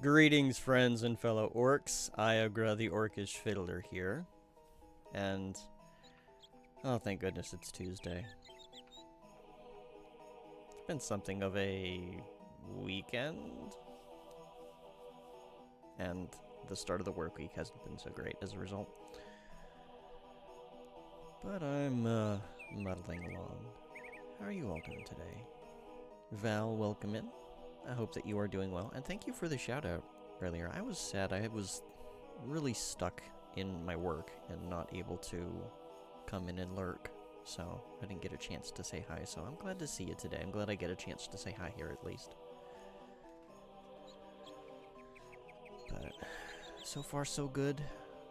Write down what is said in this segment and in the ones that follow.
Greetings, friends and fellow orcs. Iagra the Orcish Fiddler here. And, oh, thank goodness it's Tuesday. It's been something of a weekend. And the start of the work week hasn't been so great as a result. But I'm, muddling along. How are you all doing today? Val, welcome in. I hope that you are doing well, and thank you for the shout out earlier. I was sad. I was really stuck in my work and not able to come in and lurk, so I didn't get a chance to say hi, so I'm glad to see you today. I'm glad I get a chance to say hi here at least. But so far so good.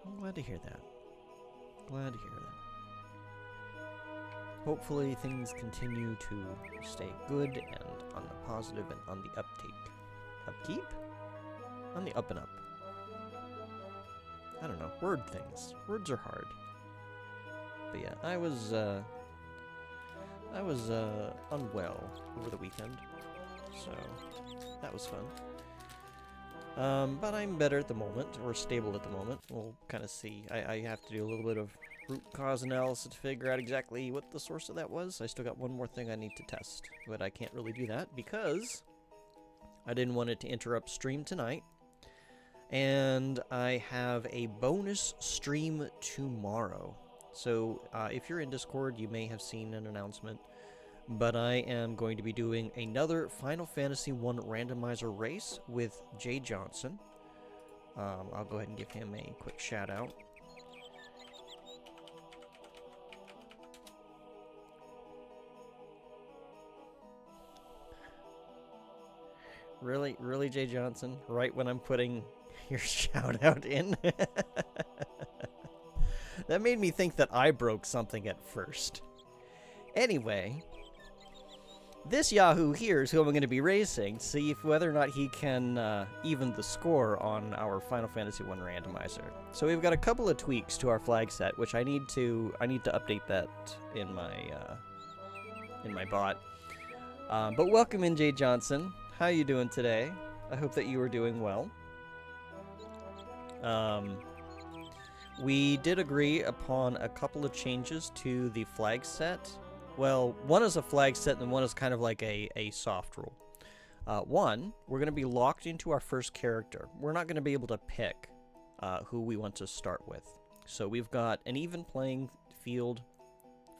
I'm glad to hear that. Glad to hear that. Hopefully things continue to stay good and on the positive and on the uptake. Upkeep? On the up and up. I don't know. Word things. Words are hard. But yeah, I was unwell over the weekend. So that was fun. But I'm better at the moment, or stable at the moment. We'll kind of see. I have to do a little bit of root cause analysis to figure out exactly what the source of that was. I still got one more thing I need to test, but I can't really do that because I didn't want it to interrupt stream tonight. And I have a bonus stream tomorrow. So if you're in Discord, you may have seen an announcement, but I am going to be doing another Final Fantasy 1 randomizer race with Jay Johnson. I'll go ahead and give him a quick shout out. Really, Jay Johnson? Right when I'm putting your shout out in? That made me think that I broke something at first. Anyway, this Yahoo here is who I'm going to be racing, see if whether or not he can even the score on our Final Fantasy 1 randomizer. So we've got a couple of tweaks to our flag set, which I need to update that in my bot. But welcome in, Jay Johnson. How you doing today? I hope that you are doing well. We did agree upon a couple of changes to the flag set. Well, one is a flag set and one is kind of like a soft rule. One, we're going to be locked into our first character. We're not going to be able to pick who we want to start with. So we've got an even playing field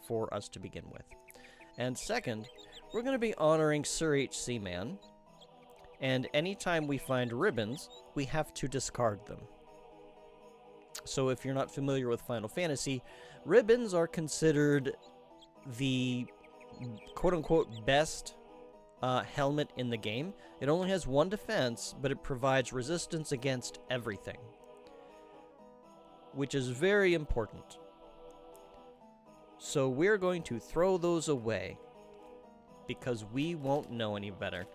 for us to begin with. And second, we're going to be honoring Sir H.C. Man. And anytime we find ribbons, we have to discard them. So if you're not familiar with Final Fantasy, ribbons are considered the quote-unquote best helmet in the game. It only has one defense, but it provides resistance against everything, which is very important. So we're going to throw those away because we won't know any better.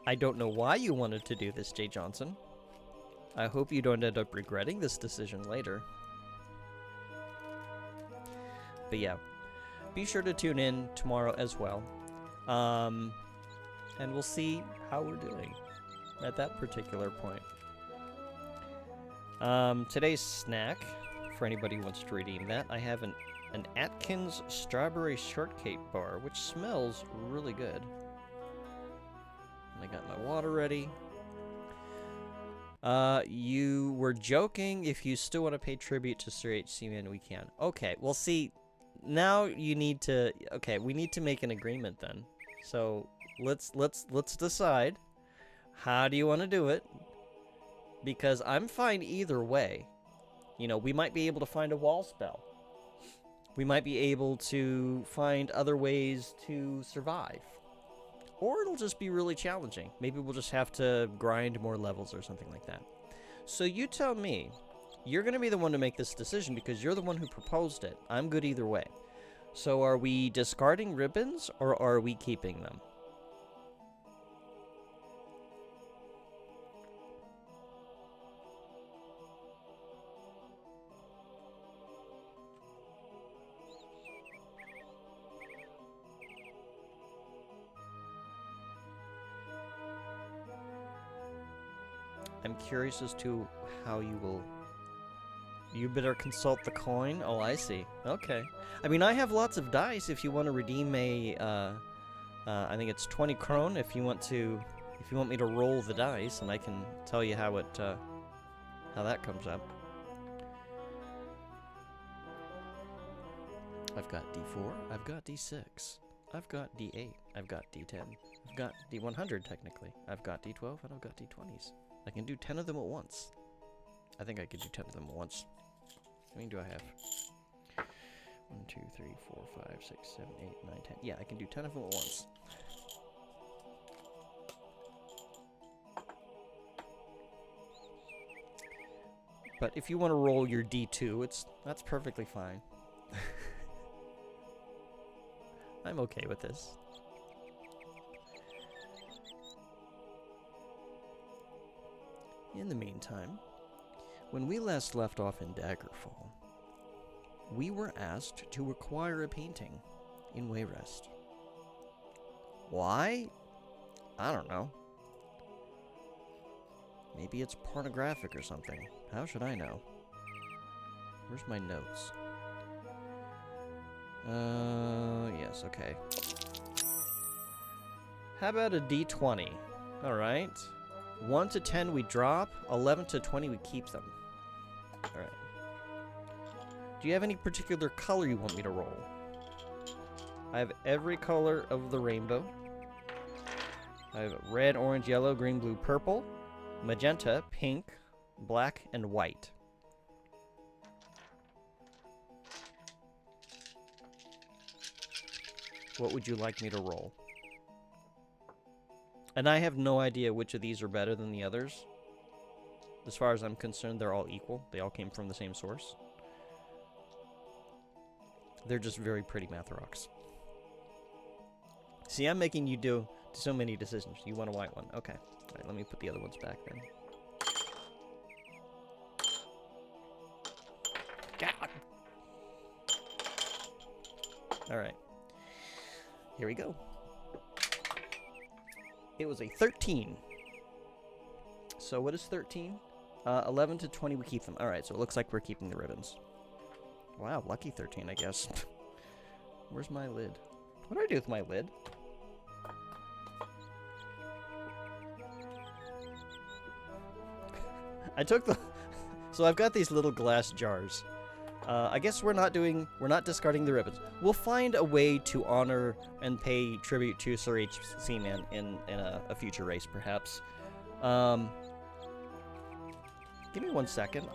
I don't know why you wanted to do this, Jay Johnson. I hope you don't end up regretting this decision later. But yeah, be sure to tune in tomorrow as well. And we'll see how we're doing at that particular point. Today's snack, for anybody who wants to redeem that, I have an Atkins strawberry shortcake bar, which smells really good. I got my water ready. You were joking. If you still want to pay tribute to Sir H.C. Man, we can. Okay, well, see, now you need to... Okay, we need to make an agreement then. So, let's decide. How do you want to do it? Because I'm fine either way. You know, we might be able to find a wall spell. We might be able to find other ways to survive. Or it'll just be really challenging. Maybe we'll just have to grind more levels or something like that. So you tell me. You're going to be the one to make this decision because you're the one who proposed it. I'm good either way. So are we discarding ribbons or are we keeping them? I'm curious as to how you will... You better consult the coin? Oh, I see. Okay. I mean, I have lots of dice if you want to redeem a, I think it's 20 krone if you want to... If you want me to roll the dice, and I can tell you how it, how that comes up. I've got D4, I've got D6, I've got D8, I've got D10, I've got D100 technically, I've got D12, and I've got D20s. I can do 10 of them at once. I think I could do 10 of them at once. How many do I have? 1, 2, 3, 4, 5, 6, 7, 8, 9, 10. Yeah, I can do 10 of them at once. But if you want to roll your D2, that's perfectly fine. I'm okay with this. In the meantime, when we last left off in Daggerfall, we were asked to acquire a painting in Wayrest. Why? I don't know. Maybe it's pornographic or something. How should I know? Where's my notes? Yes, okay. How about a D20? Alright. 1 to 10 we drop, 11 to 20 we keep them. Alright. Do you have any particular color you want me to roll? I have every color of the rainbow. I have red, orange, yellow, green, blue, purple, magenta, pink, black, and white. What would you like me to roll? And I have no idea which of these are better than the others. As far as I'm concerned, they're all equal. They all came from the same source. They're just very pretty math rocks. See, I'm making you do so many decisions. You want a white one. Okay. All right, let me put the other ones back then. God. All right. Here we go. It was a 13. So what is 13? 11 to 20, we keep them. All right, so it looks like we're keeping the ribbons. Wow, lucky 13, I guess. Where's my lid? What do I do with my lid? I took the... So I've got these little glass jars. I guess we're not discarding the ribbons. We'll find a way to honor and pay tribute to Sir H.C. Man in a future race, perhaps. Give me 1 second.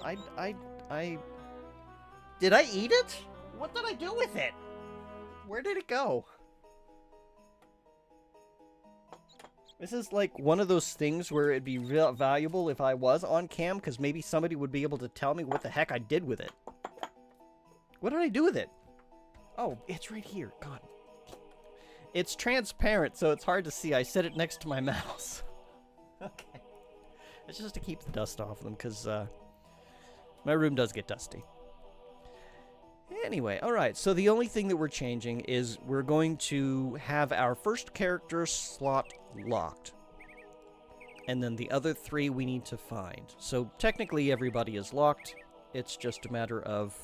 Did I eat it? What did I do with it? Where did it go? This is like one of those things where it'd be real valuable if I was on cam, because maybe somebody would be able to tell me what the heck I did with it. What did I do with it? Oh, it's right here. God. It's transparent, so it's hard to see. I set it next to my mouse. Okay. It's just to keep the dust off them, because my room does get dusty. Anyway, alright, so the only thing that we're changing is we're going to have our first character slot locked. And then the other 3 we need to find. So technically everybody is locked. It's just a matter of,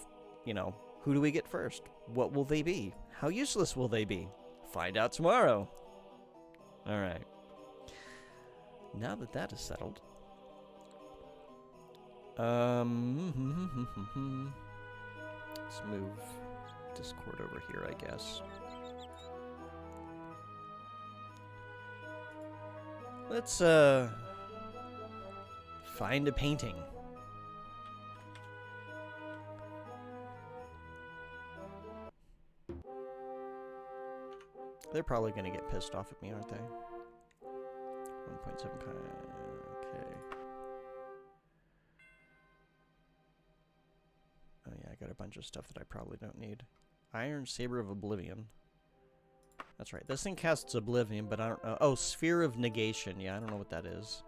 you know, who do we get first? What will they be? How useless will they be? Find out tomorrow. Alright. Now that that is settled. Let's move Discord over here, I guess. Let's, find a painting. They're probably gonna get pissed off at me, aren't they? 1.7, okay. Oh yeah, I got a bunch of stuff that I probably don't need. Iron Saber of Oblivion. That's right. This thing casts Oblivion, but I don't know. Oh, Sphere of Negation. Yeah, I don't know what that is.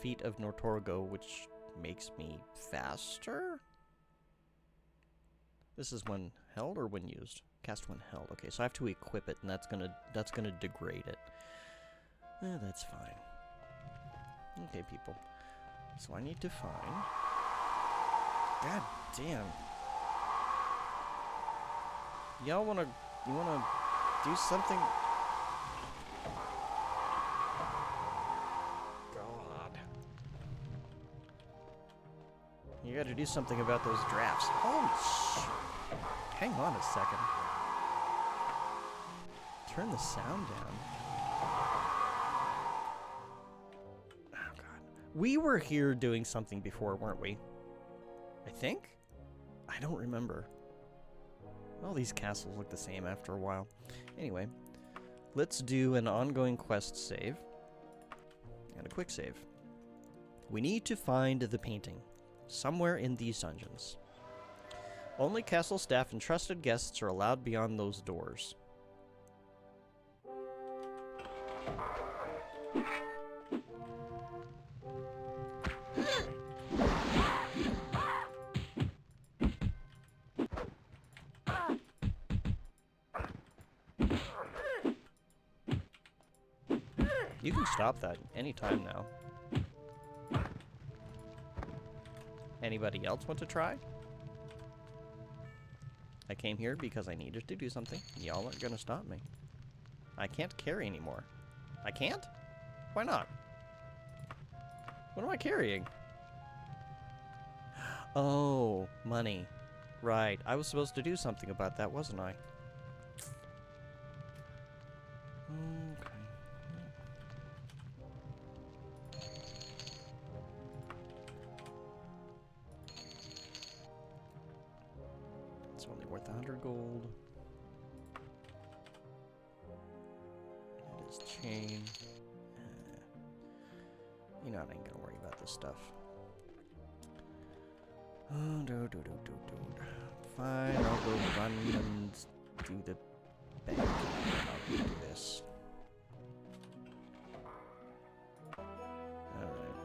Feet of Nortorgo, which makes me faster? This is when held or when used? Cast when held. Okay, so I have to equip it, and that's gonna degrade it. That's fine. Okay, people. So I need to find... God damn. Y'all wanna... You wanna do something? God. You gotta do something about those drafts. Holy shit. Hang on a second. Turn the sound down. Oh, God. We were here doing something before, weren't we? I think? I don't remember. All these castles look the same after a while. Anyway, let's do an ongoing quest save. And a quick save. We need to find the painting. Somewhere in these dungeons. Only castle staff and trusted guests are allowed beyond those doors. You can stop that anytime now. Anybody else want to try? I came here because I needed to do something. Y'all aren't gonna stop me. I can't carry anymore. I can't? Why not? What am I carrying? Oh, money. Right. I was supposed to do something about that, wasn't I? Okay. It's only worth 100 gold. That is chain. You know, I ain't gonna worry about this stuff. Fine, I'll go run and do the bank. I'll do this. Alright.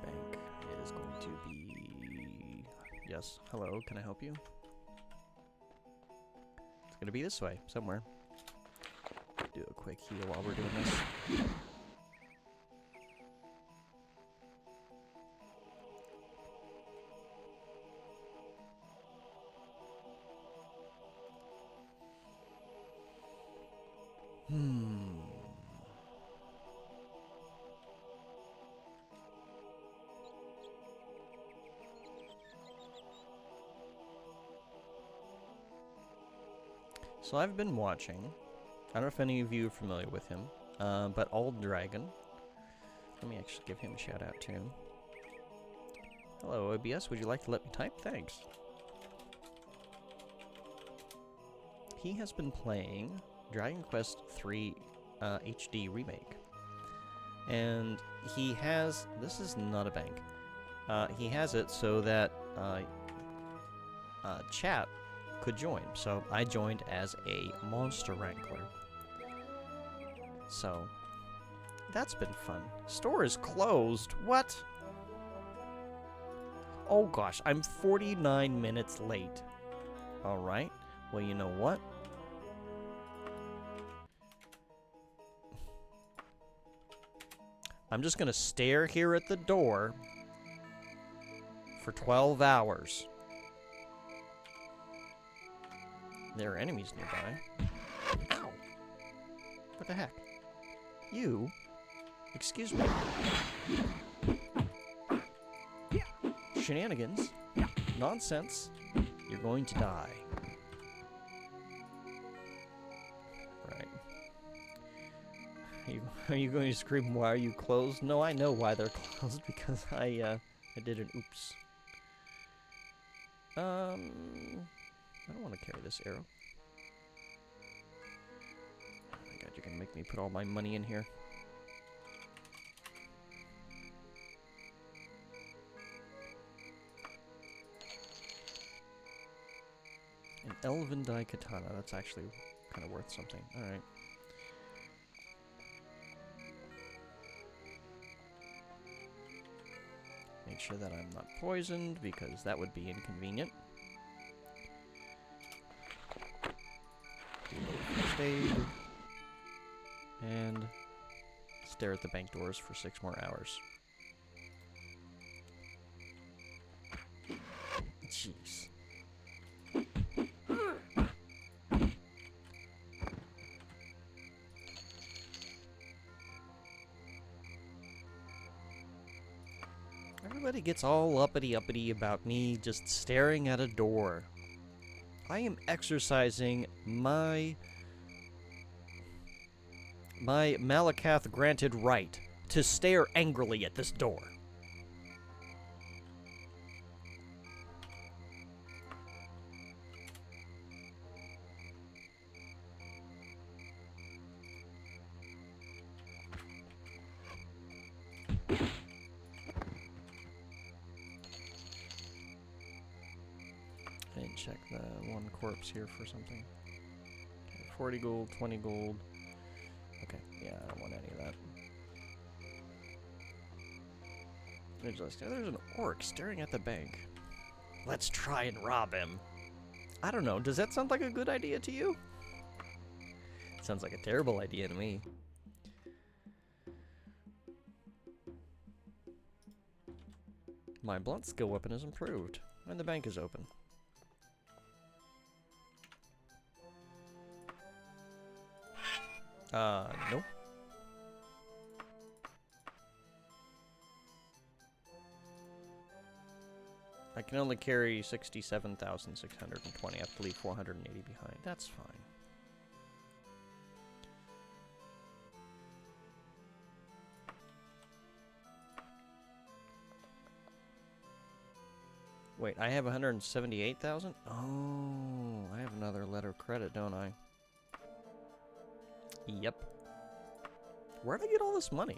Bank is going to be... Yes, hello, can I help you? It's gonna be this way, somewhere. Do a quick heal while we're doing this. So I've been watching, I don't know if any of you are familiar with him, but Old Dragon. Let me actually give him a shout out too. Hello OBS, would you like to let me type? Thanks. He has been playing Dragon Quest III HD Remake. And he has, this is not a bank, he has it so that chat could join. So I joined as a monster wrangler. So that's been fun. Store is closed. What? Oh gosh, I'm 49 minutes late. Alright. Well, you know what? I'm just gonna stare here at the door for 12 hours. There are enemies nearby. Ow! What the heck? You? Excuse me. Shenanigans? Nonsense? You're going to die. Right. Are you going to scream, why are you closed? No, I know why they're closed, because I did an oops. I don't want to carry this arrow. Oh my god, you're gonna make me put all my money in here. An elven dye katana, that's actually kind of worth something. Alright. Make sure that I'm not poisoned, because that would be inconvenient. Do a little first aid. And stare at the bank doors for 6 more hours. Jeez. Everybody gets all uppity about me just staring at a door. I am exercising my Malakath granted right to stare angrily at this door. I didn't check the one corpse here for something. Okay, 40 gold, 20 gold. Okay, yeah, I don't want any of that. There's an orc staring at the bank. Let's try and rob him. I don't know, does that sound like a good idea to you? It sounds like a terrible idea to me. My blunt skill weapon is improved, and the bank is open. No. I can only carry 67,620. I have to leave 480 behind. That's fine. Wait, I have 178,000? Oh, I have another letter of credit, don't I? Yep. Where'd I get all this money?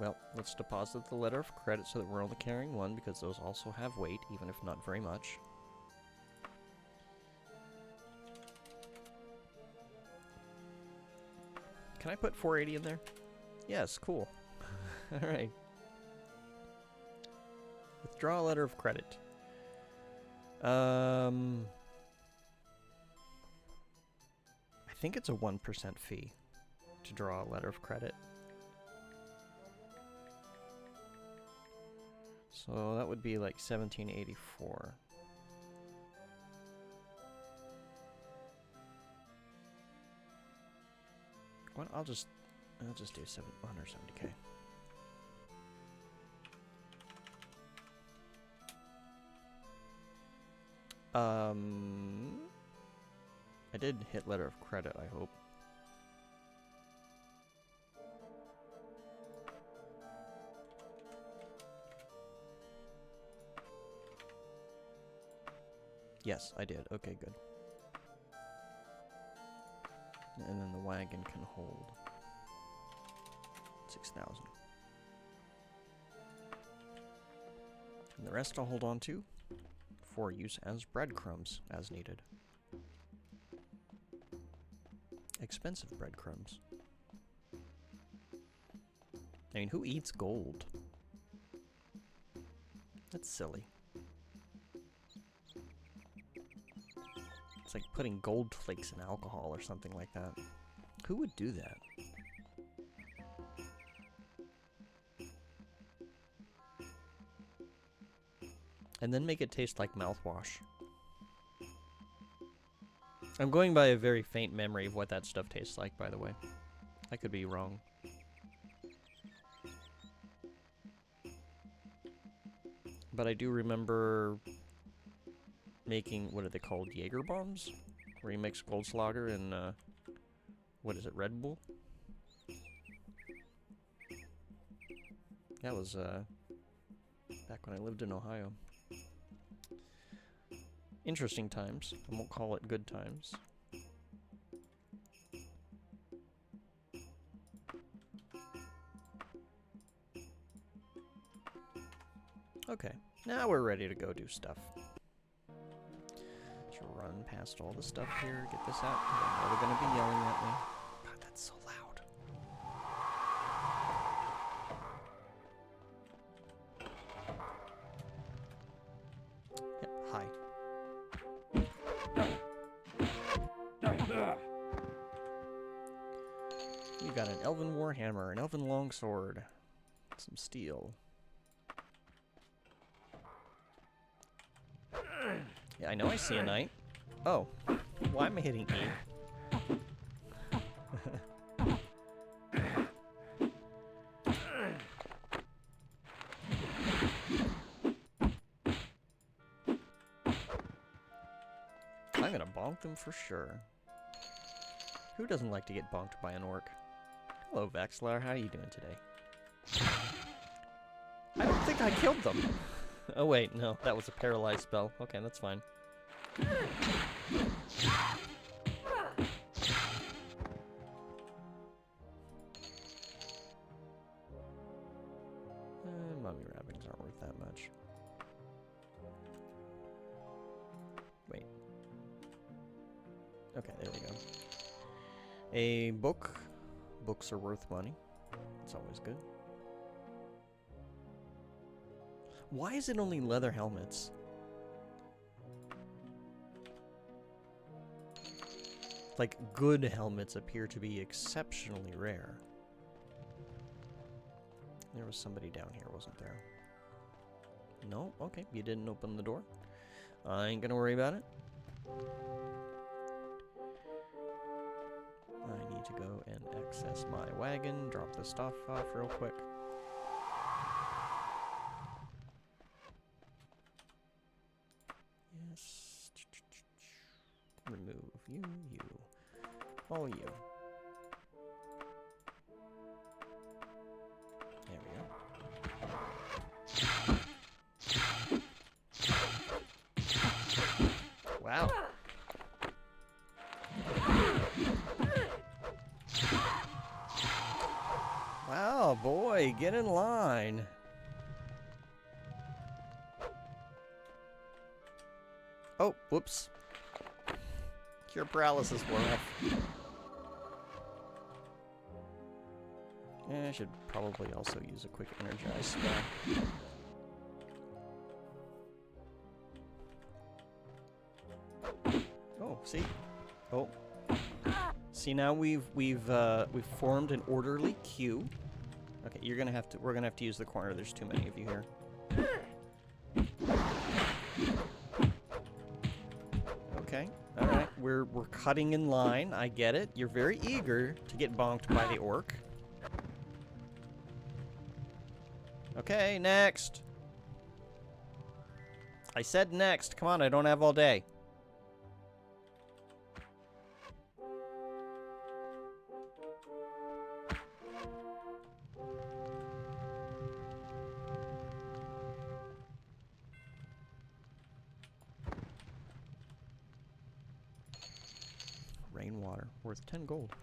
Well, let's deposit the letter of credit so that we're only carrying one, because those also have weight, even if not very much. Can I put 480 in there? Yes, cool. Alright. Withdraw a letter of credit. I think it's a 1% fee to draw a letter of credit. So that would be like 1784. What? I'll just do 170k. I did hit letter of credit, I hope. Yes, I did. Okay, good. And then the wagon can hold 6,000. And the rest I'll hold on to for use as breadcrumbs as needed. Expensive breadcrumbs. I mean, who eats gold? That's silly. It's like putting gold flakes in alcohol or something like that. Who would do that? And then make it taste like mouthwash. I'm going by a very faint memory of what that stuff tastes like, by the way. I could be wrong. But I do remember making, what are they called, Jaeger bombs? Where you mix Goldschlager and, what is it, Red Bull? That was, back when I lived in Ohio. Interesting times. I won't call it good times. Okay, now we're ready to go do stuff. Let's run past all the stuff here, get this out, because I know they're going to be yelling at me. God, that's so loud. Yep, hi. got an elven warhammer, an elven longsword, some steel. Yeah, I know I see a knight. Oh, why am I hitting E? I'm gonna bonk them for sure. Who doesn't like to get bonked by an orc? Hello, Vexlar. How are you doing today? I don't think I killed them. Oh, wait. No, that was a paralyzed spell. Okay, that's fine. Mummy wrappings aren't worth that much. Wait. Okay, there we go. A book. Books are worth money. It's always good. Why is it only leather helmets? Like, good helmets appear to be exceptionally rare. There was somebody down here, wasn't there? No? Okay, you didn't open the door. I ain't gonna worry about it. I need to go and access my wagon, drop the stuff off real quick. Yes. Remove you, all you. There we go. Wow. Wow, boy, get in line. Oh, whoops. Cure paralysis wore off. I should probably also use a quick energize spell. Oh, see? Oh. See, now we've formed an orderly queue. Okay, we're gonna have to use the corner. There's too many of you here. Okay, all right, we're cutting in line. I get it. You're very eager to get bonked by the orc. Okay, next. I said next. Come on, I don't have all day. Rainwater, worth 10 gold.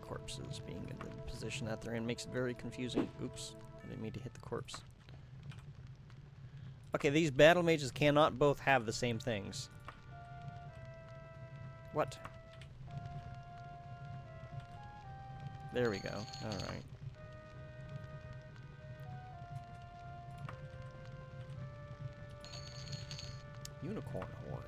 Corpses being in the position that they're in makes it very confusing. Oops, I didn't mean to hit the corpse. Okay, these battle mages cannot both have the same things. What? There we go. Alright. Unicorn horn.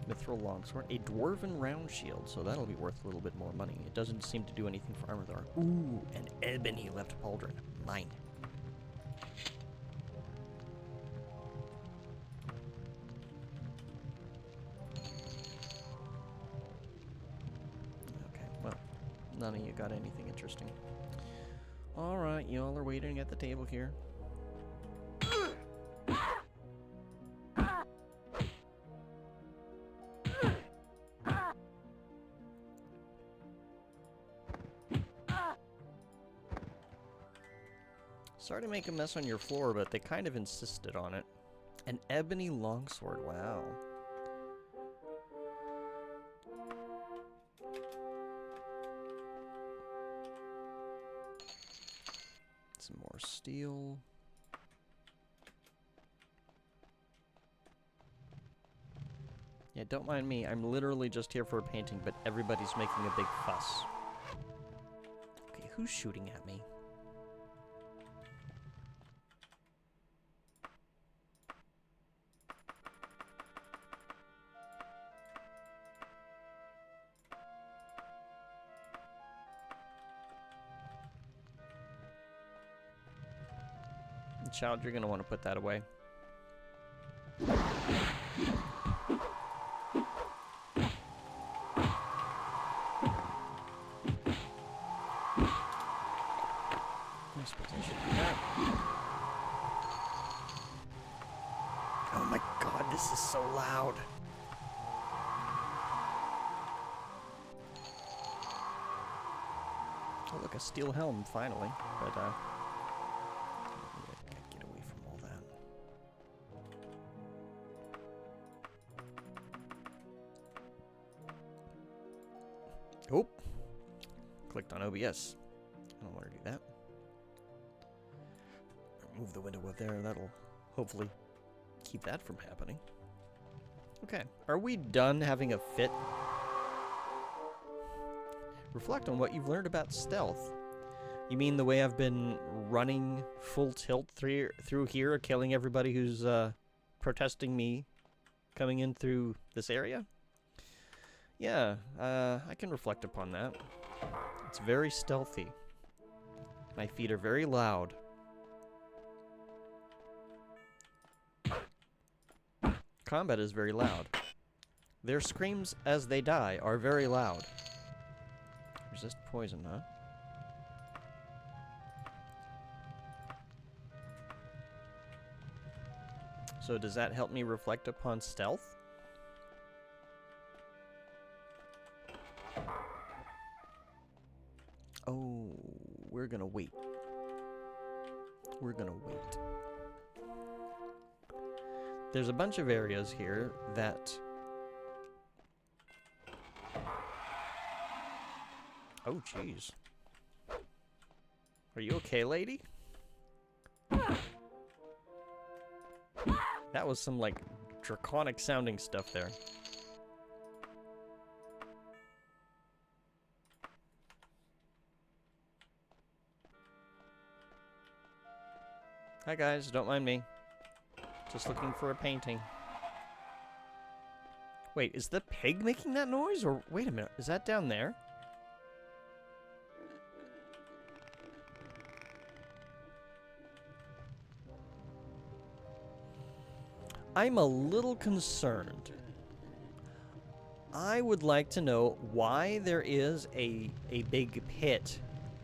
Mithril longsword. A dwarven round shield, so that'll be worth a little bit more money. It doesn't seem to do anything for armor though. Ooh, an ebony left pauldron. Mine. Okay, well, none of you got anything interesting. Alright, you all are waiting at the table here. Sorry to make a mess on your floor, but they kind of insisted on it. An ebony longsword, wow. Some more steel. Yeah, don't mind me. I'm literally just here for a painting, but everybody's making a big fuss. Okay, who's shooting at me? Child, you're going to want to put that away. I suppose I should do that. Oh my god, this is so loud. Oh, look, a steel helm, finally. But, get away from all that. Oh! Clicked on OBS. I don't want to do that. Move the window up there. That'll hopefully keep that from happening. Okay. Are we done having a fit? Reflect on what you've learned about stealth. You mean the way I've been running full tilt through here, killing everybody who's protesting me coming in through this area? Yeah, I can reflect upon that. It's very stealthy. My feet are very loud. Combat is very loud. Their screams as they die are very loud. Resist poison, huh? So does that help me reflect upon stealth? Oh, we're gonna wait. We're gonna wait. There's a bunch of areas here that... Oh, jeez. Are you okay, lady? That was some, like, draconic sounding stuff there. Hi guys, don't mind me. Just looking for a painting. Wait, is the pig making that noise? Or wait a minute, is that down there? I'm a little concerned. I would like to know why there is a big pit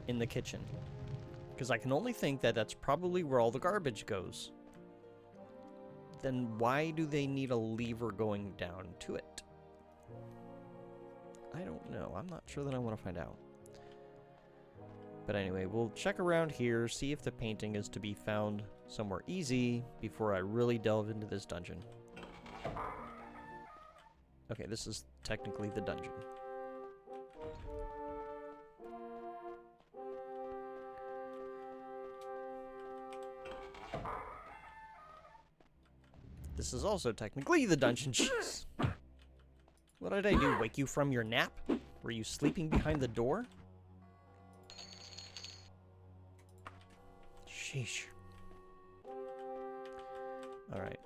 in the kitchen. Because I can only think that that's probably where all the garbage goes. Then why do they need a lever going down to it? I don't know. I'm not sure that I want to find out. But anyway, we'll check around here, see if the painting is to be found somewhere easy before I really delve into this dungeon. Okay, this is technically the dungeon. This is also technically the dungeon. Jeez. What did I do? Wake you from your nap? Were you sleeping behind the door? Sheesh. Alright.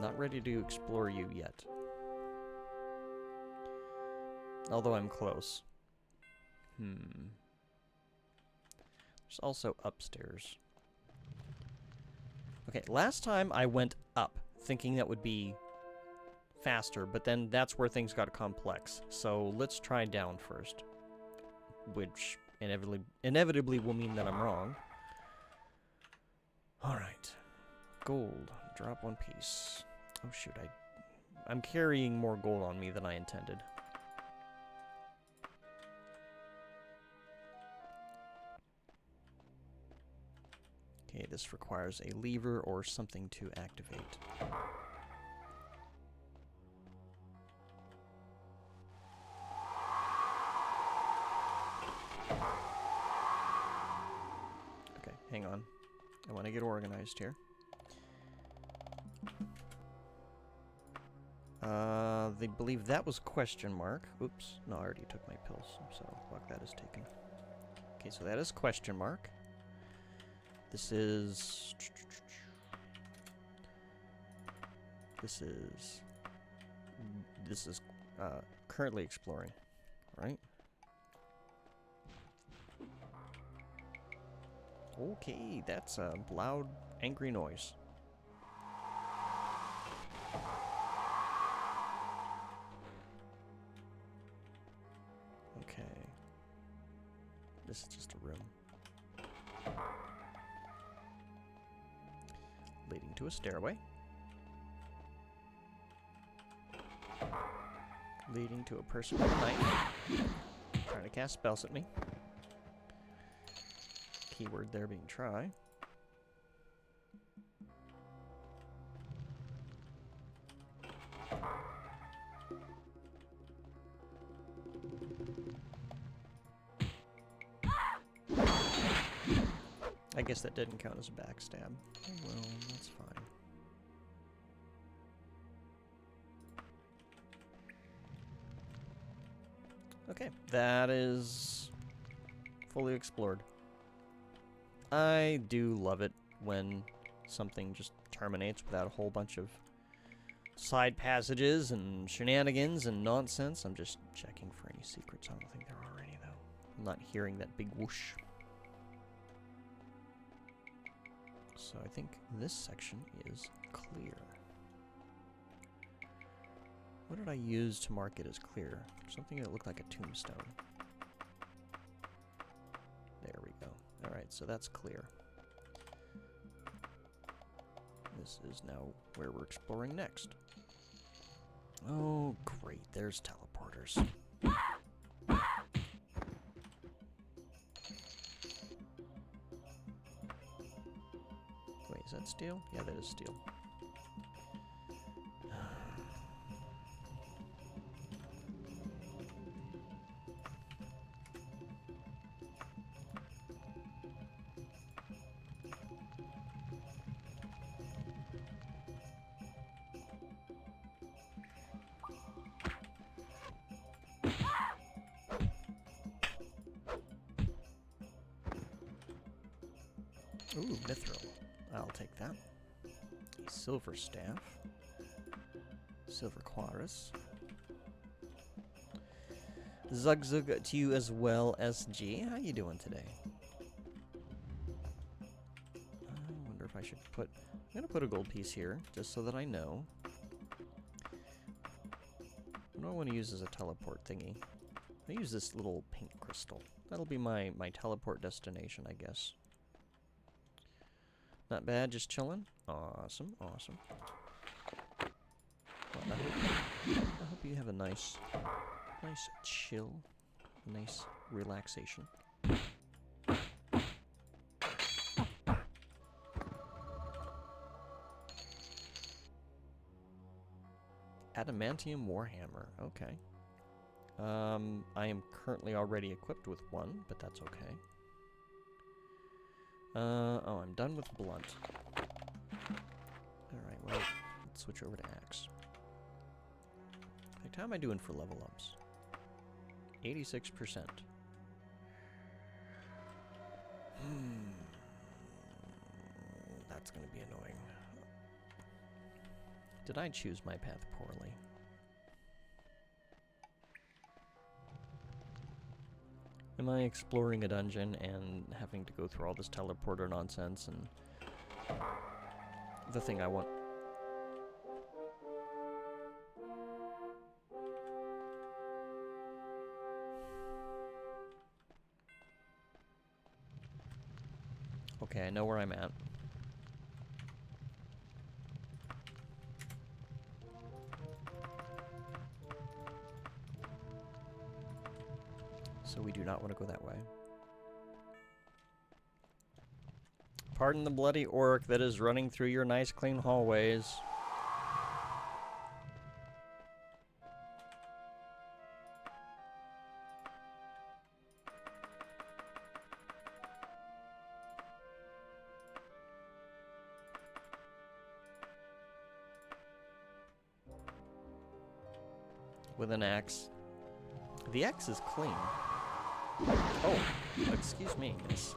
Not ready to explore you yet. Although I'm close. There's also upstairs. Okay, last time I went up, thinking that would be faster, but then that's where things got complex. So let's try down first. Which inevitably will mean that I'm wrong. Alright. Gold. Drop one piece. Oh shoot, I'm carrying more gold on me than I intended. Okay, this requires a lever or something to activate. Okay, hang on. I want to get organized here. They believe that was question mark. Oops. No, I already took my pills, so fuck, that is taken. Okay, so that is question mark. This is... This is currently exploring, right? Okay, that's a loud angry noise. Okay. This is just a room. Leading to a stairway. Leading to a person with a knife. Trying to cast spells at me. Keyword there being try. I guess that didn't count as a backstab. Oh well, that's fine. Okay, that is fully explored. I do love it when something just terminates without a whole bunch of side passages and shenanigans and nonsense. I'm just checking for any secrets. I don't think there are any, though. I'm not hearing that big whoosh. So I think this section is clear. What did I use to mark it as clear? Something that looked like a tombstone. There we go. Alright, so that's clear. This is now where we're exploring next. Oh, great. There's teleporters. Wait, is that steel? Yeah, that is steel. Ooh, mithril. I'll take that. A silver staff. Silver quartz. Zug to you as well, SG. How you doing today? I wonder if I should put... I'm going to put a gold piece here, just so that I know. What do I want to use as a teleport thingy? I use this little pink crystal. That'll be my teleport destination, I guess. Not bad, just chilling. Awesome, awesome. Well, I hope you have a nice chill, nice relaxation. Adamantium Warhammer, okay. I am currently already equipped with one, but that's okay. Oh, I'm done with blunt. Alright, well, let's switch over to axe. How am I doing for level ups? 86%. That's gonna be annoying. Did I choose my path poorly? Am I exploring a dungeon and having to go through all this teleporter nonsense and the thing I want? Okay, I know where I'm at. So we do not want to go that way. Pardon the bloody orc that is running through your nice clean hallways. With an axe. The axe is clean. Oh, excuse me, miss.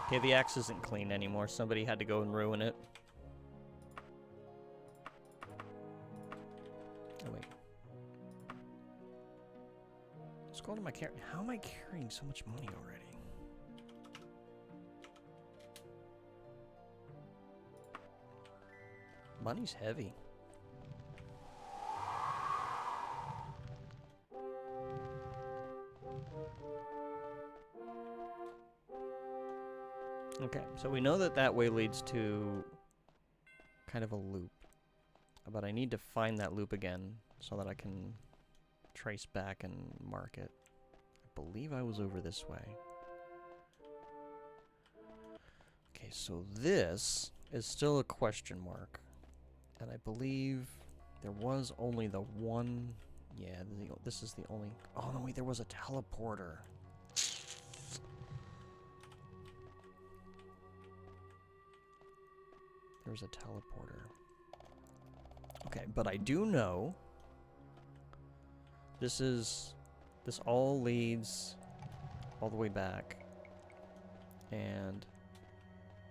Okay, the axe isn't clean anymore. Somebody had to go and ruin it. am I carrying? How am I carrying so much money already? Money's heavy. Okay, so we know that that way leads to kind of a loop. But I need to find that loop again so that I can trace back and mark it. I believe I was over this way. Okay, so this is still a question mark. And I believe there was only the one... Yeah, this is the only... Oh, no, wait, there was a teleporter. There's a teleporter. Okay, but I do know this all leads all the way back and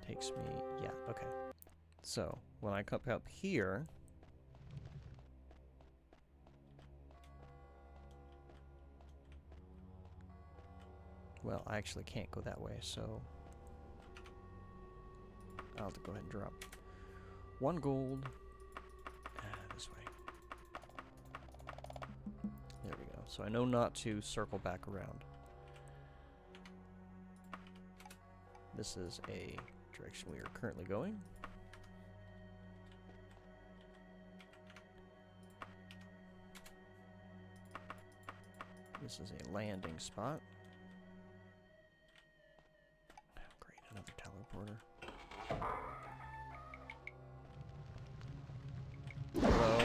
takes me, yeah, okay. So, when I come up here, well, I actually can't go that way, so I'll have to go ahead and drop 1 gold. This way. There we go. So I know not to circle back around. This is a direction we are currently going. This is a landing spot. Oh, great, another teleporter. Hello.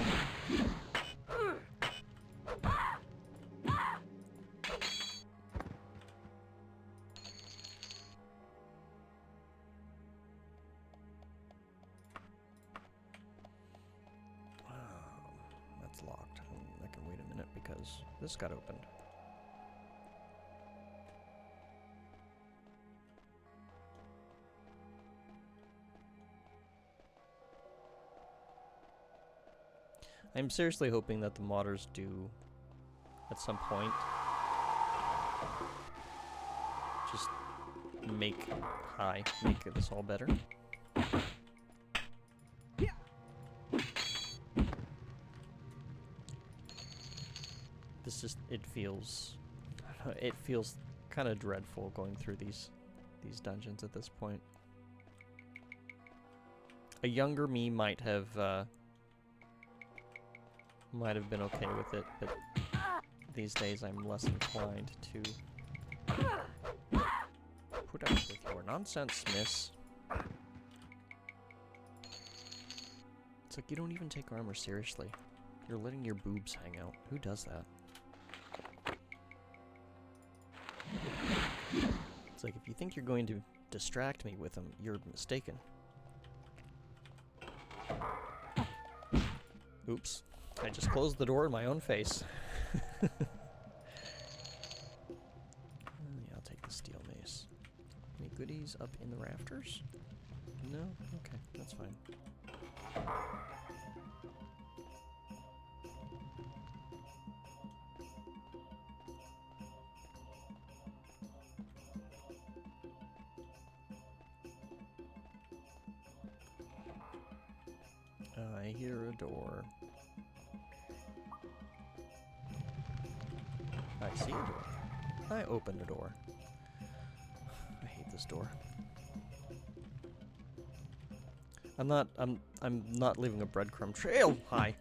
That's locked. I can wait a minute because this got opened. I'm seriously hoping that the modders do, at some point, just make this all better. This just, it feels kind of dreadful going through these dungeons at this point. A younger me might have been okay with it, but these days I'm less inclined to put up with your nonsense, miss. It's like you don't even take armor seriously. You're letting your boobs hang out. Who does that? It's like if you think you're going to distract me with them, you're mistaken. Oops. I just closed the door in my own face. Yeah, I'll take the steel mace. Any goodies up in the rafters? No? Okay, that's fine. I hear a door. I see a door. I open the door. I hate this door. I'm not leaving a breadcrumb trail. Hi.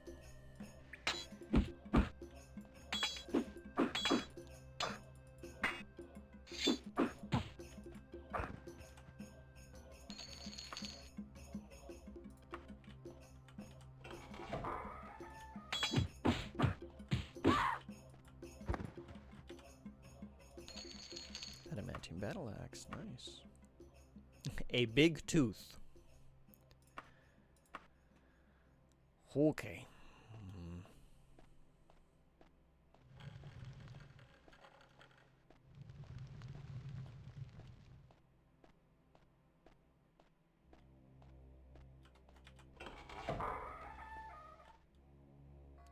Adamantium battle axe, nice. A big tooth. Okay.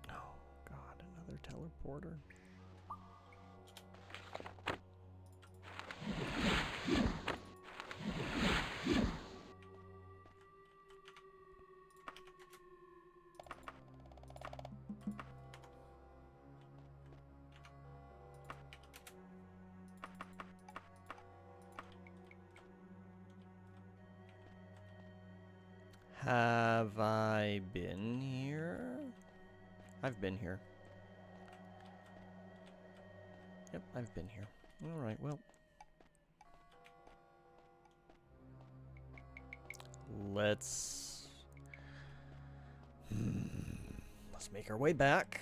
Oh, God, another teleporter. Have I been here? I've been here. Yep, I've been here. Alright, well. Let's make our way back.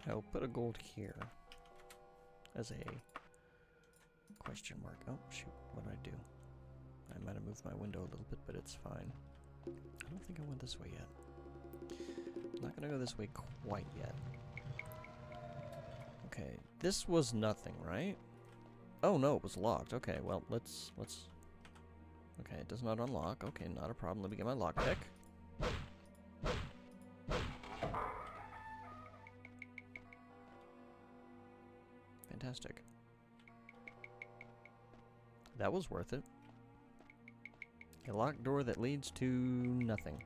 I'll put a gold here as a question mark. Oh, shoot. What did I do? I might have moved my window a little bit, but it's fine. I don't think I went this way yet. I'm not going to go this way quite yet. Okay, this was nothing, right? Oh, no, it was locked. Okay, well, let's... Okay, it does not unlock. Okay, not a problem. Let me get my lockpick. Fantastic. That was worth it. A locked door that leads to nothing.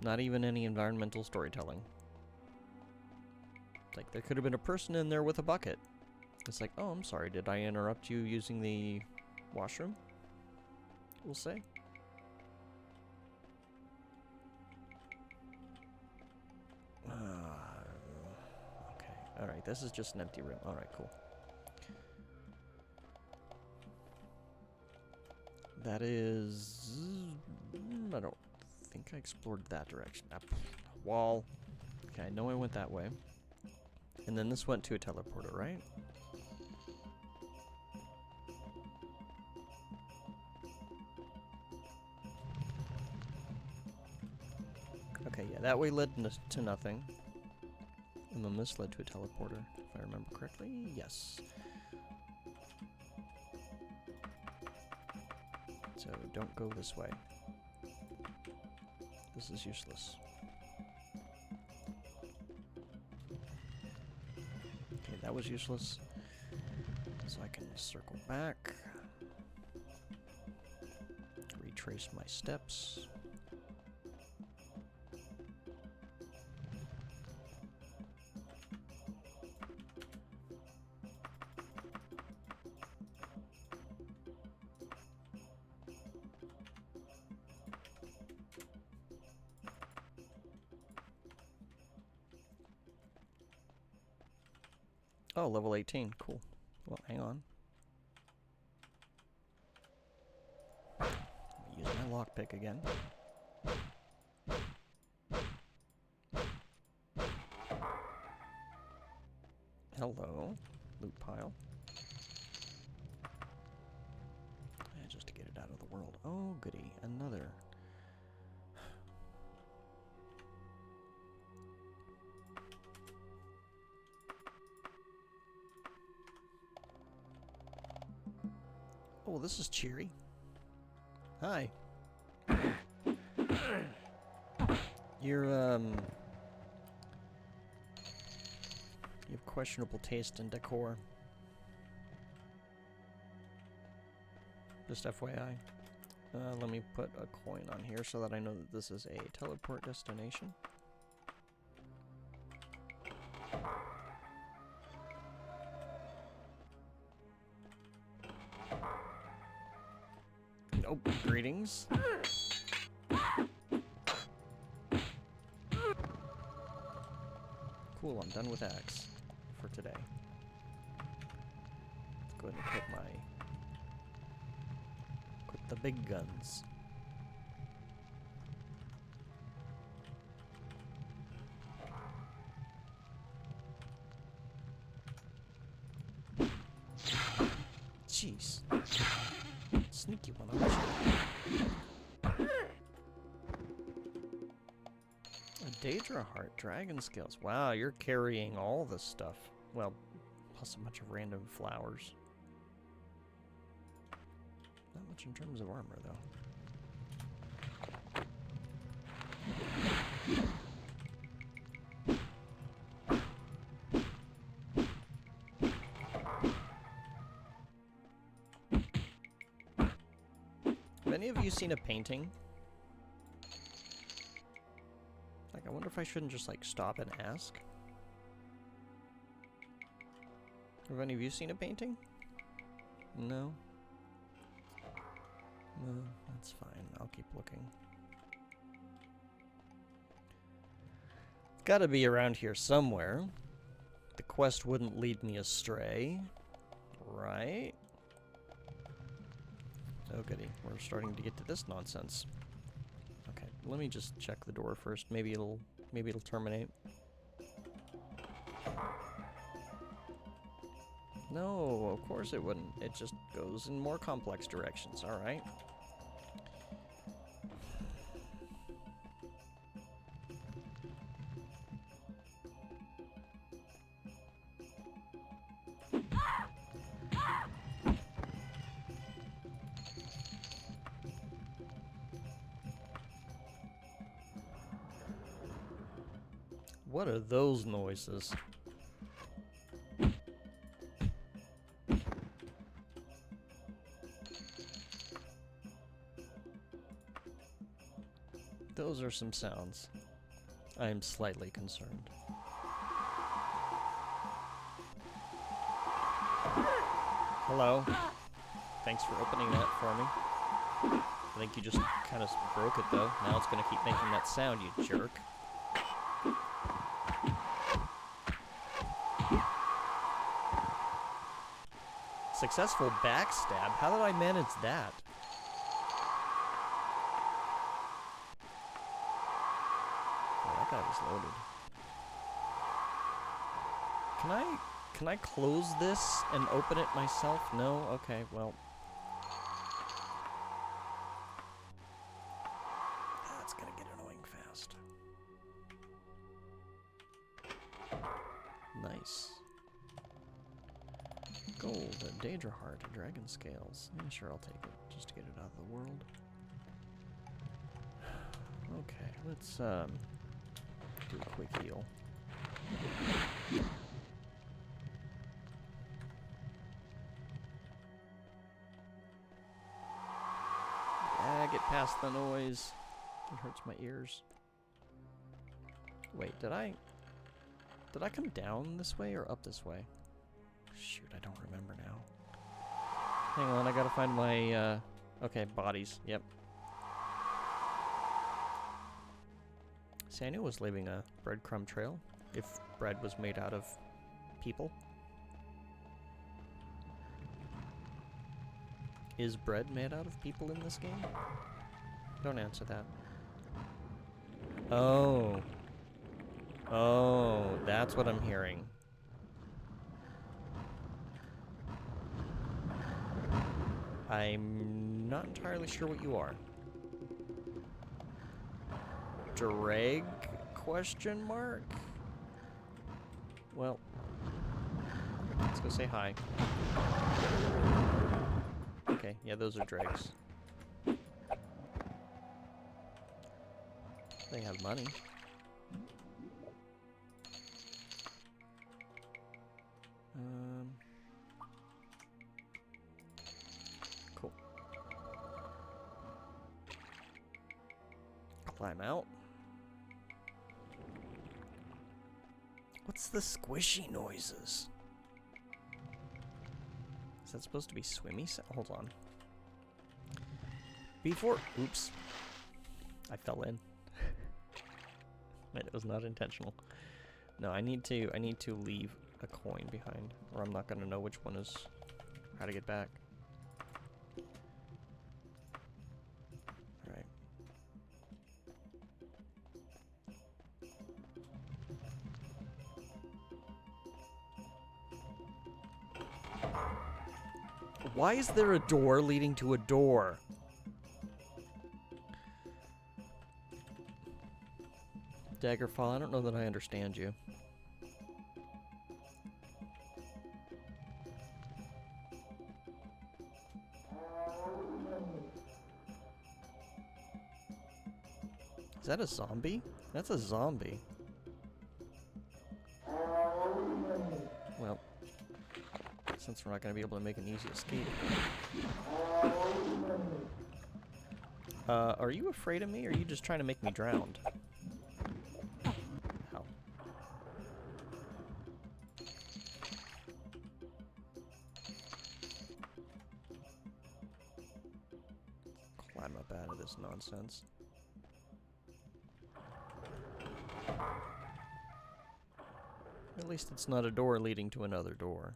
Not even any environmental storytelling. It's like there could have been a person in there with a bucket. It's like, oh, I'm sorry, did I interrupt you using the washroom? We'll say. Okay, alright, this is just an empty room. Alright, cool. That is... I don't think I explored that direction. Wall. Okay, I know I went that way. And then this went to a teleporter, right? Okay, yeah, that way led to nothing. And then this led to a teleporter, if I remember correctly. Yes. So don't go this way. This is useless. Okay, that was useless. So I can circle back. Retrace my steps. Oh, level 18. Cool. Well, hang on. Use my lockpick again. Hello. Loot pile. And just to get it out of the world. Oh, goody. Another. Oh, this is cheery. Hi. You're, you have questionable taste in decor. Just FYI. Let me put a coin on here so that I know that this is a teleport destination. Oh, greetings. Cool, I'm done with axe for today. Let's go ahead and equip the big guns. Jeez. Sneaky one, aren't you? A Daedra heart, dragon skills. Wow, you're carrying all this stuff. Well, plus a bunch of random flowers. Not much in terms of armor, though. any of you seen a painting? Like, I wonder if I shouldn't just, like, stop and ask. Have any of you seen a painting? No? No, that's fine. I'll keep looking. It's gotta be around here somewhere. The quest wouldn't lead me astray. Right? Oh goody, we're starting to get to this nonsense. Okay, let me just check the door first. Maybe it'll terminate. No, of course it wouldn't. It just goes in more complex directions, alright? What are those noises? Those are some sounds. I am slightly concerned. Hello. Thanks for opening that for me. I think you just kind of broke it though. Now it's gonna keep making that sound, you jerk. Successful backstab? How did I manage that? Oh, that guy was loaded. Can I close this and open it myself? No? Okay, well. That's gonna get annoying fast. Nice. Gold, a Daedra heart, a dragon scales. Yeah, sure, I'll take it, just to get it out of the world. Okay, let's do a quick heal. Get past the noise. It hurts my ears. Wait, did I come down this way or up this way? Shoot, I don't remember now. Hang on, I gotta find my, okay, bodies, yep. See, I knew it was leaving a breadcrumb trail, if bread was made out of people. Is bread made out of people in this game? Don't answer that. Oh. Oh, that's what I'm hearing. I'm not entirely sure what you are. Drag? Question mark? Well, let's go say hi. Okay, yeah, those are dregs. They have money. Cool. Climb out. What's the squishy noises? Is that supposed to be swimmy? Hold on. Before, oops, I fell in. It was not intentional. No, I need to leave a coin behind, or I'm not gonna know which one is how to get back. All right. Why is there a door leading to a door? Daggerfall, I don't know that I understand you. Is that a zombie? That's a zombie. Well, since we're not going to be able to make an easy escape. Are you afraid of me, or are you just trying to make me drown? Ow. Climb up out of this nonsense. At least it's not a door leading to another door.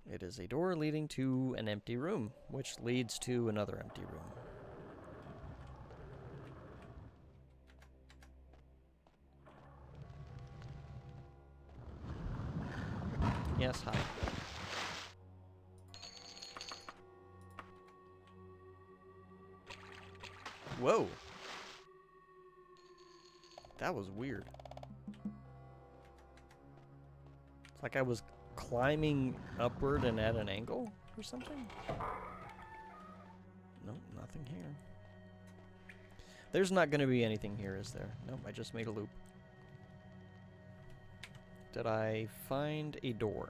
It is a door leading to an empty room, which leads to another empty room. Yes, hi. Whoa! That was weird. It's like I was climbing upward and at an angle or something? Nope, nothing here. There's not going to be anything here, is there? Nope, I just made a loop. Did I find a door?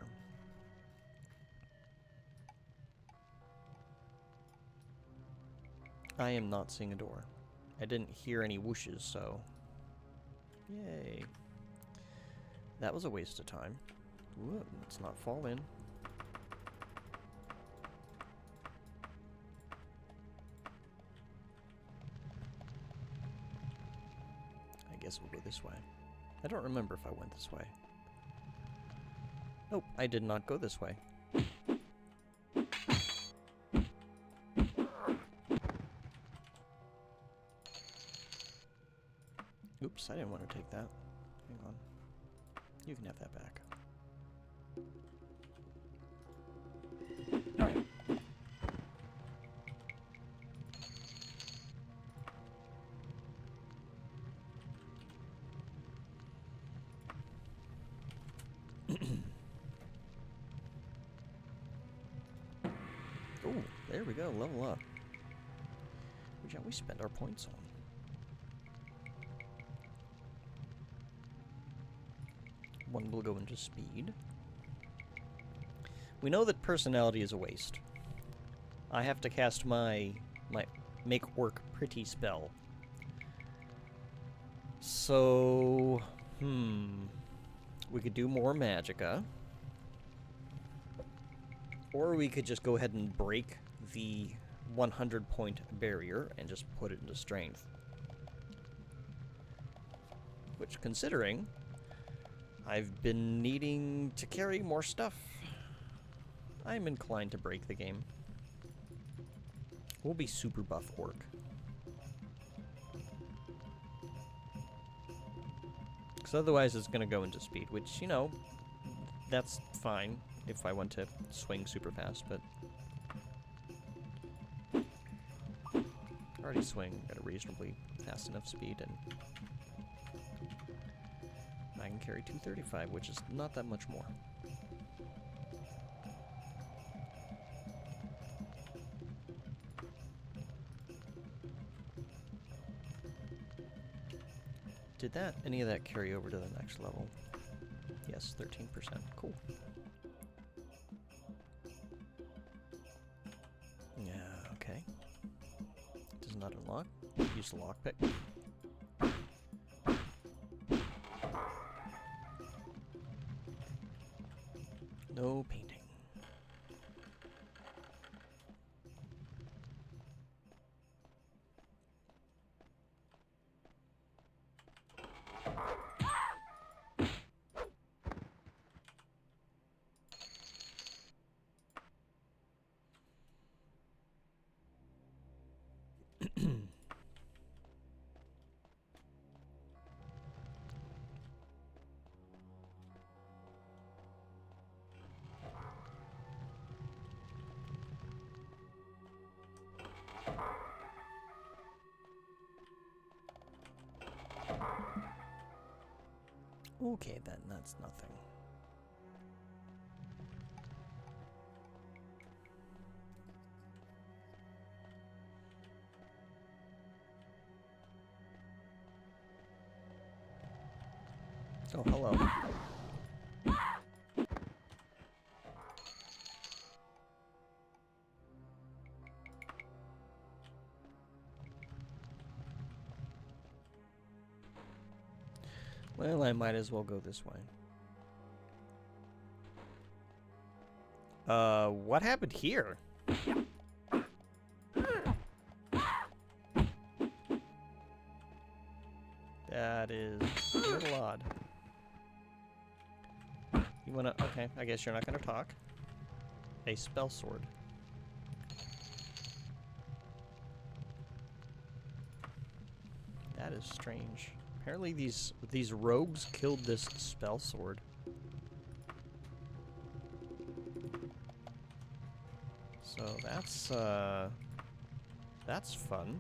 I am not seeing a door. I didn't hear any whooshes, so... Yay. That was a waste of time. Ooh, let's not fall in. I guess we'll go this way. I don't remember if I went this way. Nope, I did not go this way. Oops, I didn't want to take that. Hang on. You can have that back. Oh, there we go, level up. Which we spend our points on. One will go into speed. We know that personality is a waste. I have to cast my make work pretty spell. So, we could do more magicka. Or we could just go ahead and break the 100-point barrier and just put it into strength. Which, considering I've been needing to carry more stuff, I'm inclined to break the game. We'll be super buff orc. Because otherwise it's going to go into speed, which, you know, that's fine if I want to swing super fast, but I already swing at a reasonably fast enough speed, and I can carry 235, which is not that much more. Did any of that carry over to the next level? Yes, 13%. Cool. Yeah, okay. Does not unlock. Use the lockpick. No painting. Okay, then, that's nothing. Oh, hello. Well, I might as well go this way. What happened here? That is a little odd. You wanna... Okay, I guess you're not gonna talk. A spell sword. That is strange. Apparently these rogues killed this spell sword. So that's fun.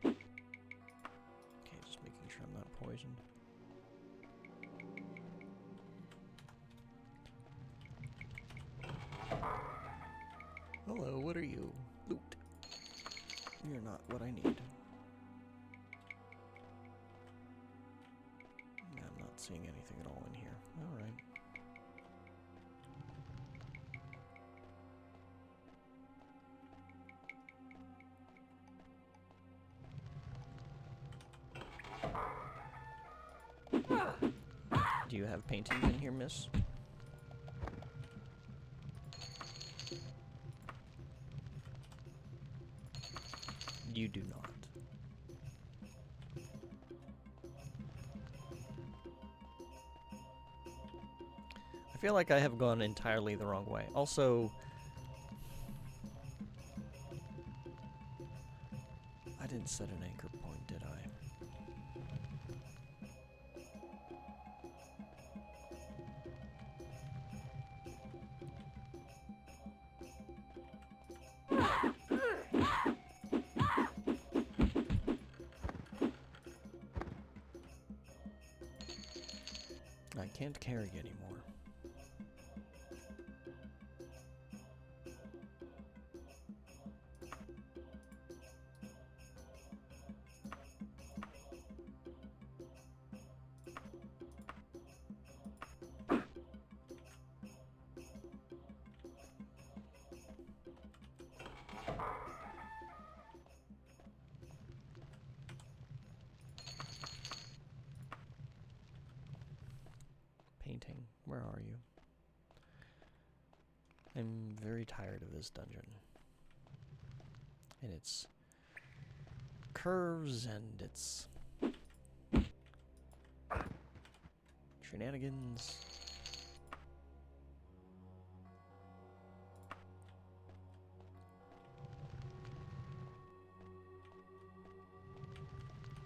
Okay, just making sure I'm not poisoned. Hello, what are you? Loot. You're not what I need. I'm not seeing anything at all in here. Alright. Do you have paintings in here, miss? You do not. I feel like I have gone entirely the wrong way. Also, I didn't set an anchor point, did I? I can't carry anymore. Painting, where are you? I'm very tired of this dungeon. And its curves and its shenanigans.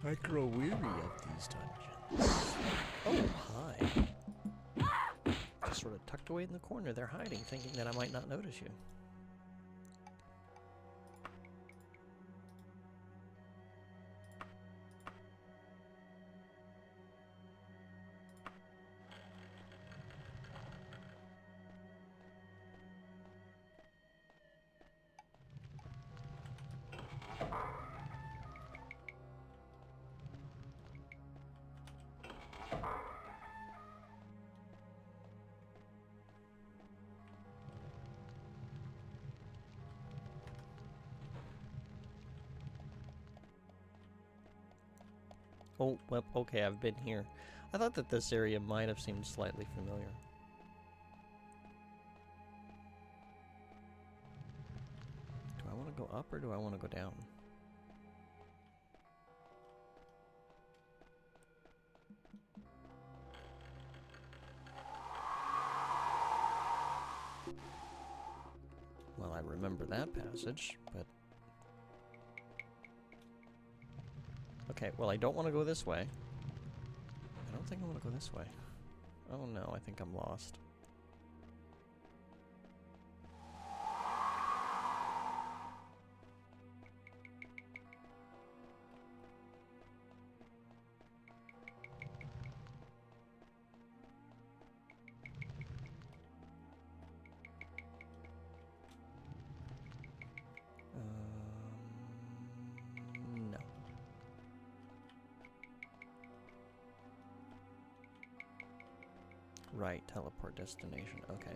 I grow weary of these dungeons. Oh, hi. Just sort of tucked away in the corner. They're hiding, thinking that I might not notice you. Oh, well, okay, I've been here. I thought that this area might have seemed slightly familiar. Do I want to go up or do I want to go down? Well, I remember that passage, but... Okay, well, I don't want to go this way. I don't think I want to go this way. Oh no, I think I'm lost. No. Right, teleport destination. Okay.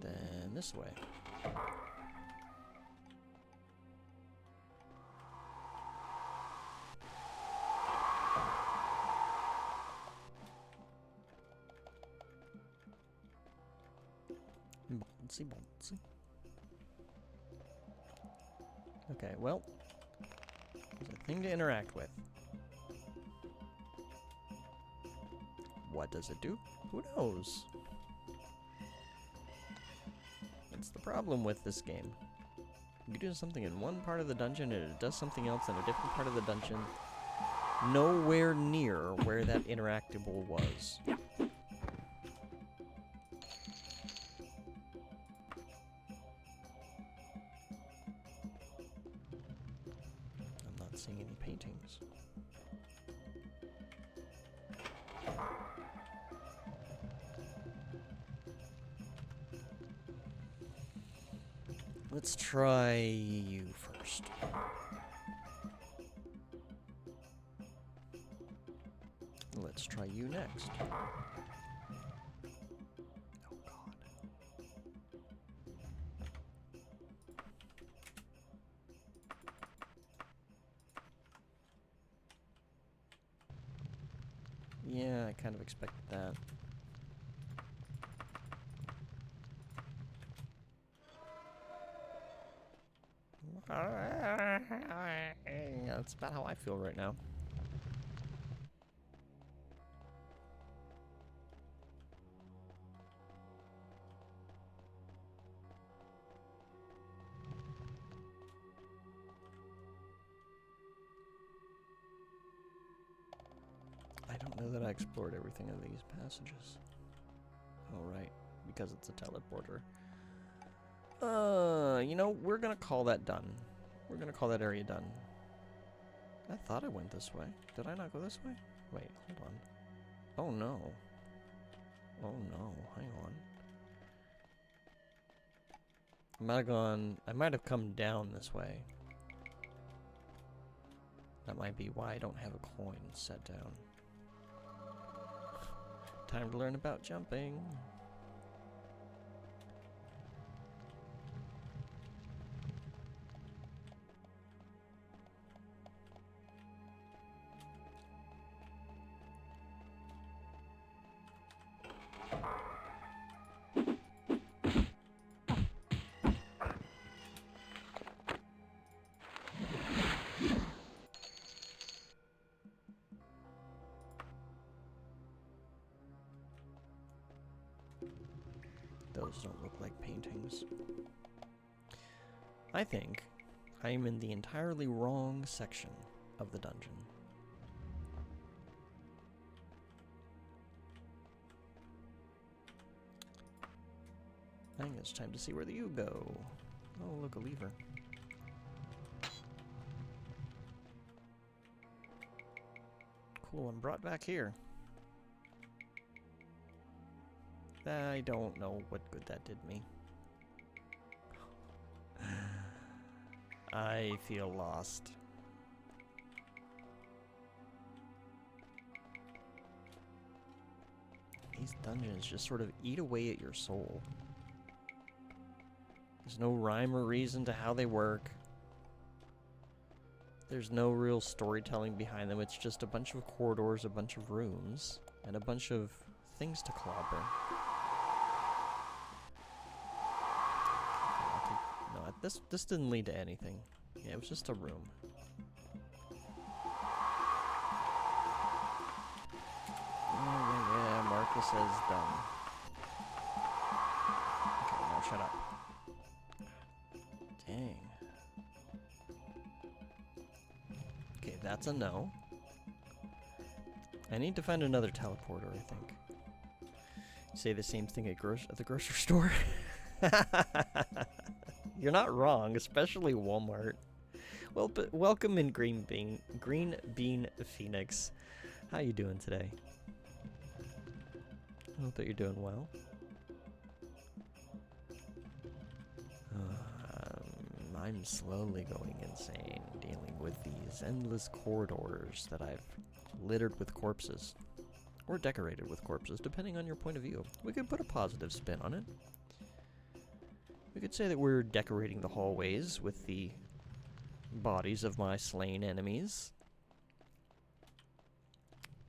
Then this way. Bouncy, bouncy. Okay, well, there's a thing to interact with. What does it do? Who knows? That's the problem with this game. You do something in one part of the dungeon and it does something else in a different part of the dungeon. Nowhere near where that interactable was. I'm not seeing any paintings. Let's try you first. Let's try you next. Oh God. Yeah, I kind of expected that. That's about how I feel right now. I don't know that I explored everything in these passages. Oh, right, because it's a teleporter. You know, we're gonna call that done. We're gonna call that area done. I thought I went this way. Did I not go this way? Wait, hold on. Oh no. Oh no, hang on. I might have come down this way. That might be why I don't have a coin set down. Time to learn about jumping. Those don't look like paintings. I think I am in the entirely wrong section of the dungeon. I think it's time to see where the you go. Oh, look, a lever. Cool, I'm brought back here. I don't know what good that did me. I feel lost. These dungeons just sort of eat away at your soul. There's no rhyme or reason to how they work. There's no real storytelling behind them. It's just a bunch of corridors, a bunch of rooms, and a bunch of things to clobber. No, this didn't lead to anything. Yeah, it was just a room. Yeah, Marcus says done. Okay, now shut up. Dang. Okay, that's a no. I need to find another teleporter, I think. Say the same thing at the grocery store. You're not wrong, especially Walmart. Well, but welcome in Green Bean Phoenix. How you doing today? I hope that you're doing well. I'm slowly going insane, dealing with these endless corridors that I've littered with corpses. or decorated with corpses, depending on your point of view. We could put a positive spin on it. We could say that we're decorating the hallways with the bodies of my slain enemies.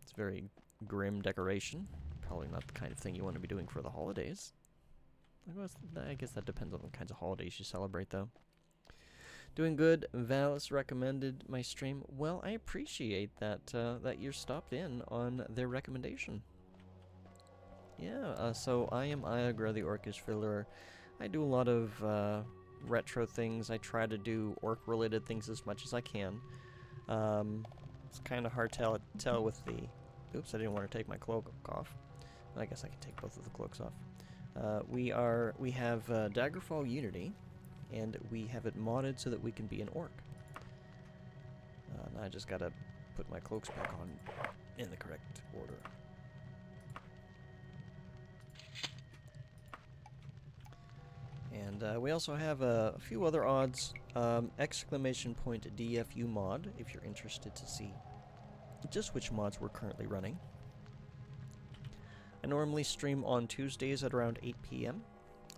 It's a very grim decoration. Probably not the kind of thing you want to be doing for the holidays. I guess that depends on the kinds of holidays you celebrate, though. Doing good. Valis recommended my stream. Well, I appreciate that that you stopped in on their recommendation. Yeah, so I am Iagra, the Orcish Fiddler. I do a lot of retro things. I try to do orc-related things as much as I can. It's kind of hard to tell with the... Oops, I didn't want to take my cloak off. I guess I can take both of the cloaks off. We have Daggerfall Unity, and we have it modded so that we can be an orc. Now I just gotta put my cloaks back on in the correct order. And we also have a few other odds. Exclamation point DFU mod, if you're interested to see just which mods we're currently running. I normally stream on Tuesdays at around 8 p.m.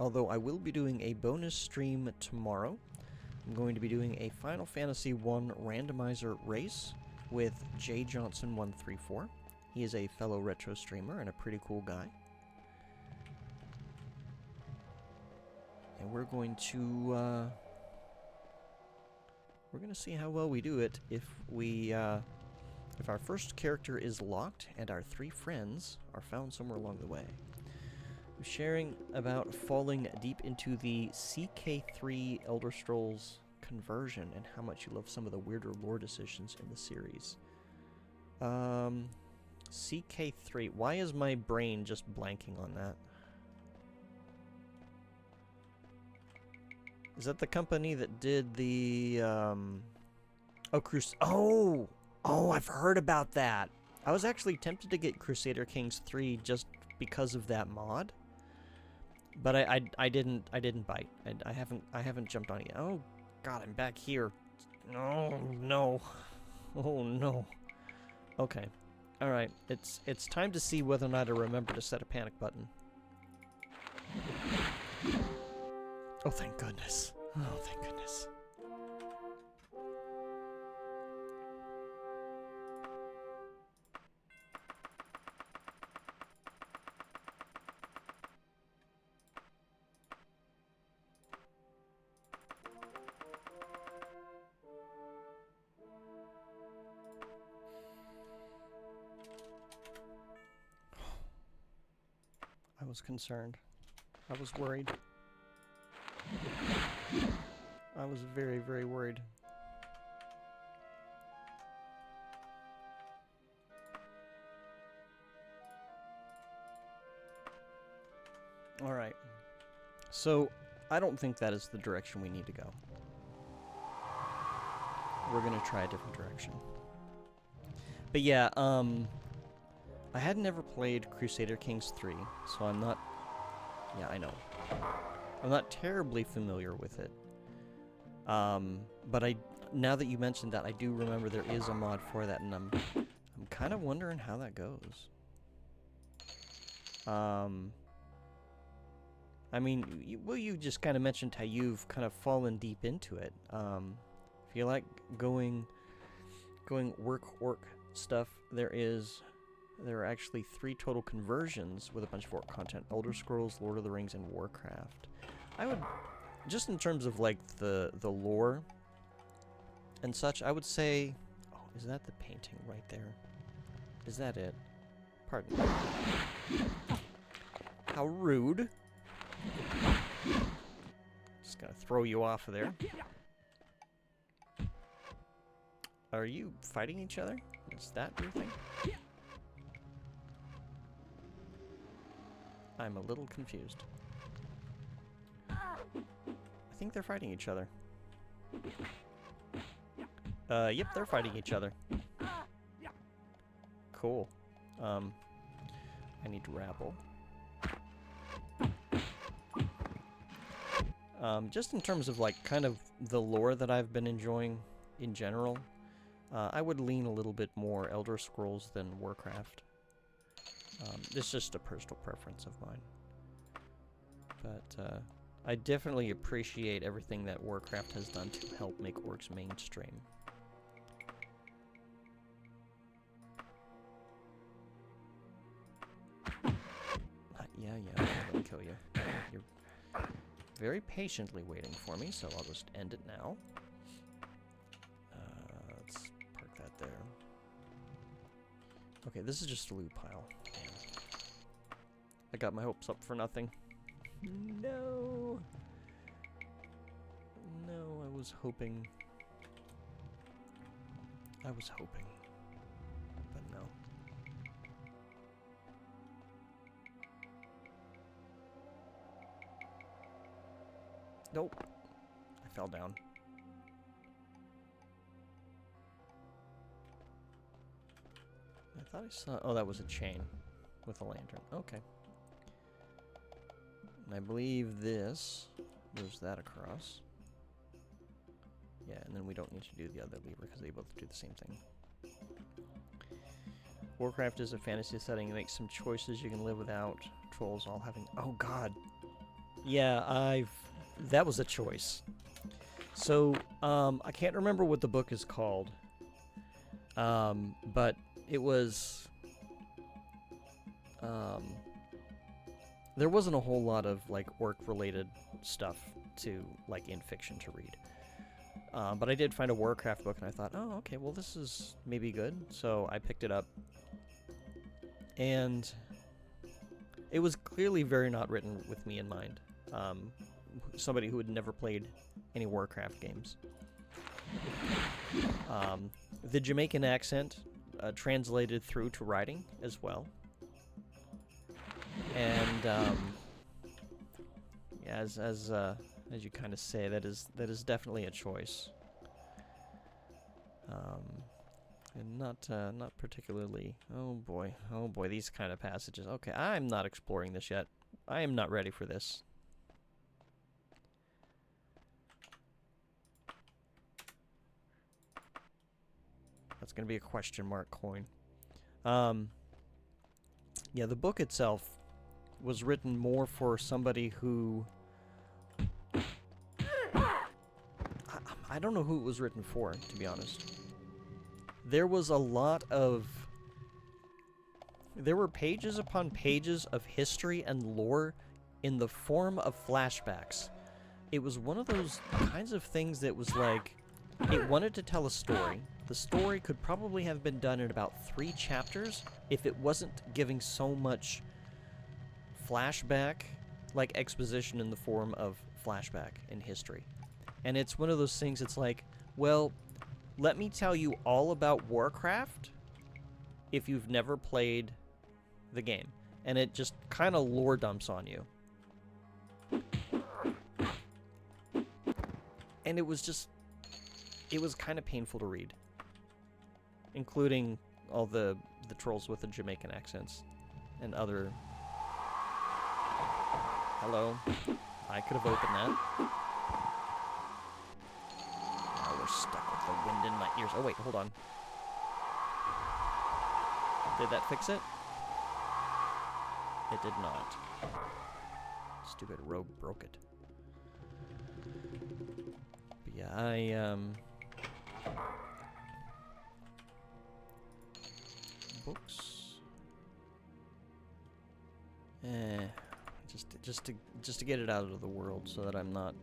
Although I will be doing a bonus stream tomorrow. I'm going to be doing a Final Fantasy I randomizer race with J Johnson 134. He is a fellow retro streamer and a pretty cool guy. And we're going to see how well we do it if we if our first character is locked and our 3 friends are found somewhere along the way. I'm sharing about falling deep into the CK3 Elder Scrolls conversion and how much you love some of the weirder lore decisions in the series. CK3. Why is my brain just blanking on that? Is that the company that did the, Oh, I've heard about that. I was actually tempted to get Crusader Kings 3 just because of that mod. But I didn't bite. I haven't jumped on it yet. Oh god, I'm back here. Oh no. Oh no. Okay. Alright. It's time to see whether or not I remember to set a panic button. Oh thank goodness. Oh thank goodness. I was concerned. I was worried. I was very, very worried. Alright. So, I don't think that is the direction we need to go. We're gonna try a different direction. But yeah, I had never played Crusader Kings 3, so I'm not... Yeah, I know. I'm not terribly familiar with it. But now that you mentioned that, I do remember there is a mod for that, and I'm kind of wondering how that goes. I mean, you just kind of mentioned how you've kind of fallen deep into it. If you like going orc stuff, there are actually 3 total conversions with a bunch of orc content: Elder Scrolls, Lord of the Rings, and Warcraft. I would, just in terms of like the lore and such, I would say, oh, is that the painting right there? Is that it? Pardon. How rude. Just gonna throw you off of there. Are you fighting each other? Is that your thing? I'm a little confused. I think they're fighting each other. Yep, they're fighting each other. Cool. I need to rabble. Just in terms of, like, kind of the lore that I've been enjoying in general, I would lean a little bit more Elder Scrolls than Warcraft. It's just a personal preference of mine. But I definitely appreciate everything that Warcraft has done to help make orcs mainstream. Yeah, let me kill you. You're very patiently waiting for me, so I'll just end it now. Let's park that there. Okay, this is just a loot pile. Damn. I got my hopes up for nothing. No. No, I was hoping. But no. Nope. I fell down. I thought I saw... Oh, that was a chain with a lantern. Okay. And I believe this moves that across. Yeah, and then we don't need to do the other lever because they both do the same thing. Warcraft is a fantasy setting. You make some choices you can live without. Trolls all having... Oh, God. Yeah, that was a choice. So, I can't remember what the book is called. But it was... there wasn't a whole lot of, like, orc-related stuff to, like, in fiction to read. But I did find a Warcraft book, and I thought, oh, okay, well, this is maybe good. So I picked it up. And it was clearly very not written with me in mind. Somebody who had never played any Warcraft games. The Jamaican accent translated through to writing as well. And yeah, as you kind of say, that is definitely a choice. And not particularly. Oh boy, these kind of passages. Okay, I'm not exploring this yet. I am not ready for this. That's gonna be a question mark coin. Yeah, the book itself was written more for somebody who... I don't know who it was written for, to be honest. There was a lot of... There were pages upon pages of history and lore in the form of flashbacks. It was one of those kinds of things that was like... It wanted to tell a story. The story could probably have been done in about 3 chapters if it wasn't giving so much flashback, like exposition in the form of flashback in history. And it's one of those things, it's like, well, let me tell you all about Warcraft if you've never played the game. And it just kind of lore dumps on you. And it was just... It was kind of painful to read. Including all the trolls with the Jamaican accents and other... Hello. I could have opened that. Now we're stuck with the wind in my ears. Oh wait, hold on. Did that fix it? It did not. Stupid rogue broke it. But yeah, books. Just to get it out of the world so that I'm not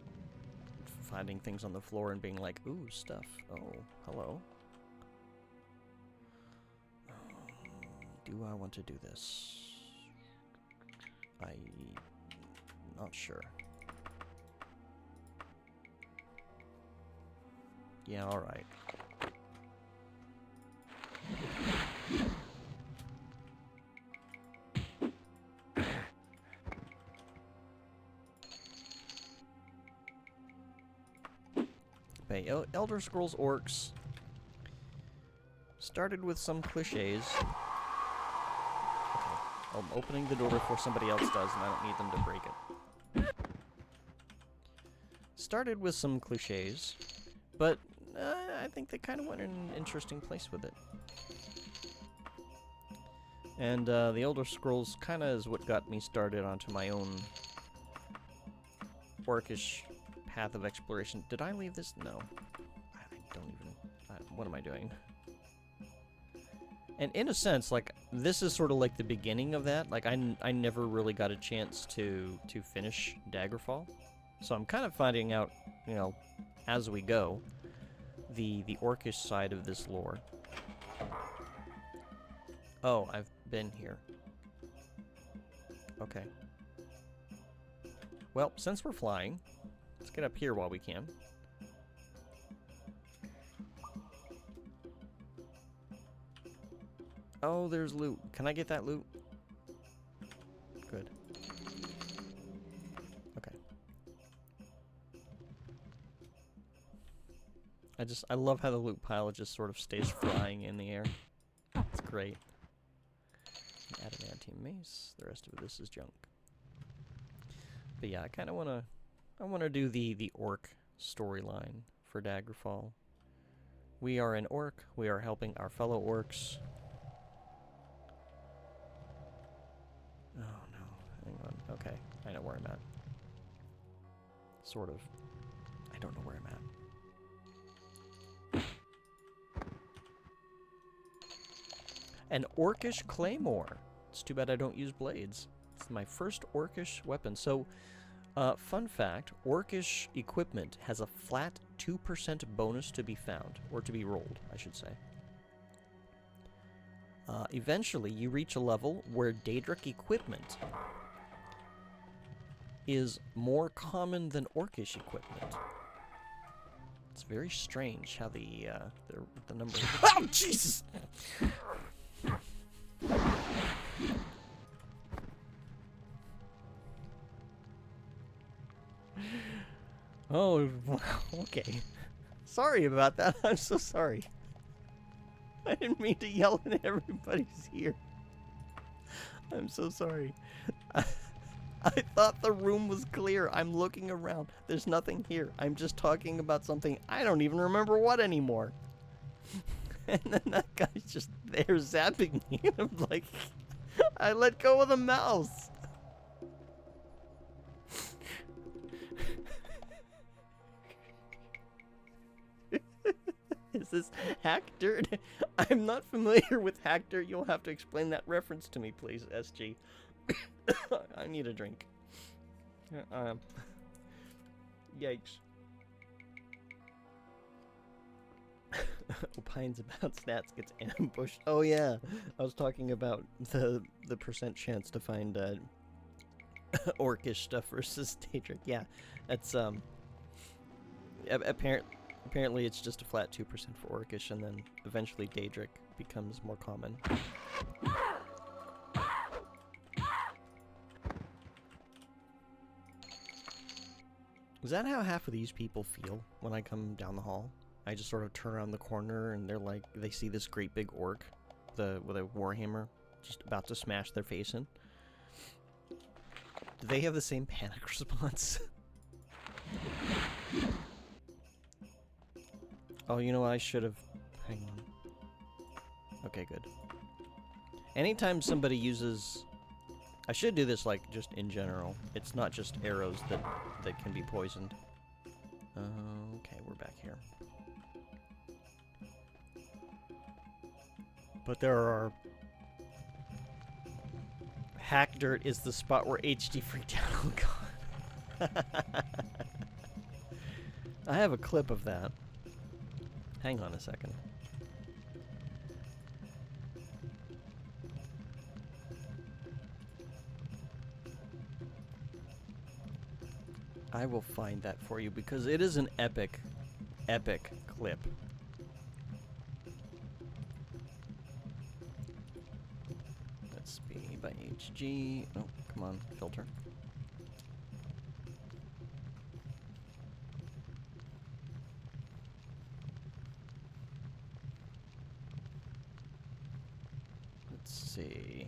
finding things on the floor and being like, ooh, stuff. Oh, hello. Do I want to do this? I'm not sure. Yeah, alright. Elder Scrolls Orcs started with some cliches. Okay, I'm opening the door before somebody else does, and I don't need them to break it. Started with some cliches, but I think they kind of went in an interesting place with it. And the Elder Scrolls kind of is what got me started onto my own orcish path of exploration. Did I leave this? No. I don't even... what am I doing? And in a sense, like, this is sort of like the beginning of that. Like, I never really got a chance to finish Daggerfall. So I'm kind of finding out, you know, as we go, the orcish side of this lore. Oh, I've been here. Okay. Well, since we're flying, let's get up here while we can. Oh, there's loot. Can I get that loot? Good. Okay. I love how the loot pile just sort of stays flying in the air. It's great. Adamantine mace. The rest of this is junk. But yeah, I kind of wanna do the orc storyline for Daggerfall. We are an orc. We are helping our fellow orcs. Oh no, hang on. Okay, I know where I'm at. Sort of. I don't know where I'm at. An orcish claymore. It's too bad I don't use blades. It's my first orcish weapon. So, fun fact, orcish equipment has a flat 2% bonus to be found, or to be rolled, I should say. Eventually, you reach a level where Daedric equipment is more common than orcish equipment. It's very strange how the number... Oh, Jesus! Oh, okay. Sorry about that. I'm so sorry. I didn't mean to yell in everybody's ear. I'm so sorry. I thought the room was clear. I'm looking around. There's nothing here. I'm just talking about something I don't even remember what anymore. And then that guy's just there zapping me. And I'm like, I let go of the mouse. Is this hack dirt? I'm not familiar with hack dirt. You'll have to explain that reference to me, please, SG. I need a drink. Yikes. Opines about stats gets ambushed. Oh yeah, I was talking about the percent chance to find orcish stuff versus Daedric. Yeah, that's apparently it's just a flat 2% for orcish, and then eventually Daedric becomes more common. Is that how half of these people feel when I come down the hall? I just sort of turn around the corner and they're like, they see this great big orc with a warhammer just about to smash their face in. Do they have the same panic response? Oh, you know what? I should have... Hang on. Okay, good. Anytime somebody uses... I should do this, like, just in general. It's not just arrows that can be poisoned. Okay, we're back here. But there are... Hack dirt is the spot where HD freaked out. Oh, God. I have a clip of that. Hang on a second. I will find that for you because it is an epic, epic clip. Let's be by HG. Oh, come on, filter. Let's see.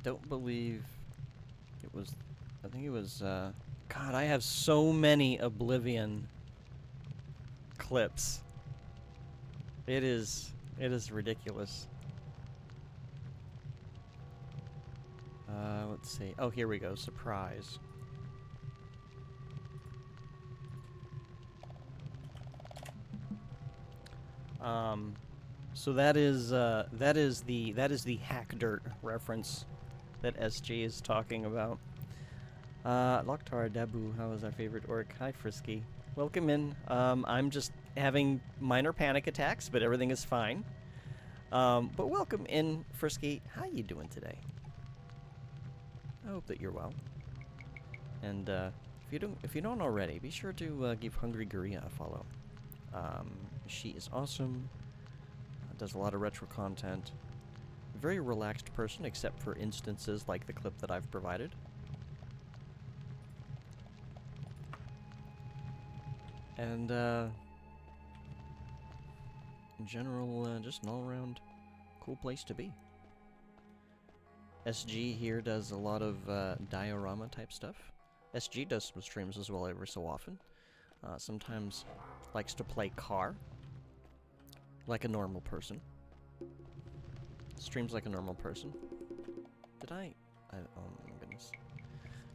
Don't believe it was... I think it was, God, I have so many Oblivion clips. It is ridiculous. Let's see. Oh, here we go. Surprise. So that is the hack dirt reference that SG is talking about. Loktar Dabu, how is our favorite orc? Hi, Frisky. Welcome in. I'm just having minor panic attacks, but everything is fine. But welcome in, Frisky. How you doing today? I hope that you're well. And if you don't already, be sure to give Hungry Guria a follow. She is awesome. Does a lot of retro content. Very relaxed person, except for instances like the clip that I've provided. And in general, just an all-around cool place to be. SG here does a lot of diorama type stuff. SG does some streams as well every so often. Sometimes likes to play car, like a normal person. Streams like a normal person. Did I oh my goodness.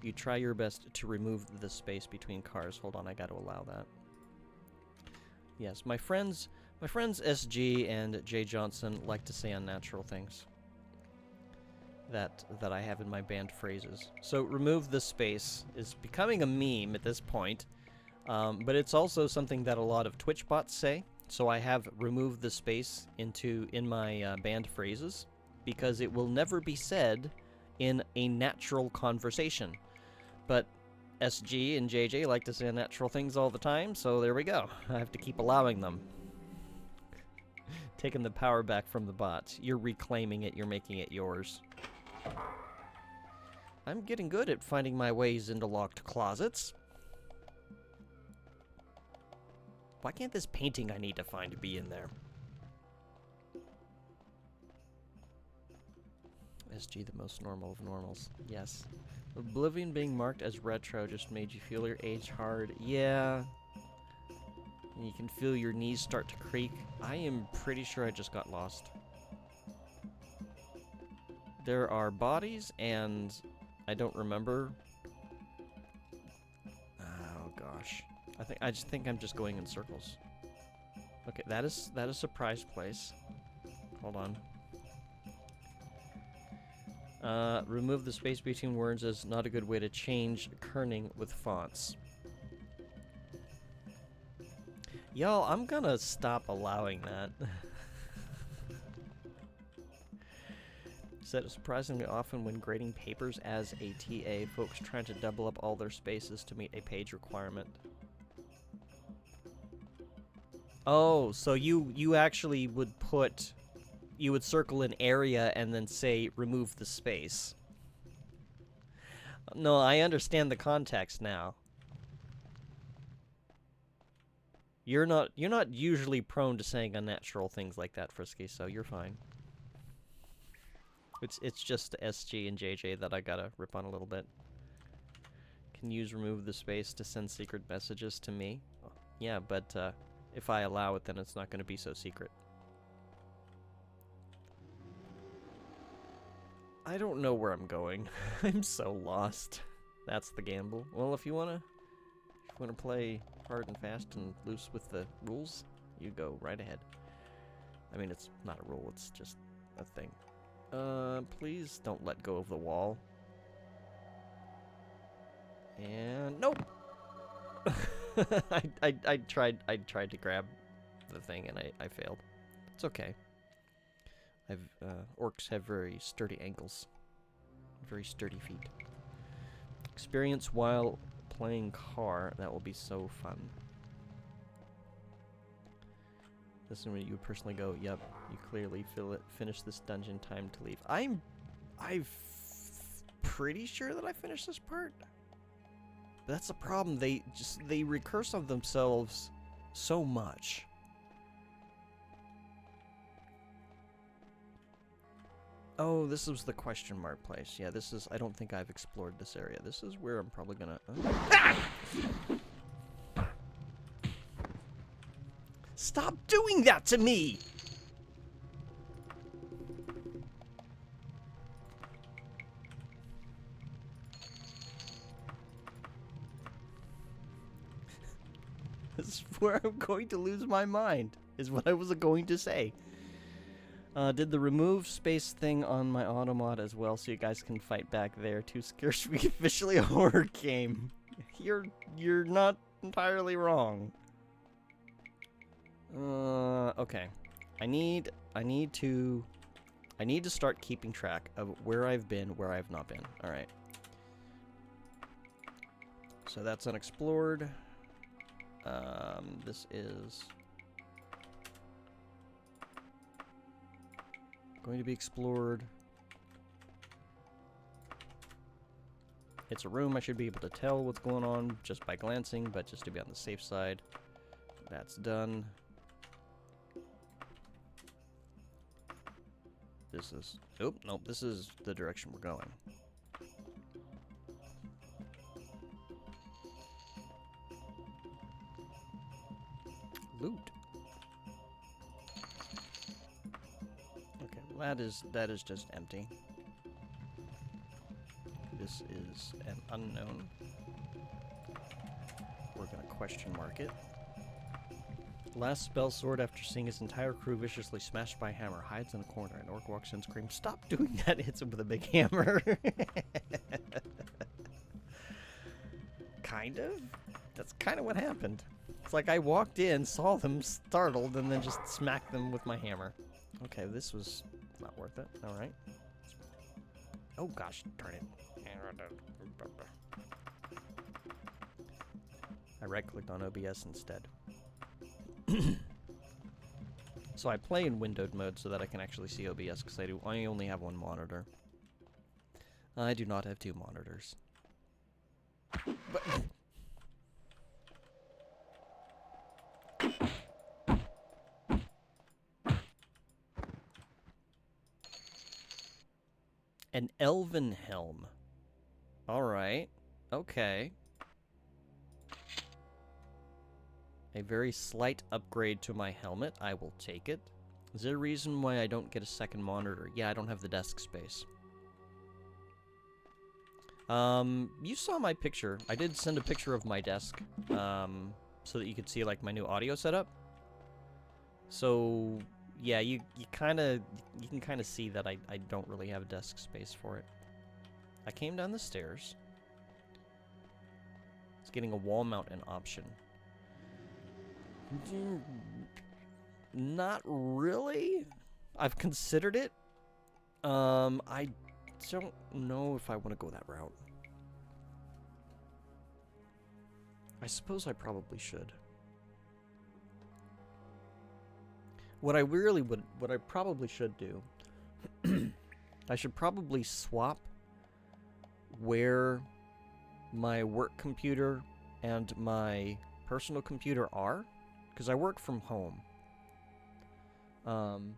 You try your best to remove the space between cars. Hold on, I gotta allow that. Yes, my friends SG and Jay Johnson like to say unnatural things that I have in my banned phrases. So remove the space is becoming a meme at this point, but it's also something that a lot of Twitch bots say. So I have removed the space in my banned phrases because it will never be said in a natural conversation. But SG and JJ like to say unnatural things all the time, so there we go. I have to keep allowing them. Taking the power back from the bots. You're reclaiming it, you're making it yours. I'm getting good at finding my ways into locked closets. Why can't this painting I need to find be in there? SG, the most normal of normals. Yes. Oblivion being marked as retro just made you feel your age hard. Yeah. And you can feel your knees start to creak. I am pretty sure I just got lost. There are bodies, and I don't remember. Oh gosh. I just think I'm just going in circles. Okay, that is surprise place. Hold on. Remove the space between words is not a good way to change kerning with fonts. Yo, I'm gonna stop allowing that. Said surprisingly often when grading papers as a TA, folks trying to double up all their spaces to meet a page requirement. Oh, so you actually would put... You would circle an area and then say, remove the space. No, I understand the context now. You're not usually prone to saying unnatural things like that, Frisky, so you're fine. It's just SG and JJ that I gotta rip on a little bit. Can use remove the space to send secret messages to me? Yeah, but if I allow it, then it's not gonna be so secret. I don't know where I'm going. I'm so lost. That's the gamble. Well, if you wanna play hard and fast and loose with the rules, you go right ahead. I mean, it's not a rule, it's just a thing. Please don't let go of the wall. And nope. I tried to grab the thing and I failed. It's okay. Orcs have very sturdy ankles. Very sturdy feet. Experience while playing car. That will be so fun. This is when you would personally go, yep, you clearly finish this dungeon, time to leave. I'm pretty sure that I finished this part. But that's the problem. They recurse of themselves so much. Oh, this was the question mark place. Yeah, this is... I don't think I've explored this area. This is where I'm probably gonna... Stop doing that to me! This is where I'm going to lose my mind, is what I was going to say. Did the remove space thing on my automod as well, so you guys can fight back there. Too scared to be officially a horror game. You're not entirely wrong. Okay. I need to start keeping track of where I've been, where I've not been. All right. So that's unexplored. This is going to be explored. It's a room. I should be able to tell what's going on just by glancing, but just to be on the safe side. That's done. This is... Oh, nope, this is the direction we're going. Loot. Okay, well that is just empty. This is an unknown. We're gonna question mark it. Last spell sword, after seeing his entire crew viciously smashed by a hammer, hides in a corner. An orc walks in and screams, "Stop doing that!" Hits him with a big hammer. Kind of? That's kind of what happened. It's like I walked in, saw them startled, and then just smacked them with my hammer. Okay, this was not worth it. Alright. Oh gosh, darn it. I right-clicked on OBS instead. So I play in windowed mode so that I can actually see OBS, because I only have one monitor. I do not have two monitors. But an elven helm. Alright. Okay. A very slight upgrade to my helmet. I will take it. Is there a reason why I don't get a second monitor? Yeah, I don't have the desk space. You saw my picture. I did send a picture of my desk, so that you could see, like, my new audio setup. So, yeah, you can kind of see that I don't really have a desk space for it. I came down the stairs. It's getting a wall mount an option. Not really. I've considered it. I don't know if I want to go that route. I suppose I probably should. What I probably should do, I should probably swap where my work computer and my personal computer are. Because I work from home. And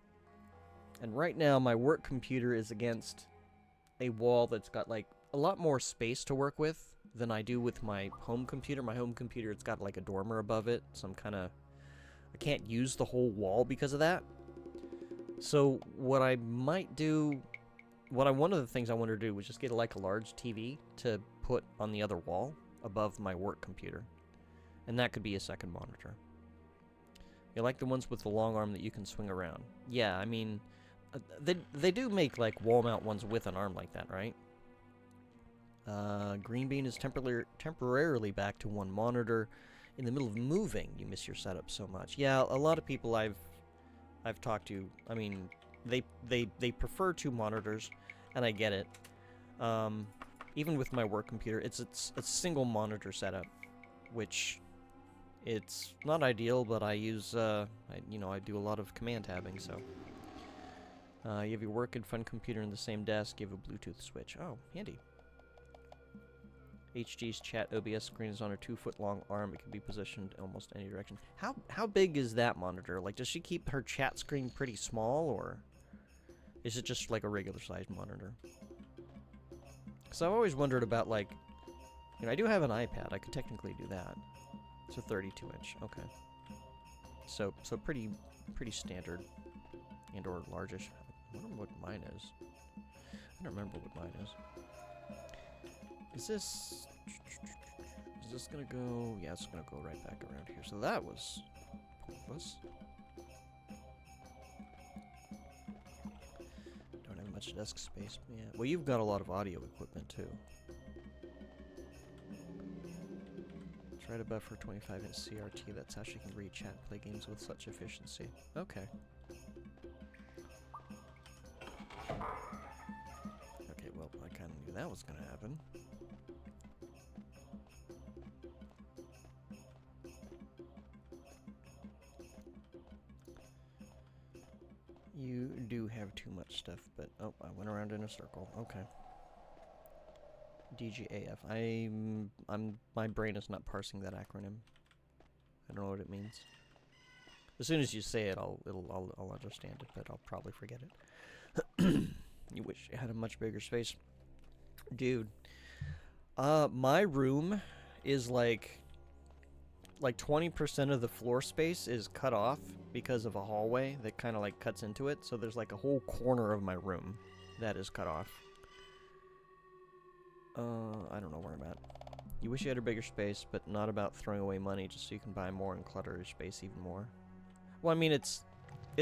right now my work computer is against a wall that's got like a lot more space to work with than I do with my home computer. My home computer, it's got like a dormer above it, so I can't use the whole wall because of that. So what I might do, one of the things I want to do was just get like a large TV to put on the other wall above my work computer. And that could be a second monitor. You like the ones with the long arm that you can swing around? Yeah, I mean, they do make like wall mount ones with an arm like that, right? Green Bean is temporarily back to one monitor. In the middle of moving, you miss your setup so much. Yeah, a lot of people I've talked to, I mean, they prefer two monitors, and I get it. Even with my work computer, it's a single monitor setup, which it's not ideal, but I use I do a lot of command tabbing, so you have your work and fun computer in the same desk. You have a Bluetooth switch. Oh, handy. HG's chat OBS screen is on her 2-foot-long arm. It can be positioned almost any direction. How big is that monitor? Like, does she keep her chat screen pretty small, or is it just like a regular-sized monitor? Because I've always wondered about, like, I do have an iPad. I could technically do that. It's a 32-inch. Okay. So pretty standard and or largish. I wonder what mine is. I don't remember what mine is. Is this gonna go? Yeah, it's gonna go right back around here. So that was pointless. Don't have much desk space. Yeah. Well, you've got a lot of audio equipment too. Try to buffer 25-inch CRT. That's how she can read chat and play games with such efficiency. Okay. Okay, well, I kind of knew that was going to happen. You do have too much stuff, but... Oh, I went around in a circle. Okay. DGAF. My brain is not parsing that acronym. I don't know what it means. As soon as you say it, I'll understand it, but I'll probably forget it. You wish you had a much bigger space. Dude. My room is like 20% of the floor space is cut off because of a hallway that kind of like cuts into it. So there's like a whole corner of my room that is cut off. I don't know where I'm at. You wish you had a bigger space, but not about throwing away money just so you can buy more and clutter your space even more. Well, I mean, it's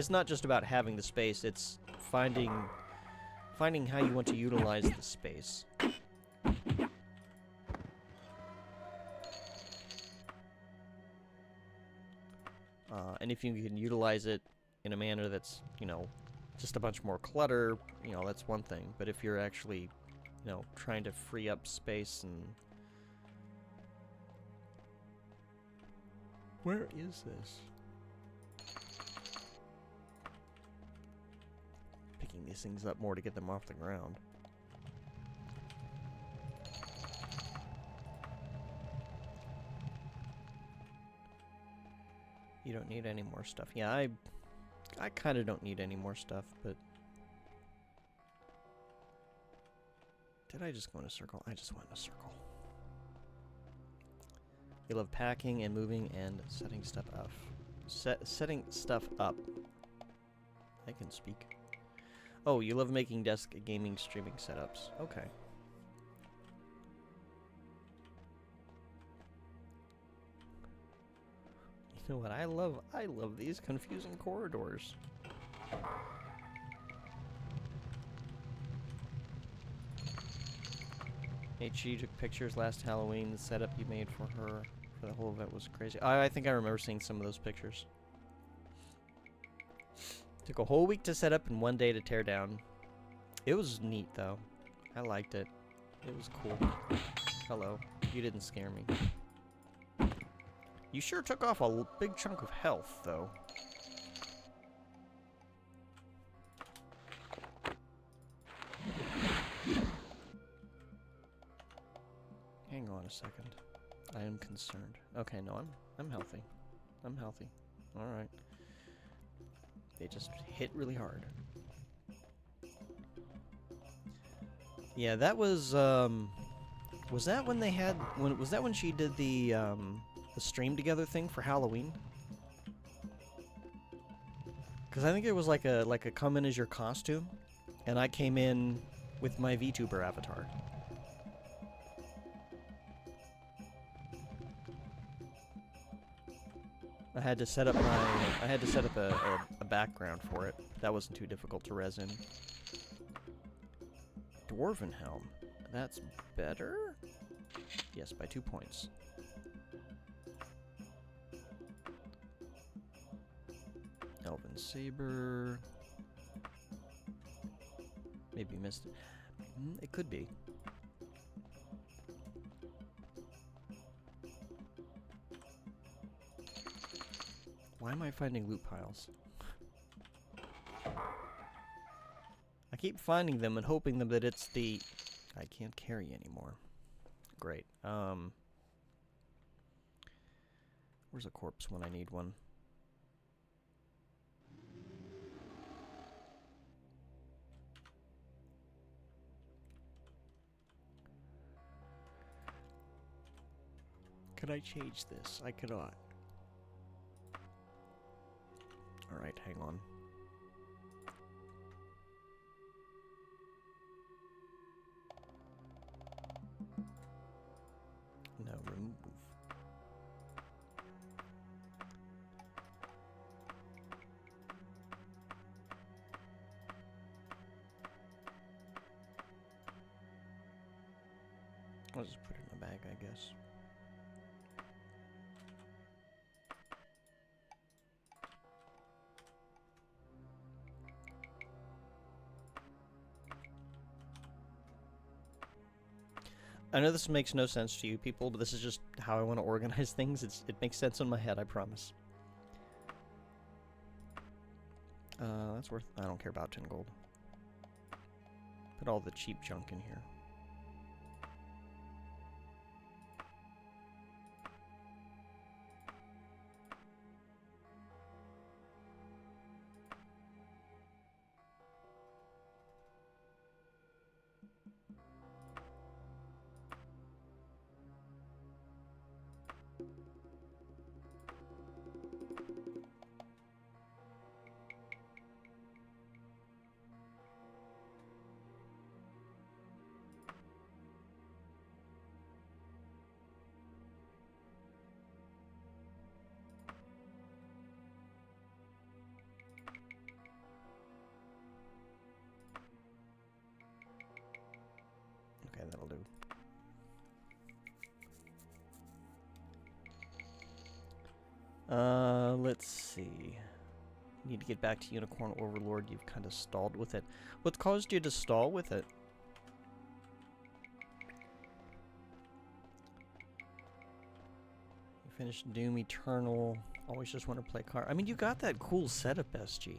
not just about having the space, it's finding how you want to utilize the space. And if you can utilize it in a manner that's, you know, just a bunch more clutter, you know, that's one thing. But if you're actually, you know, trying to free up space and... Where is this? Picking these things up more to get them off the ground. You don't need any more stuff. Yeah, I kind of don't need any more stuff, but... Did I just go in a circle? I just went in a circle. You love packing and moving and setting stuff up. Setting stuff up. I can speak. Oh, you love making desk gaming streaming setups. Okay. You know what I love? I love these confusing corridors. HG took pictures last Halloween. The setup you made for her for the whole event was crazy. I think I remember seeing some of those pictures. Took a whole week to set up and 1 day to tear down. It was neat, though. I liked it. It was cool. Hello. You didn't scare me. You sure took off a big chunk of health, though. Hang on a second. I am concerned. Okay, no, I'm healthy. I'm healthy. All right. They just hit really hard. Yeah, that was that when they had was that when she did the stream together thing for Halloween? Cuz I think it was like a come in as your costume, and I came in with my VTuber avatar. I had to set up a background for it. That wasn't too difficult to resin. Dwarven Helm. That's better? Yes, by 2 points. Elven Saber. Maybe missed it. It could be. Why am I finding loot piles? I keep finding them and hoping them that it's the... I can't carry anymore. Great. Where's a corpse when I need one? Could I change this? I cannot. Alright, hang on. No, remove. I'll just put it in a bag, I guess. I know this makes no sense to you people, but this is just how I want to organize things. It makes sense in my head, I promise. That's worth... I don't care about 10 gold. Put all the cheap junk in here. Okay, that'll do. Let's see. Need to get back to Unicorn Overlord. You've kind of stalled with it. What caused you to stall with it? You finished Doom Eternal. Always just want to play car. I mean, you got that cool setup, SG.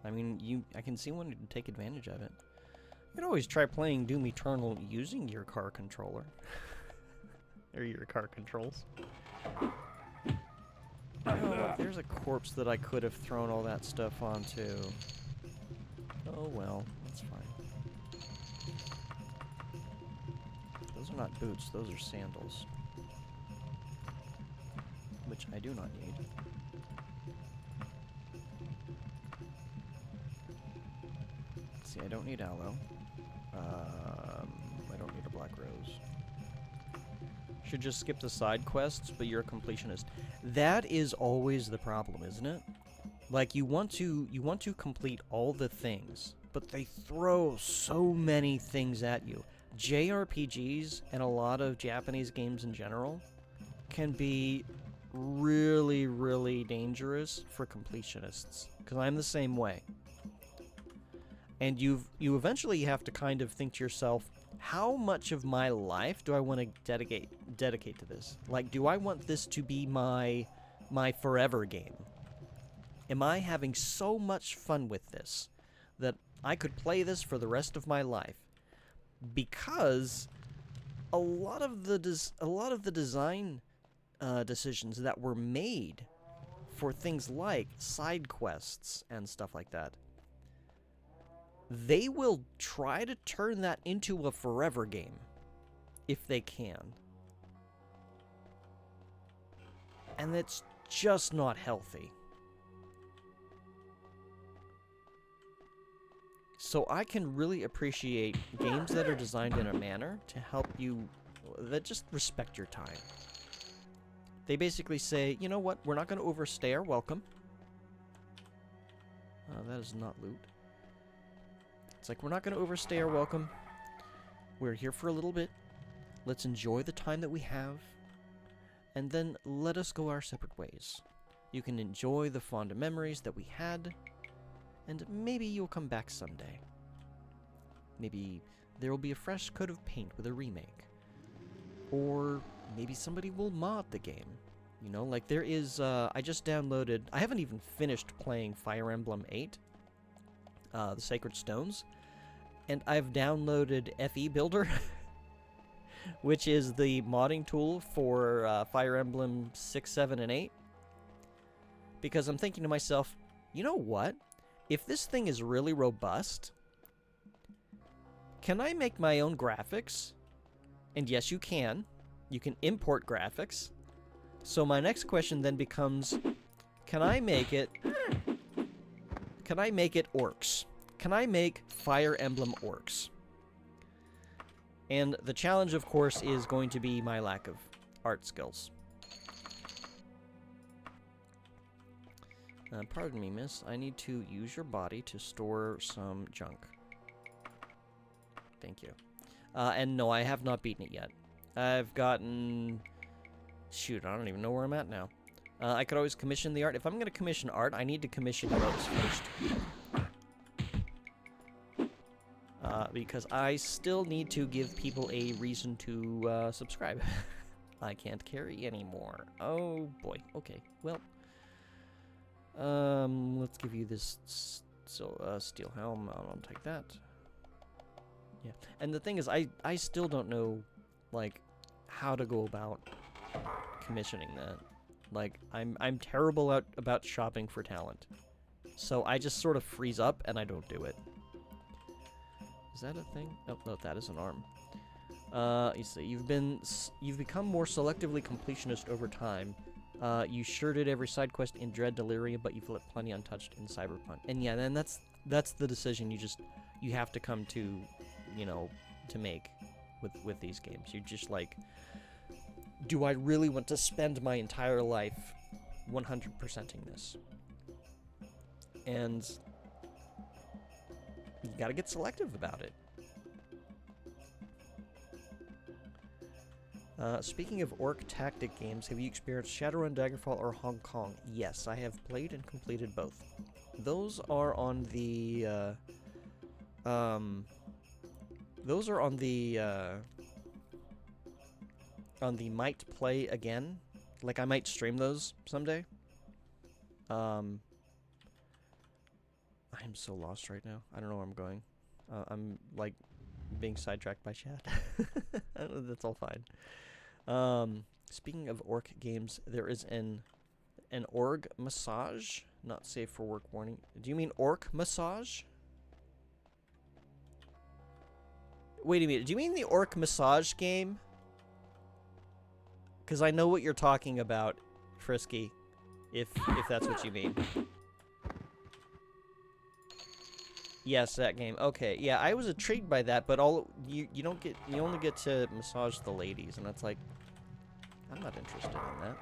I mean, I can see wanting to take advantage of it. You can always try playing Doom Eternal using your car controller. Or your car controls. Oh, there's a corpse that I could have thrown all that stuff onto. Oh well, that's fine. Those are not boots, those are sandals. Which I do not need. See, I don't need aloe. I don't need a black rose. Should just skip the side quests, but you're a completionist. That is always the problem, isn't it? Like, you want to complete all the things, but they throw so many things at you. JRPGs and a lot of Japanese games in general can be really, really dangerous for completionists, because I'm the same way. And you eventually have to kind of think to yourself, how much of my life do I want to dedicate to this? Like, do I want this to be my forever game? Am I having so much fun with this that I could play this for the rest of my life? Because a lot of the design decisions that were made for things like side quests and stuff like that, they will try to turn that into a forever game, if they can. And that's just not healthy. So I can really appreciate games that are designed in a manner to help you, that just respect your time. They basically say, you know what, we're not going to overstay our welcome. That is not loot. It's like, we're not going to overstay our welcome. We're here for a little bit. Let's enjoy the time that we have. And then let us go our separate ways. You can enjoy the fond memories that we had. And maybe you'll come back someday. Maybe there will be a fresh coat of paint with a remake. Or maybe somebody will mod the game. You know, like there is, I just downloaded, I haven't even finished playing Fire Emblem 8. The Sacred Stones, and I've downloaded FE Builder, which is the modding tool for Fire Emblem 6, 7, and 8, because I'm thinking to myself, you know what? If this thing is really robust, can I make my own graphics? And yes, you can. You can import graphics. So my next question then becomes, can I make it Can I make it orcs? Can I make Fire Emblem orcs? And the challenge, of course, is going to be my lack of art skills. Pardon me, miss. I need to use your body to store some junk. Thank you. And no, I have not beaten it yet. I've gotten... Shoot, I don't even know where I'm at now. I could always commission the art. If I'm going to commission art, I need to commission those first. Because I still need to give people a reason to subscribe. I can't carry anymore. Oh, boy. Okay, well... let's give you this steel helm. I'll take that. Yeah, and the thing is, I still don't know, like, how to go about commissioning that. Like, I'm terrible about shopping for talent, so I just sort of freeze up and I don't do it. Is that a thing? Oh, no, that is an arm. You see, you've become more selectively completionist over time. You sure did every side quest in Dread Delirium, but you've left plenty untouched in Cyberpunk. And yeah, then that's the decision you have to come to, you know, to make with these games. You're just like, do I really want to spend my entire life 100%ing this? And you gotta get selective about it. Speaking of orc tactic games, have you experienced Shadowrun, Daggerfall, or Hong Kong? Yes, I have played and completed both. Those are on the, might play again. Like, I might stream those someday. I'm so lost right now. I don't know where I'm going. I'm, like, being sidetracked by chat. That's all fine. Speaking of orc games, there is an org massage. Not safe for work warning. Do you mean orc massage? Wait a minute. Do you mean the orc massage game? Because I know what you're talking about, Frisky. If that's what you mean. Yes, that game. Okay, yeah, I was intrigued by that, but you only get to massage the ladies, and it's like, I'm not interested in that.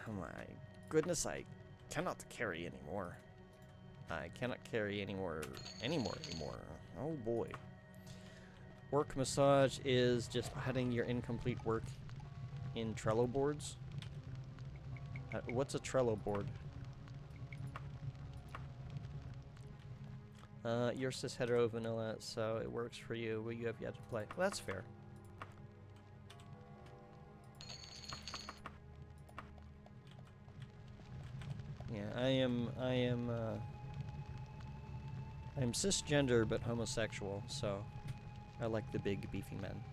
Oh my goodness, I cannot carry anymore. I cannot carry anymore. Oh boy. Work massage is just adding your incomplete work in Trello boards. What's a Trello board? You're cis hetero vanilla, so it works for you. Well, you have yet to play. Well, that's fair. Yeah, I'm cisgender but homosexual, so I like the big beefy men.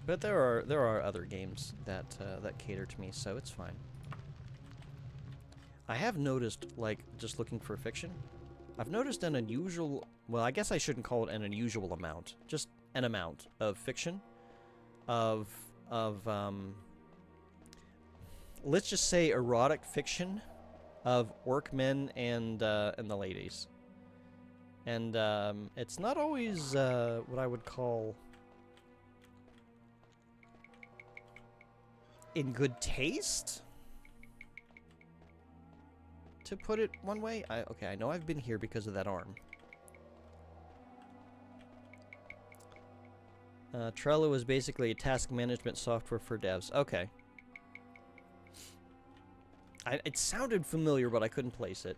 But there are other games that that cater to me, so it's fine. I have noticed, like, just looking for fiction, I've noticed an unusual, well, I guess I shouldn't call it an unusual amount, just an amount of fiction, of let's just say erotic fiction of orc men and the ladies. And it's not always what I would call in good taste, to put it one way. Okay, I know I've been here because of that arm. Trello is basically a task management software for devs. Okay. It sounded familiar, but I couldn't place it.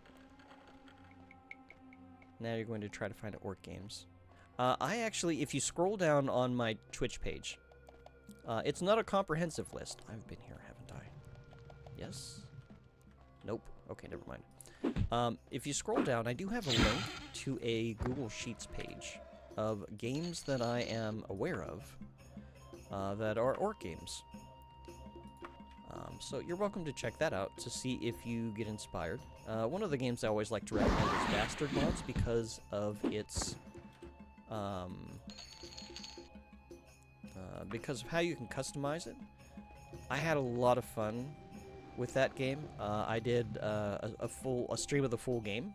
Now you're going to try to find orc games. I actually, if you scroll down on my Twitch page, it's not a comprehensive list. I've been here, haven't I? Yes? Nope. Okay, never mind. If you scroll down, I do have a link to a Google Sheets page of games that I am aware of that are orc games. So you're welcome to check that out to see if you get inspired. One of the games I always like to recommend is Bastard Mods because of its because of how you can customize it. I had a lot of fun with that game. I did a stream of the full game.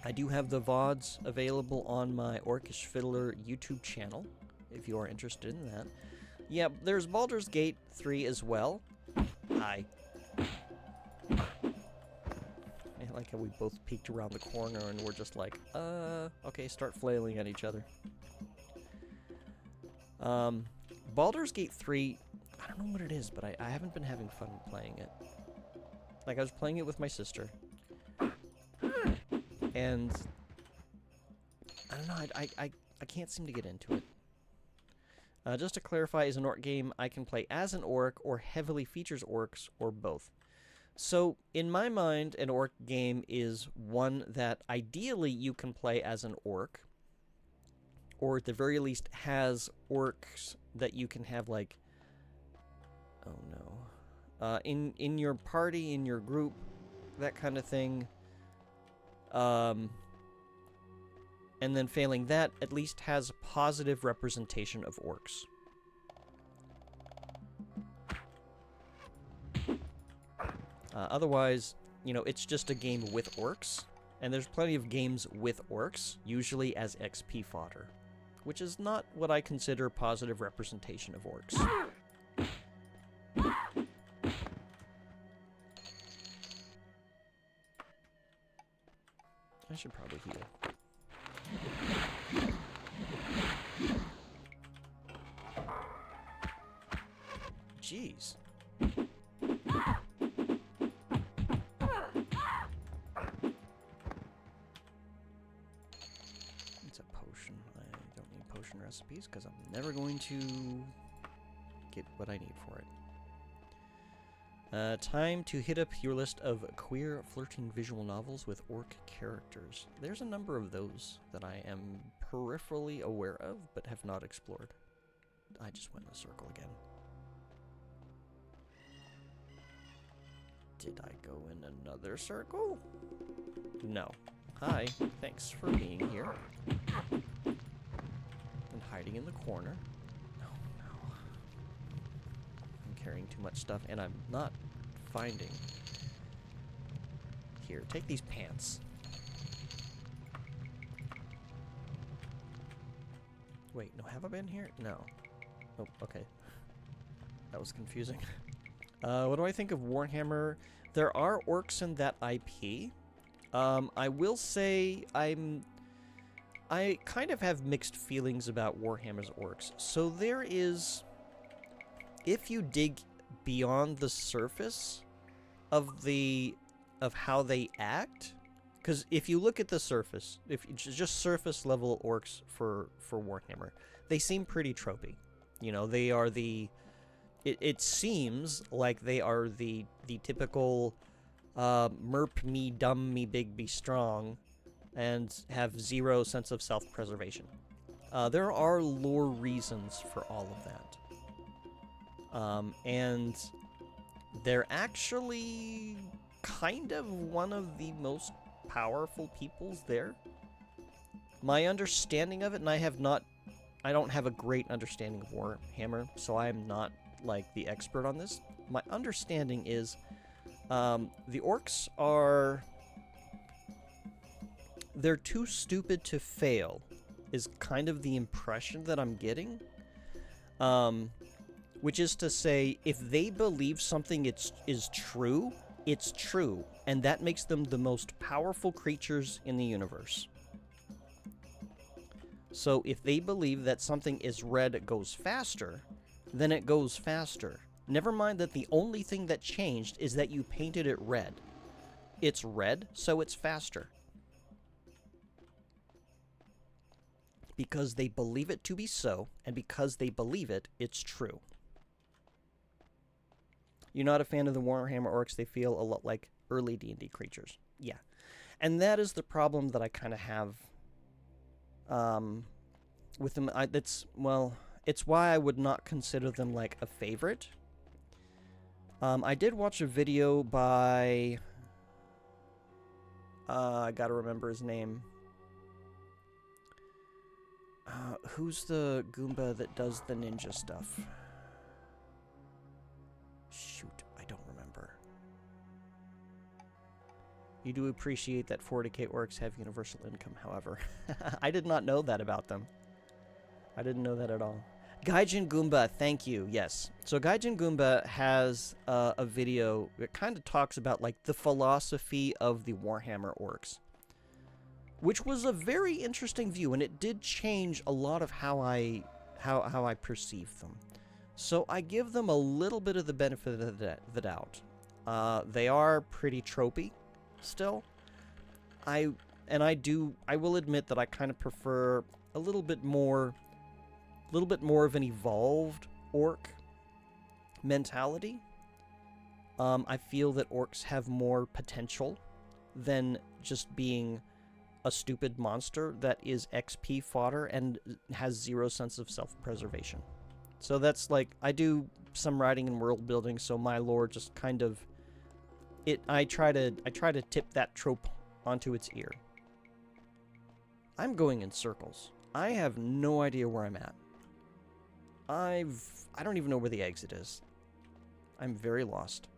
I do have the VODs available on my Orcish Fiddler YouTube channel, if you are interested in that. Yeah, there's Baldur's Gate 3 as well. Hi. I like how we both peeked around the corner and we're just like, okay, start flailing at each other. Baldur's Gate 3, I don't know what it is, but I haven't been having fun playing it. Like, I was playing it with my sister. And I don't know, I can't seem to get into it. Just to clarify, is an orc game I can play as an orc or heavily features orcs or both. So, in my mind, an orc game is one that ideally you can play as an orc, or at the very least has orcs that you can have, like, oh no, in your party, in your group, that kind of thing. And then failing that, at least has positive representation of orcs. Otherwise, you know, it's just a game with orcs, and there's plenty of games with orcs, usually as XP fodder, which is not what I consider positive representation of orcs. I should probably heal. Jeez. It's a potion. I don't need potion recipes because I'm never going to get what I need for it. Time to hit up your list of queer flirting visual novels with orc characters. There's a number of those that I am peripherally aware of, but have not explored. I just went in a circle again. Did I go in another circle? No. Hi, thanks for being here. And hiding in the corner. No, no. I'm carrying too much stuff, and I'm not finding. Here, take these pants. Wait, no, have I been here? No. Oh, okay. That was confusing. What do I think of Warhammer? There are orcs in that IP. I will say I kind of have mixed feelings about Warhammer's orcs. So there is, if you dig beyond the surface of how they act, because if you look at the surface, if just surface level orcs for Warhammer, they seem pretty tropey. You know, they are the. It seems like they are the typical merp me, dumb me, big be strong, and have zero sense of self-preservation. There are lore reasons for all of that. And they're actually kind of one of the most powerful peoples there. My understanding of it, and I don't have a great understanding of Warhammer, so I am not like the expert on this. My understanding is the orcs they're too stupid to fail is kind of the impression that I'm getting. Which is to say, if they believe something is true, it's true, and that makes them the most powerful creatures in the universe. So if they believe that something is red goes faster, then it goes faster. Never mind that the only thing that changed is that you painted it red. It's red, so it's faster. Because they believe it to be so, and because they believe it, it's true. You're not a fan of the Warhammer orcs, they feel a lot like early D&D creatures. Yeah. And that is the problem that I kind of have with them. It's why I would not consider them like a favorite. I did watch a video by... I gotta remember his name. Who's the Goomba that does the ninja stuff? Shoot, I don't remember. You do appreciate that 40k orcs have universal income, however. I did not know that about them. I didn't know that at all. Gaijin Goomba, thank you, yes. So Gaijin Goomba has a video that kind of talks about, like, the philosophy of the Warhammer orcs. Which was a very interesting view, and it did change a lot of how I perceive them. So I give them a little bit of the benefit of the doubt. They are pretty tropey still. I will admit that I kind of prefer a little bit more of an evolved orc mentality. I feel that orcs have more potential than just being a stupid monster that is XP fodder and has zero sense of self-preservation. So that's like, I do some writing and world building, so my lore just kind of, I try to tip that trope onto its ear. I'm going in circles. I have no idea where I'm at. I don't even know where the exit is. I'm very lost.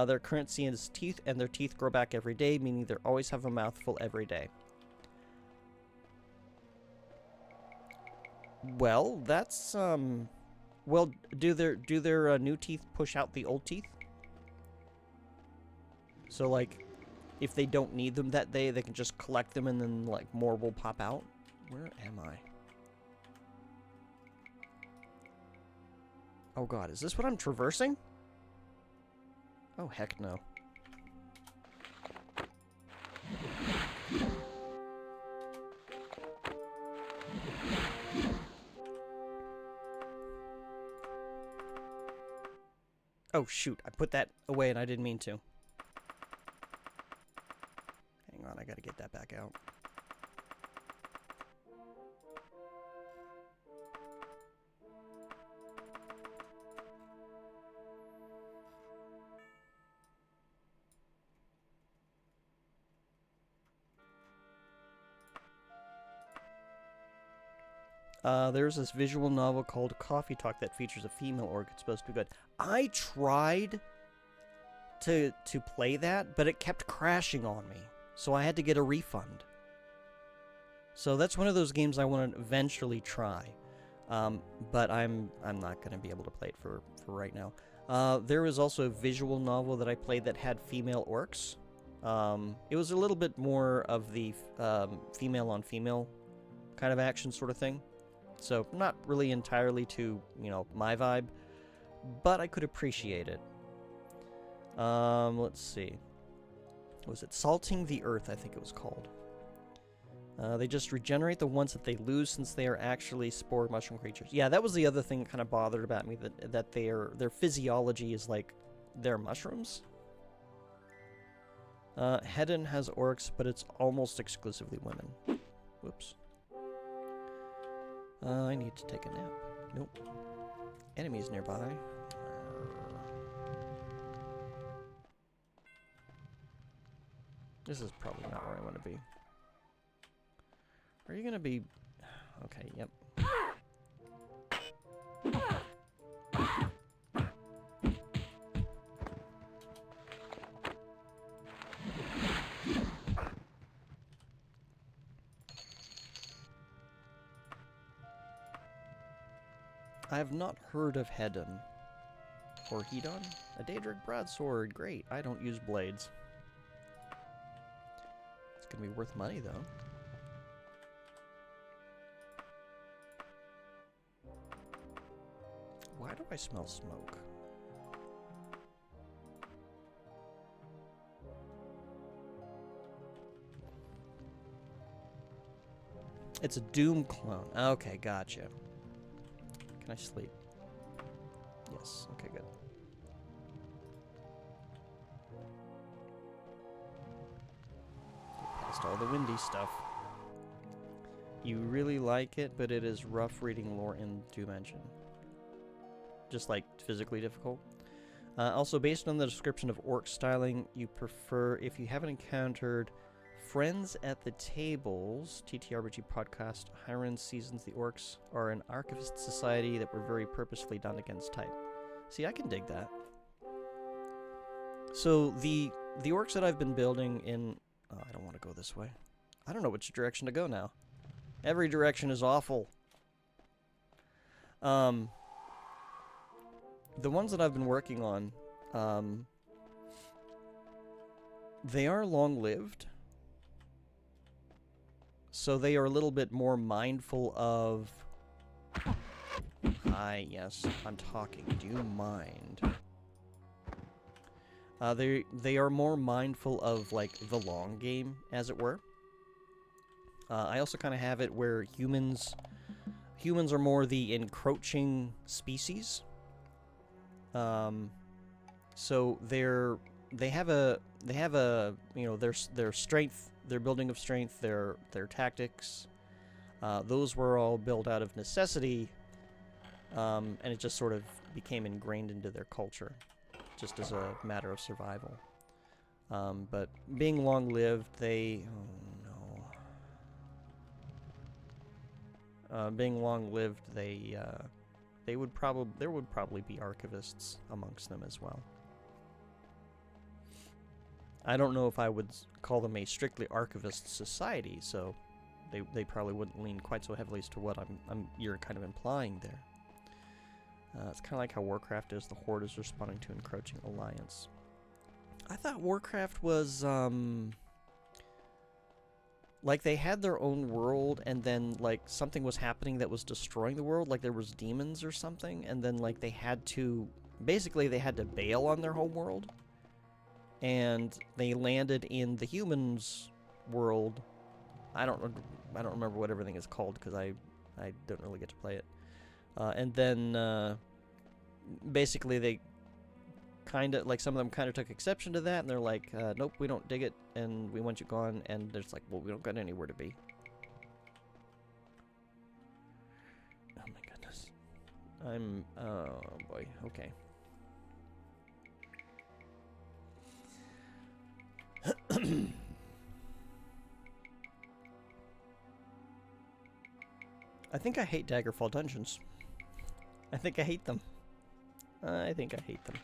Their currency is teeth, and their teeth grow back every day, meaning they always have a mouthful every day. Well, that's, well, do their new teeth push out the old teeth? So, like, if they don't need them that day, they can just collect them and then, like, more will pop out? Where am I? Oh god, is this what I'm traversing? Oh, heck no. Oh, shoot. I put that away and I didn't mean to. Hang on, I gotta get that back out. There's this visual novel called Coffee Talk that features a female orc. It's supposed to be good. I tried to play that, but it kept crashing on me. So I had to get a refund. So that's one of those games I want to eventually try. But I'm not going to be able to play it for right now. There was also a visual novel that I played that had female orcs. It was a little bit more of the female on female kind of action sort of thing. So, not really entirely to, you know, my vibe, but I could appreciate it. Let's see. Was it Salting the Earth, I think it was called. They just regenerate the ones that they lose since they are actually spore mushroom creatures. Yeah, that was the other thing that kind of bothered about me, that their physiology is like their mushrooms. Hedon has orcs, but it's almost exclusively women. Whoops. I need to take a nap. Nope. Enemies nearby. This is probably not where I want to be. Are you gonna be... Okay, yep. I have not heard of Hedon. Or Hedon? A Daedric broadsword. Great. I don't use blades. It's gonna be worth money, though. Why do I smell smoke? It's a Doom clone. Okay, gotcha. Can I sleep? Yes. Okay, good. Get past all the windy stuff. You really like it, but it is rough reading lore in Doom Engine. Just like physically difficult. Also, based on the description of orc styling, you prefer, if you haven't encountered Friends at the Tables, TTRPG podcast, Hiren seasons the orcs are an archivist society that were very purposefully done against type. See, I can dig that. So the orcs that I've been building in... Oh, I don't want to go this way. I don't know which direction to go now. Every direction is awful. The ones that I've been working on, they are long-lived. So they are a little bit more mindful of... Hi, yes, I'm talking. Do you mind? They are more mindful of, like, the long game, as it were. I also kind of have it where humans are more the encroaching species. So they have a you know, their strength, their building of strength, their tactics. Those were all built out of necessity, and it just sort of became ingrained into their culture, just as a matter of survival. But being long-lived, being long-lived, there would probably be archivists amongst them as well. I don't know if I would call them a strictly archivist society, so they probably wouldn't lean quite so heavily as to what you're kind of implying there. It's kind of like how Warcraft is. The Horde is responding to encroaching alliance. I thought Warcraft was like they had their own world, and then like something was happening that was destroying the world, like there was demons or something, and then like they had to bail on their home world, and they landed in the humans' world. I don't remember what everything is called because I don't really get to play it. And then basically they kind of, like, some of them kind of took exception to that, and they're like, nope, we don't dig it, and we want you gone, and there's like, well, we don't got anywhere to be. Oh my goodness. Oh boy, okay. I think I hate Daggerfall dungeons. I think I hate them. I think I hate them.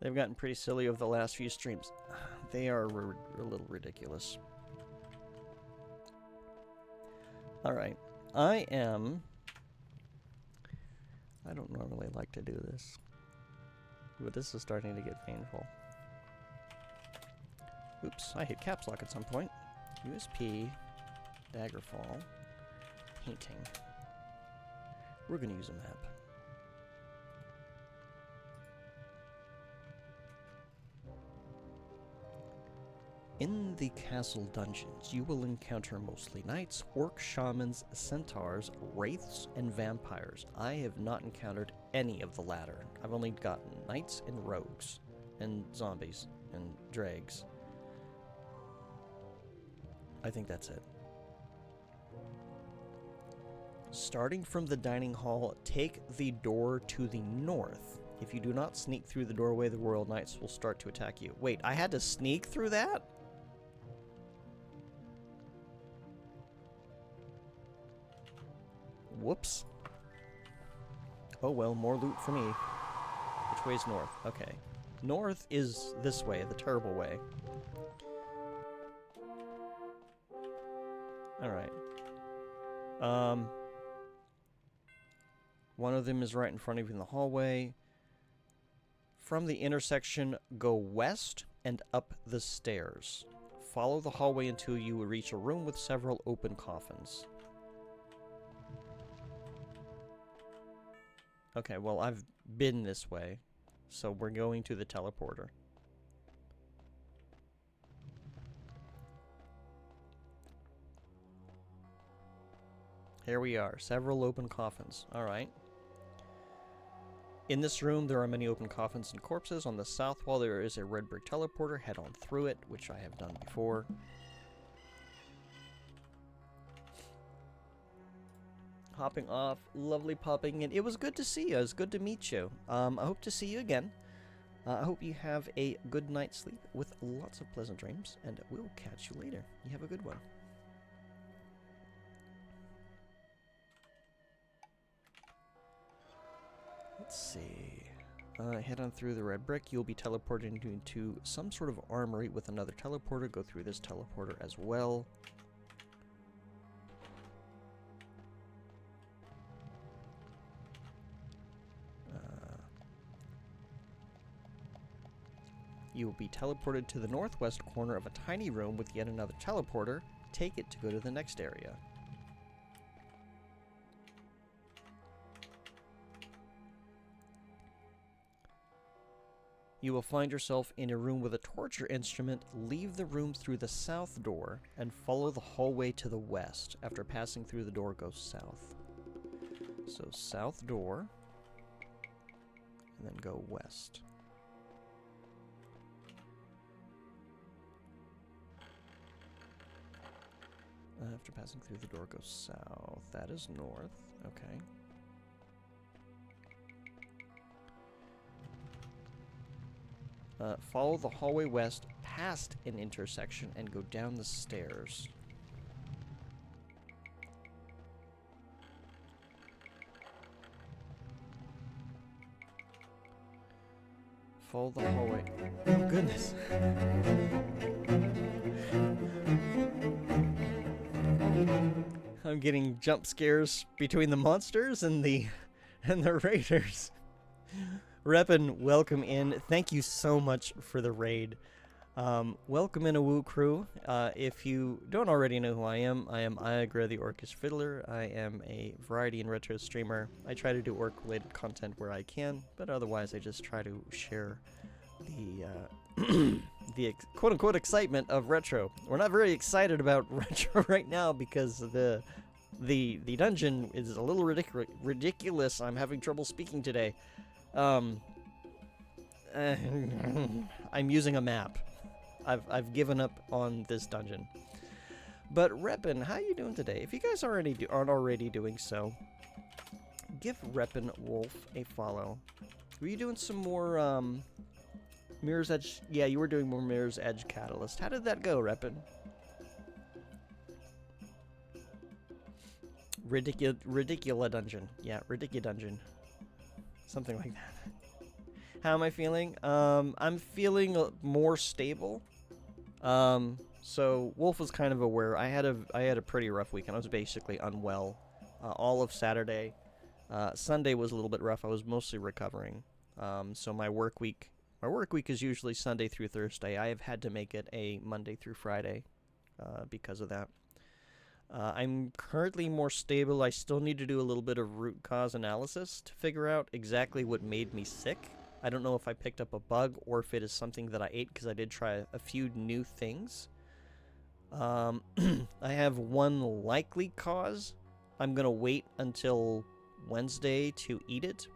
They've gotten pretty silly over the last few streams. They are a little ridiculous. Alright. I don't normally like to do this, but this is starting to get painful. Oops, I hit caps lock at some point. USP, Daggerfall, painting. We're gonna use a map. In the castle dungeons, you will encounter mostly knights, orcs, shamans, centaurs, wraiths, and vampires. I have not encountered any of the latter. I've only gotten knights and rogues, and zombies, and drags. I think that's it. Starting from the dining hall, take the door to the north. If you do not sneak through the doorway, the royal knights will start to attack you. Wait, I had to sneak through that? Whoops. Oh well, more loot for me. Which way's north? Okay. North is this way, the terrible way. Alright. One of them is right in front of you in the hallway. From the intersection, go west and up the stairs. Follow the hallway until you reach a room with several open coffins. Okay, well, I've been this way, so we're going to the teleporter. Here we are, several open coffins. Alright. In this room, there are many open coffins and corpses. On the south wall, there is a red brick teleporter. Head on through it, which I have done before. Hopping off, lovely popping in. It was good to see you. It was good to meet you. I hope to see you again. I hope you have a good night's sleep with lots of pleasant dreams, and we'll catch you later. You have a good one. Let's see. Head on through the red brick. You'll be teleported into some sort of armory with another teleporter. Go through this teleporter as well. You will be teleported to the northwest corner of a tiny room with yet another teleporter. Take it to go to the next area. You will find yourself in a room with a torture instrument. Leave the room through the south door and follow the hallway to the west. After passing through the door, go south. So south door, and then go west. After passing through the door, go south. That is north. Okay. Follow the hallway west past an intersection and go down the stairs. Follow the hallway. Oh, goodness. I'm getting jump scares between the monsters and the raiders. Reppin', welcome in. Thank you so much for the raid. Welcome in, Awoo crew. If you don't already know who I am Iagra the Orcish Fiddler. I am a variety and retro streamer. I try to do orc-related content where I can, but otherwise I just try to share the the quote-unquote excitement of retro. We're not very excited about retro right now because the dungeon is a little ridiculous. I'm having trouble speaking today. I'm using a map. I've given up on this dungeon. But Reppin', how you doing today? If you guys aren't already doing so, give Reppin' Wolf a follow. Were you doing some more Mirror's Edge? Yeah, you were doing more Mirror's Edge Catalyst. How did that go, Reppin'? Ridicula dungeon. Yeah, Ridicula dungeon. Something like that. How am I feeling? I'm feeling more stable. So Wolf was kind of aware. I had a pretty rough weekend. I was basically unwell all of Saturday. Sunday was a little bit rough. I was mostly recovering. So my work week is usually Sunday through Thursday. I have had to make it a Monday through Friday because of that. I'm currently more stable. I still need to do a little bit of root cause analysis to figure out exactly what made me sick. I don't know if I picked up a bug or if it is something that I ate, because I did try a few new things. I have one likely cause. I'm going to wait until Wednesday to eat it,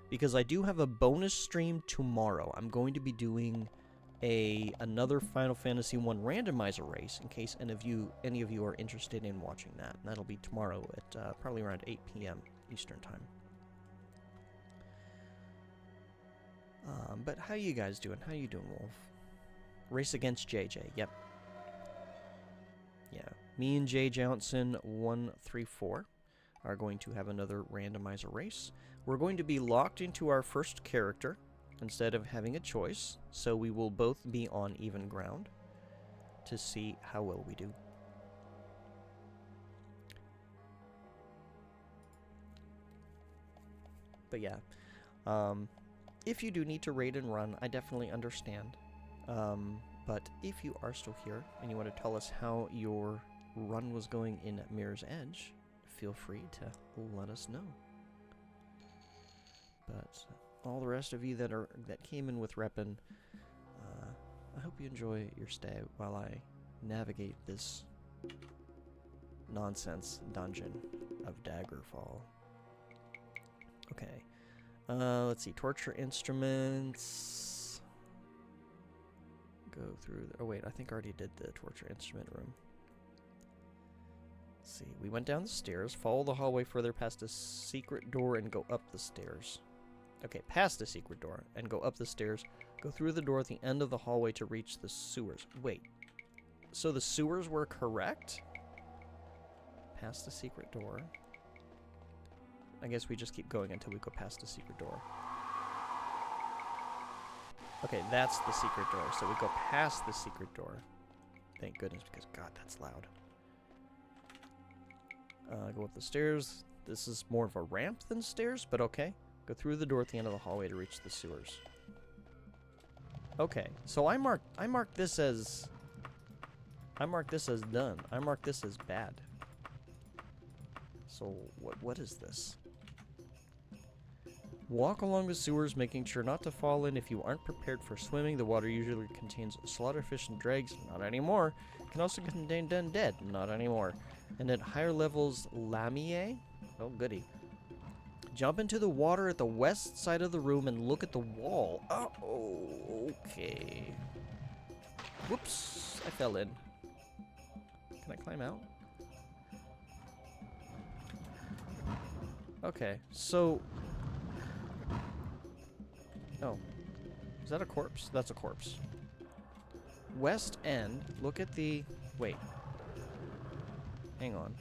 because I do have a bonus stream tomorrow. I'm going to be doing another Final Fantasy 1 randomizer race, in case any of you are interested in watching that. And that'll be tomorrow at probably around 8 p.m. Eastern Time. But how you guys doing? How you doing, Wolf? Race against JJ. Yep. Yeah. Me and Jay Johnson 134 are going to have another randomizer race. We're going to be locked into our first character instead of having a choice, so we will both be on even ground to see how well we do. But yeah, if you do need to raid and run, I definitely understand. But if you are still here and you want to tell us how your run was going in Mirror's Edge, feel free to let us know. But all the rest of you that came in with Reppin', I hope you enjoy your stay while I navigate this nonsense dungeon of Daggerfall. Okay. Let's see. Torture instruments. Go through. Oh wait, I think I already did the torture instrument room. Let's see. We went down the stairs. Follow the hallway further past a secret door and go up the stairs. Okay, past the secret door and go up the stairs. Go through the door at the end of the hallway to reach the sewers. Wait. So the sewers were correct? Past the secret door. I guess we just keep going until we go past the secret door. Okay, that's the secret door. So we go past the secret door. Thank goodness, because God, that's loud. Go up the stairs. This is more of a ramp than stairs, but okay. Go through the door at the end of the hallway to reach the sewers. Okay, so I marked this as done. I marked this as bad. So what is this? Walk along the sewers, making sure not to fall in if you aren't prepared for swimming. The water usually contains slaughterfish and dregs. Not anymore. It can also contain undead. Not anymore. And at higher levels, lamiae. Oh, goody. Jump into the water at the west side of the room and look at the wall. Oh, okay. Whoops, I fell in. Can I climb out? Okay, so... Oh. Is that a corpse? That's a corpse. West end, look at the... Wait. Hang on.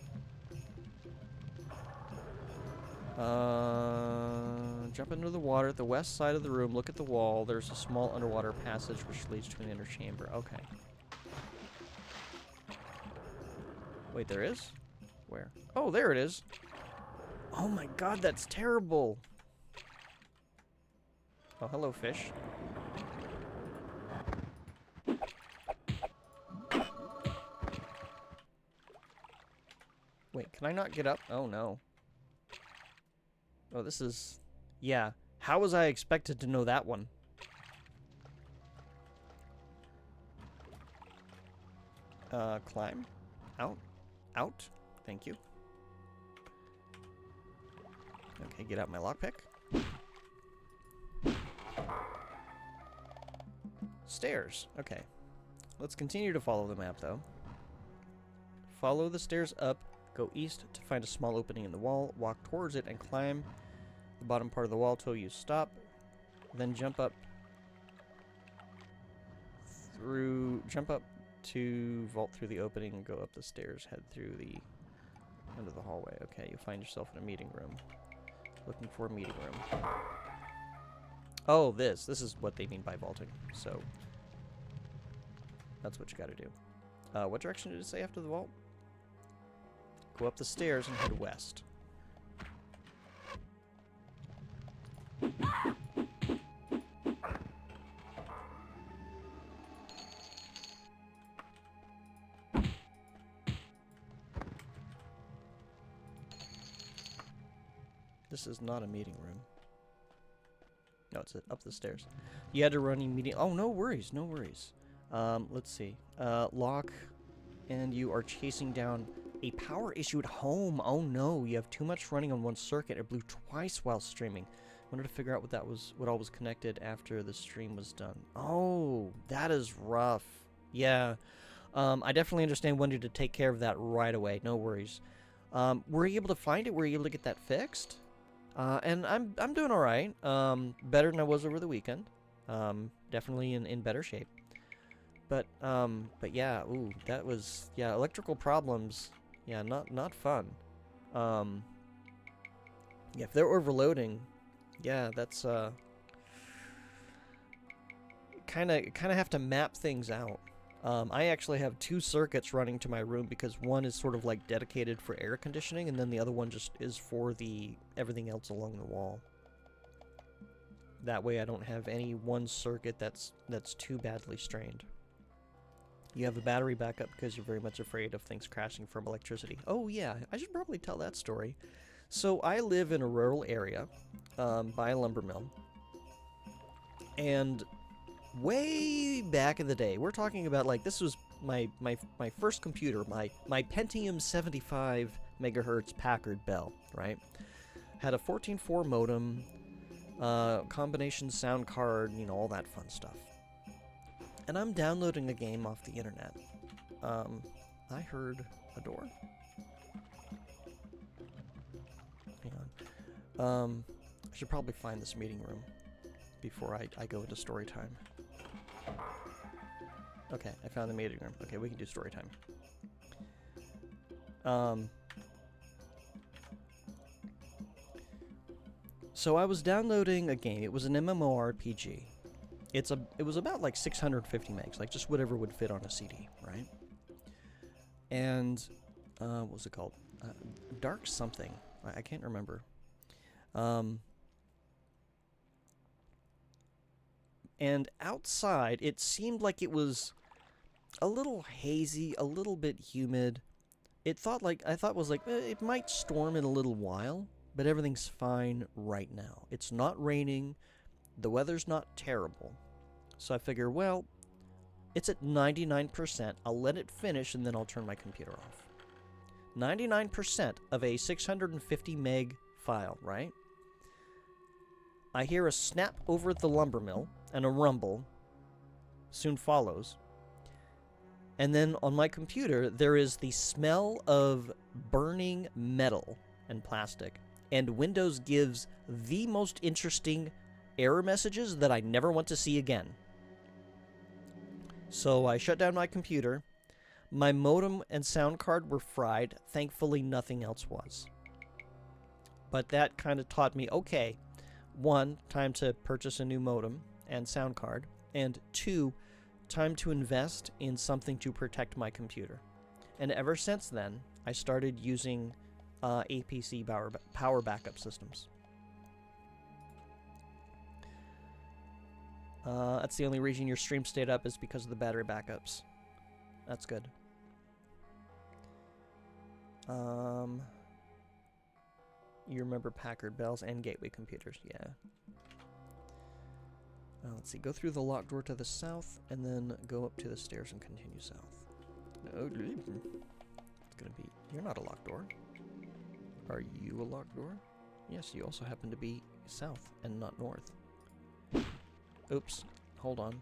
Jump into the water at the west side of the room. Look at the wall. There's a small underwater passage which leads to an inner chamber. Okay. Wait, there is? Where? Oh, there it is. Oh my God, that's terrible. Oh, hello, fish. Wait, can I not get up? Oh, no. Oh, this is... Yeah. How was I expected to know that one? Climb. Out. Out. Thank you. Okay, get out my lockpick. Stairs. Okay. Let's continue to follow the map, though. Follow the stairs up. Go east to find a small opening in the wall. Walk towards it and climb the bottom part of the wall till you stop. Then jump up to vault through the opening and go up the stairs. Head through the end of the hallway. Okay, you'll find yourself in a meeting room. Looking for a meeting room. Oh, this is what they mean by vaulting. So that's what you gotta do. What direction did it say after the vault? Go up the stairs and head west. This is not a meeting room. No, it's up the stairs. You had to run immediately. Oh, no worries, no worries. Let's see. Lock, and you are chasing down a power issue at home. Oh no, you have too much running on one circuit. It blew twice while streaming. Wanted to figure out what all was connected after the stream was done. Oh, that is rough. Yeah. I definitely understand wanting to take care of that right away. No worries. Were you able to find it? Were you able to get that fixed? And I'm doing all right. Better than I was over the weekend. Definitely in better shape. But yeah, ooh, that was, yeah, electrical problems. Yeah, not fun. Yeah, if they're overloading, yeah, that's kind of have to map things out. I actually have 2 circuits running to my room because one is sort of like dedicated for air conditioning, and then the other one just is for everything else along the wall. That way I don't have any one circuit that's too badly strained. You have a battery backup because you're very much afraid of things crashing from electricity. Oh yeah, I should probably tell that story. So I live in a rural area by a lumber mill. And way back in the day, we're talking about, like, this was my first computer, my Pentium 75 megahertz Packard Bell, right? Had a 14.4 modem, combination sound card, you know, all that fun stuff. And I'm downloading a game off the internet. I heard a door. Hang on. I should probably find this meeting room before I go into story time. Okay, I found the meeting room. Okay, we can do story time. So I was downloading a game. It was an MMORPG. It was about like 650 megs, like just whatever would fit on a CD, right? And what was it called? Dark something. I can't remember. And outside, it seemed like it was a little hazy, a little bit humid. I thought it was like it might storm in a little while, but everything's fine right now. It's not raining. The weather's not terrible. So I figure, well, it's at 99%. I'll let it finish and then I'll turn my computer off. 99% of a 650 meg file, right? I hear a snap over at the lumber mill and a rumble soon follows. And then on my computer, there is the smell of burning metal and plastic. And Windows gives the most interesting error messages that I never want to see again. So I shut down my computer. My modem and sound card were fried. Thankfully, nothing else was. But that kind of taught me, okay, 1, time to purchase a new modem and sound card, and 2, time to invest in something to protect my computer. And ever since then, I started using APC power backup systems. That's the only reason your stream stayed up is because of the battery backups. That's good. You remember Packard Bells and Gateway computers, yeah. Let's see, go through the locked door to the south, and then go up to the stairs and continue south. No, it's gonna be... You're not a locked door. Are you a locked door? Yes, you also happen to be south and not north. Oops, hold on.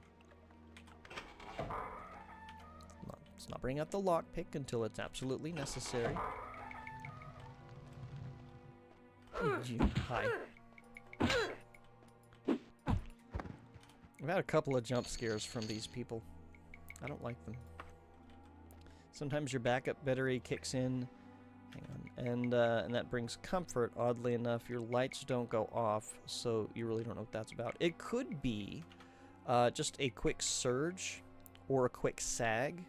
Let's not bring out the lockpick until it's absolutely necessary. Hi. I've had a couple of jump scares from these people. I don't like them. Sometimes your backup battery kicks in. Hang on. And that brings comfort. Oddly enough, your lights don't go off, so you really don't know what that's about. It could be just a quick surge or a quick sag.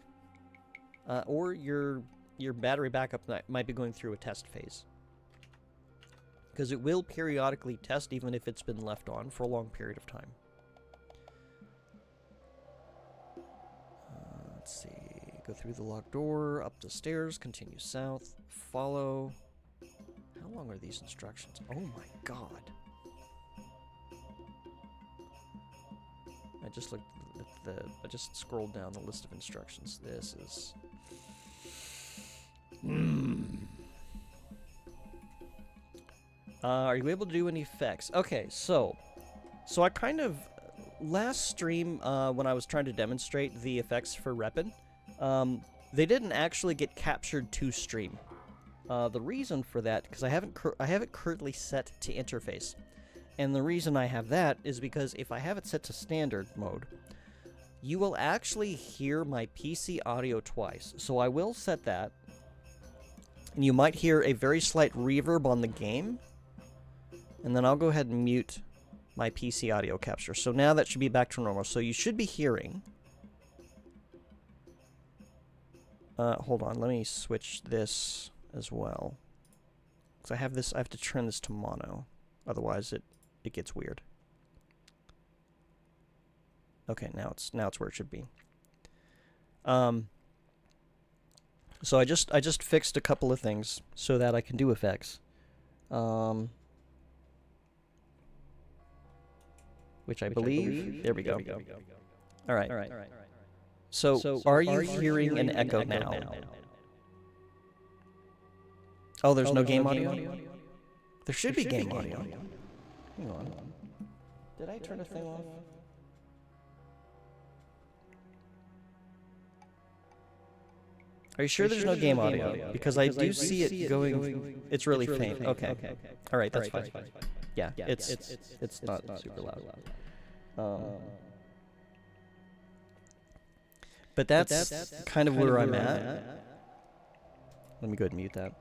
Or your battery backup might be going through a test phase. Because it will periodically test even if it's been left on for a long period of time. Let's see. Go through the locked door, up the stairs, continue south, follow. How long are these instructions? Oh my god. I just looked at I just scrolled down the list of instructions. This is... are you able to do any effects? Okay, so I kind of... Last stream, when I was trying to demonstrate the effects for Reppin', they didn't actually get captured to stream. The reason for that, because I have it currently set to interface. And the reason I have that is because if I have it set to standard mode, you will actually hear my PC audio twice. So I will set that. And you might hear a very slight reverb on the game. And then I'll go ahead and mute my PC audio capture. So now that should be back to normal. So you should be hearing... hold on, let me switch this as well. Because I have to turn this to mono. Otherwise it gets weird. Okay, now it's where it should be. So I just fixed a couple of things so that I can do effects. Which I believe... There we go. All right. So are you hearing an echo now? Oh, there's no game audio? There should be game audio. Hang on. Did I turn a thing off? Are you sure there's no game audio? Because I do see it going. It's really faint. Okay. All right, that's fine. Yeah, it's not super loud. But that's kind of where I'm at. Let me go ahead and mute that.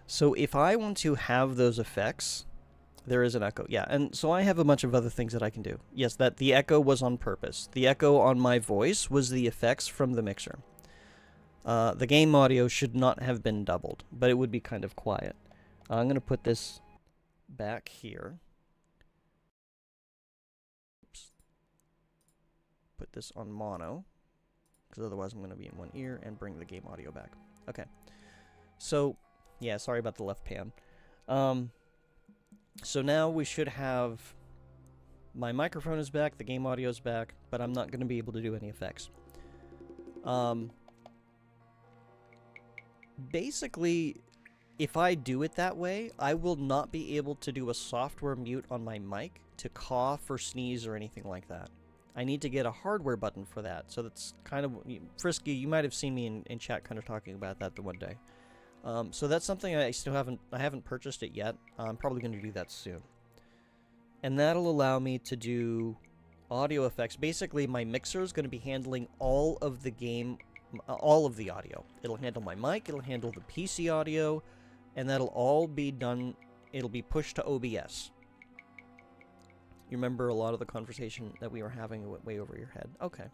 So if I want to have those effects, there is an echo. Yeah, and so I have a bunch of other things that I can do. Yes, that the echo was on purpose. The echo on my voice was the effects from the mixer. The game audio should not have been doubled, but it would be kind of quiet. I'm going to put this back here. Oops. Put this on mono, because otherwise I'm going to be in one ear, and bring the game audio back. Okay. So, yeah, sorry about the left pan. So now we should have... My microphone is back, the game audio is back, but I'm not going to be able to do any effects. Basically, if I do it that way, I will not be able to do a software mute on my mic to cough or sneeze or anything like that. I need to get a hardware button for that. So that's kind of... Frisky, you might have seen me in chat kind of talking about that the one day. So that's something I still haven't purchased it yet. I'm probably going to do that soon. And that'll allow me to do audio effects. Basically, my mixer is going to be handling all of the audio. It'll handle my mic, it'll handle the PC audio, and that'll all be done, it'll be pushed to OBS. You remember a lot of the conversation that we were having went way over your head. Okay.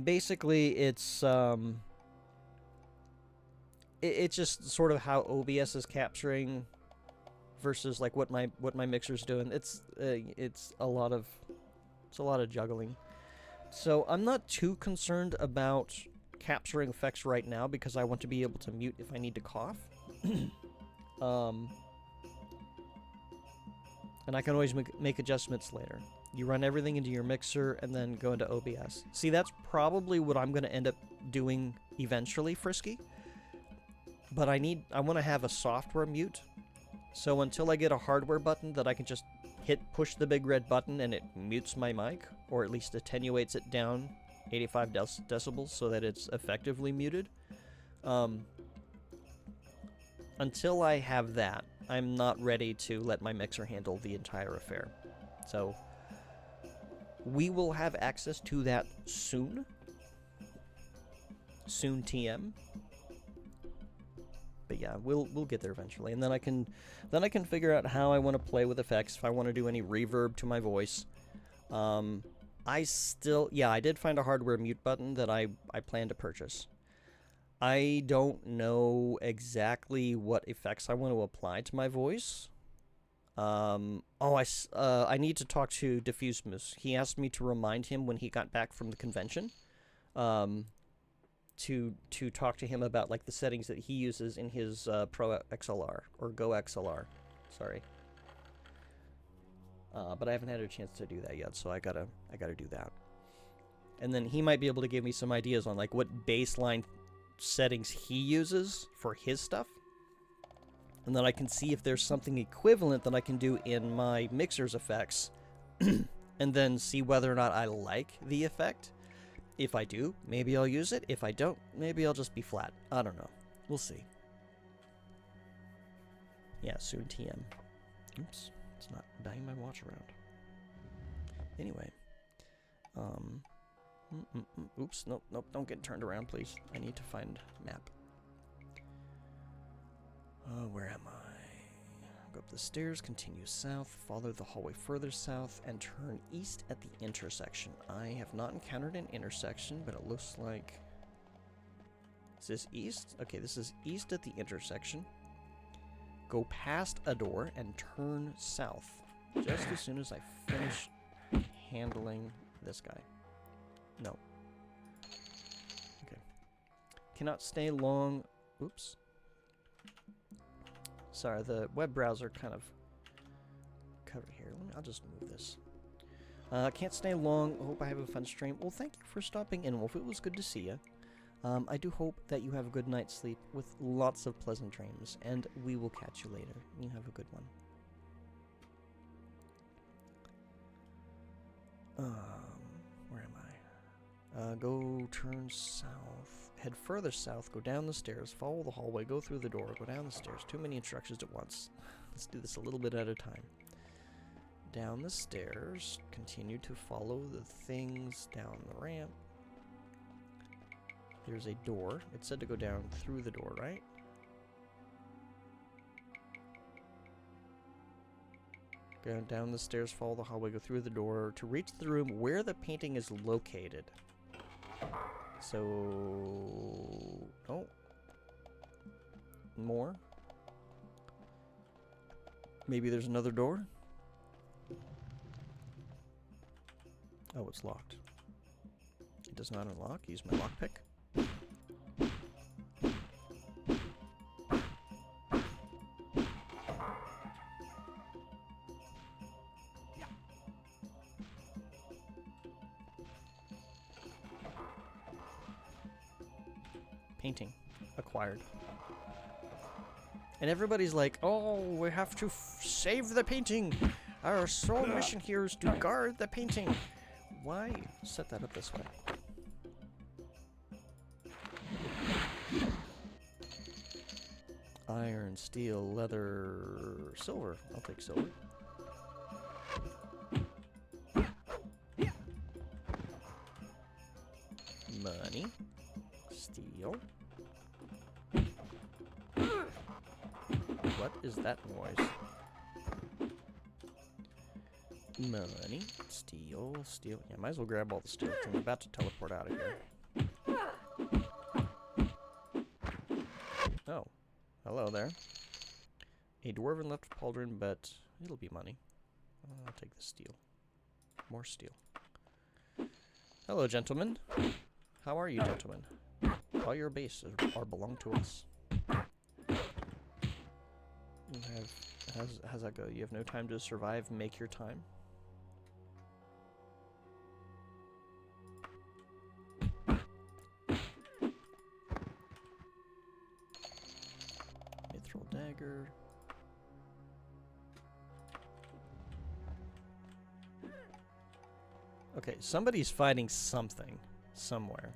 Basically, it's just sort of how OBS is capturing versus like what my mixer's doing. It's a lot of juggling. So I'm not too concerned about capturing effects right now because I want to be able to mute if I need to cough. And I can always make adjustments later. You run everything into your mixer and then go into OBS. See, that's probably what I'm going to end up doing eventually, Frisky. But I want to have a software mute. So until I get a hardware button that I can just push the big red button and it mutes my mic, or at least attenuates it down 85 decibels so that it's effectively muted. Until I have that, I'm not ready to let my mixer handle the entire affair. So we will have access to that soon. Soon TM. But yeah, we'll get there eventually, and then I can figure out how I want to play with effects. If I want to do any reverb to my voice, I did find a hardware mute button that I plan to purchase. I don't know exactly what effects I want to apply to my voice. I need to talk to Diffusemus. He asked me to remind him when he got back from the convention. To talk to him about like the settings that he uses in his Pro XLR or Go XLR, sorry. But I haven't had a chance to do that yet, so I gotta do that. And then he might be able to give me some ideas on like what baseline settings he uses for his stuff, and then I can see if there's something equivalent that I can do in my mixer's effects, and then see whether or not I like the effect. If I do, maybe I'll use it. If I don't, maybe I'll just be flat. I don't know. We'll see. Yeah, soon TM. Oops, it's not banging my watch around. Anyway. Oops, nope, don't get turned around, please. I need to find map. Where am I? Go up the stairs, continue south, follow the hallway further south, and turn east at the intersection. I have not encountered an intersection, but it looks like... Is this east? Okay, this is east at the intersection. Go past a door and turn south. Just as soon as I finish handling this guy. No. Okay. Cannot stay long... Oops. Sorry, the web browser kind of covered here. I'll just move this. Can't stay long. Hope I have a fun stream. Well, thank you for stopping in, Wolf. It was good to see you. I do hope that you have a good night's sleep with lots of pleasant dreams, and we will catch you later. You have a good one. Where am I? Go turn south. Head further south, go down the stairs, follow the hallway, go through the door, go down the stairs. Too many instructions at once. Let's do this a little bit at a time. Down the stairs, continue to follow the things down the ramp. There's a door. It said to go down through the door, right? Go down the stairs, follow the hallway, go through the door to reach the room where the painting is located. So... oh. More. Maybe there's another door? Oh, it's locked. It does not unlock. Use my lockpick. Painting. Acquired. And everybody's like, oh, we have to save the painting. Our sole mission here is to guard the painting. Why set that up this way? Iron, steel, leather, silver. I'll take silver. Money. Steel. What is that noise? Money. Steel. Steel. Yeah, might as well grab all the steel. I'm about to teleport out of here. Oh. Hello there. A dwarven left pauldron, but it'll be money. I'll take the steel. More steel. Hello, gentlemen. How are you, gentlemen? All your bases are belong to us. You have, how's that go? You have no time to survive, make your time. Mithril dagger. Okay, somebody's fighting something somewhere.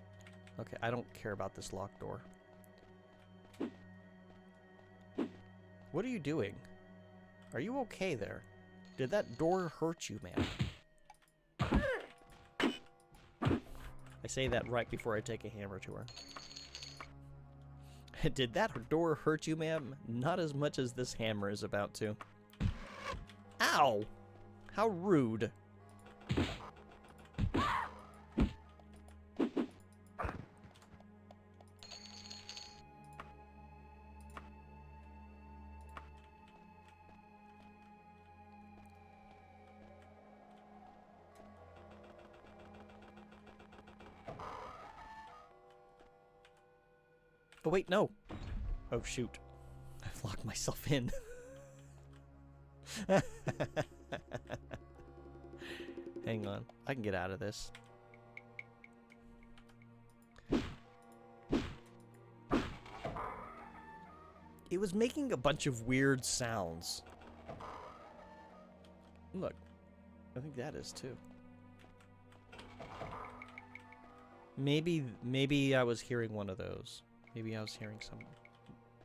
Okay, I don't care about this locked door. What are you doing? Are you okay there? Did that door hurt you, man? I say that right before I take a hammer to her. Did that door hurt you, ma'am? Not as much as this hammer is about to. Ow! How rude. Oh, wait, no. Oh, shoot. I've locked myself in. Hang on. I can get out of this. It was making a bunch of weird sounds. Look. I think that is too. Maybe I was hearing one of those. Maybe I was hearing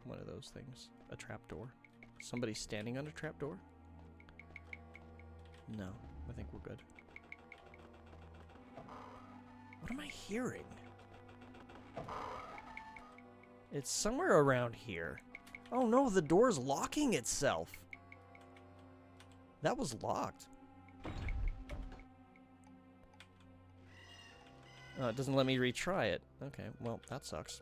one of those things. A trapdoor. Somebody standing on a trapdoor? No, I think we're good. What am I hearing? It's somewhere around here. Oh no, the door's locking itself. That was locked. Oh, it doesn't let me retry it. Okay, well, that sucks.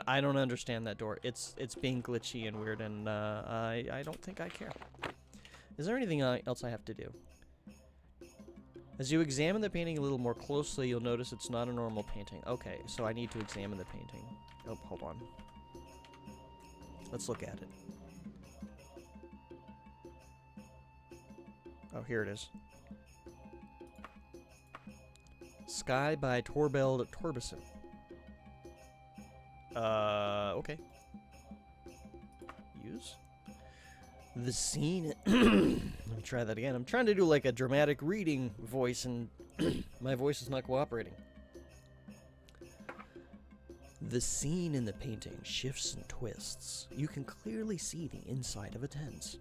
I don't understand that door. It's being glitchy and weird, and I don't think I care. Is there anything else I have to do? As you examine the painting a little more closely, you'll notice it's not a normal painting. Okay, so I need to examine the painting. Oh, hold on. Let's look at it. Oh, here it is. Sky by Torbeld Torbison. Okay. Use. The scene. Let me try that again. I'm trying to do like a dramatic reading voice, and my voice is not cooperating. The scene in the painting shifts and twists. You can clearly see the inside of a tent.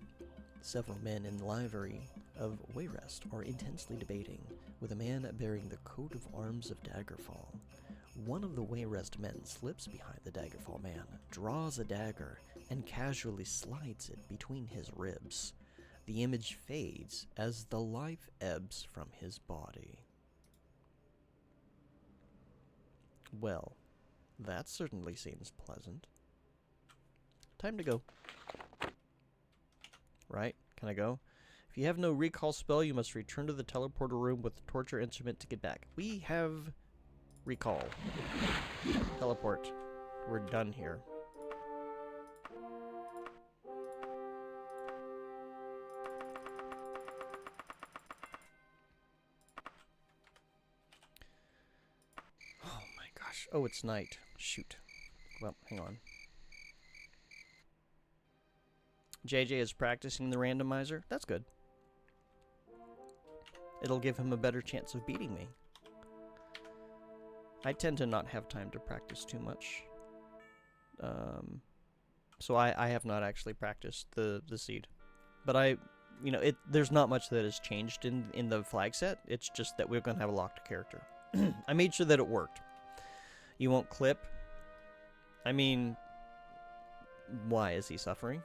Several men in the livery of Wayrest are intensely debating, with a man bearing the coat of arms of Daggerfall. One of the Wayrest men slips behind the Daggerfall man, draws a dagger, and casually slides it between his ribs. The image fades as the life ebbs from his body. Well, that certainly seems pleasant. Time to go. Right? Can I go? If you have no recall spell, you must return to the teleporter room with the torture instrument to get back. We have recall. Teleport. We're done here. Oh my gosh. Oh, it's night. Shoot. Well, hang on. JJ is practicing the randomizer. That's good. It'll give him a better chance of beating me. I tend to not have time to practice too much. So I have not actually practiced the seed. But there's not much that has changed in the flag set. It's just that we're going to have a locked character. I made sure that it worked. You won't clip. I mean, why is he suffering?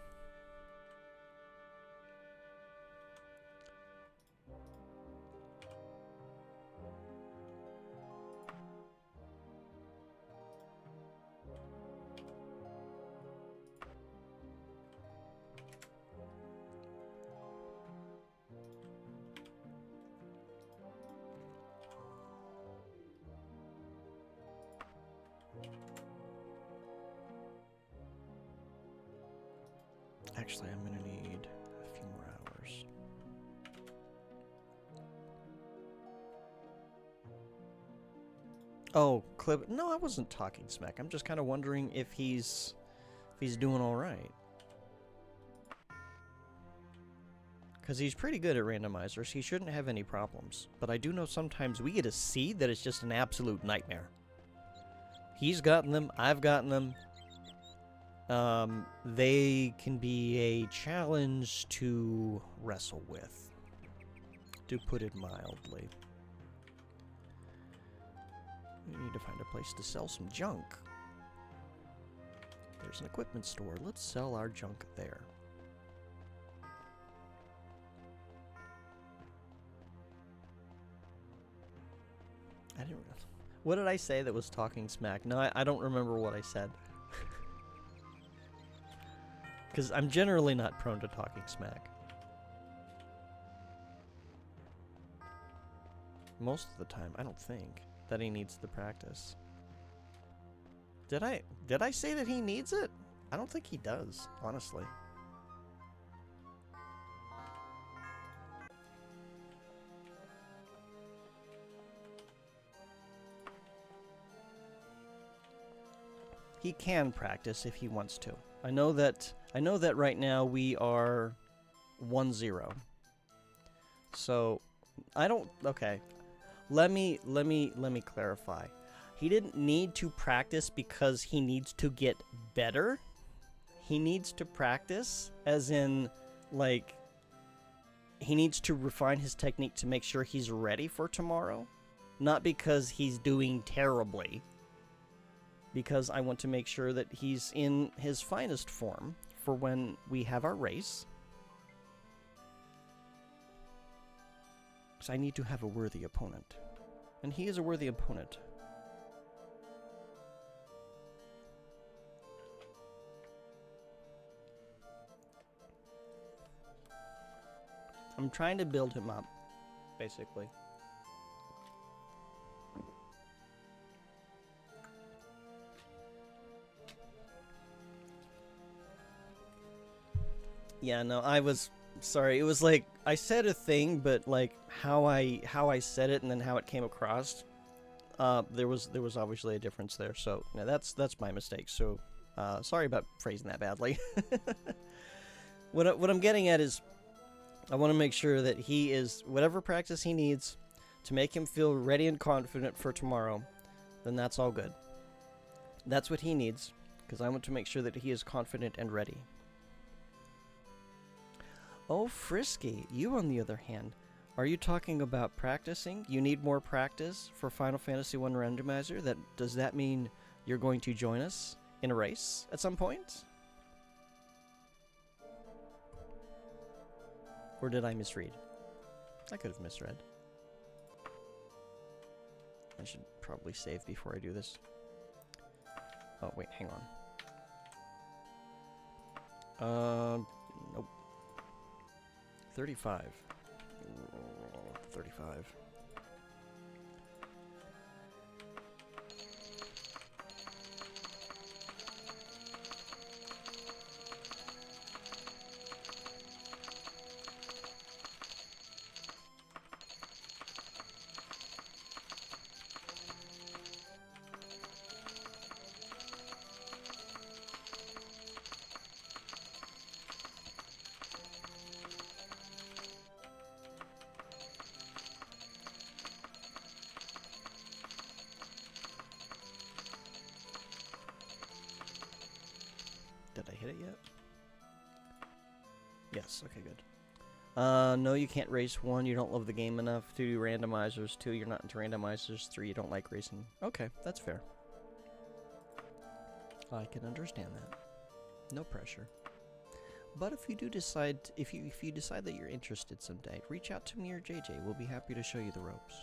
Actually, I'm going to need a few more hours. Oh, clip. No, I wasn't talking smack. I'm just kind of wondering if he's doing all right. Because he's pretty good at randomizers. He shouldn't have any problems. But I do know sometimes we get a seed that is just an absolute nightmare. He's gotten them. I've gotten them. They can be a challenge to wrestle with, to put it mildly. We need to find a place to sell some junk. There's an equipment store. Let's sell our junk there. I didn't. What did I say that was talking smack? No, I don't remember what I said. Because I'm generally not prone to talking smack. Most of the time, I don't think that he needs the practice. Did I say that he needs it? I don't think he does, honestly. He can practice if he wants to. I know that right now we are 1-0. So I don't. Okay, let me clarify. He didn't need to practice because he needs to get better. He needs to practice as in, like, he needs to refine his technique to make sure he's ready for tomorrow. Not because he's doing terribly. Because I want to make sure that he's in his finest form for when we have our race. Because I need to have a worthy opponent. And he is a worthy opponent. I'm trying to build him up, basically. Yeah, no, I was sorry. It was like I said a thing, but like how I said it and then how it came across, there was obviously a difference there. So yeah, that's my mistake. So sorry about phrasing that badly. What I'm getting at is, I want to make sure that he is whatever practice he needs to make him feel ready and confident for tomorrow. Then that's all good. That's what he needs, because I want to make sure that he is confident and ready. Oh, Frisky, you on the other hand, are you talking about practicing? You need more practice for Final Fantasy 1 Randomizer? Does that mean you're going to join us in a race at some point? Or did I misread? I could have misread. I should probably save before I do this. Oh, wait, hang on. Nope. 35. 35. Did I hit it yet? Yes, okay, good. No, you can't race. 1, you don't love the game enough. 2, you randomizers. 2, you're not into randomizers. 3, you don't like racing. Okay, that's fair. I can understand that. No pressure. But if you do decide, if you decide that you're interested someday, reach out to me or JJ. We'll be happy to show you the ropes.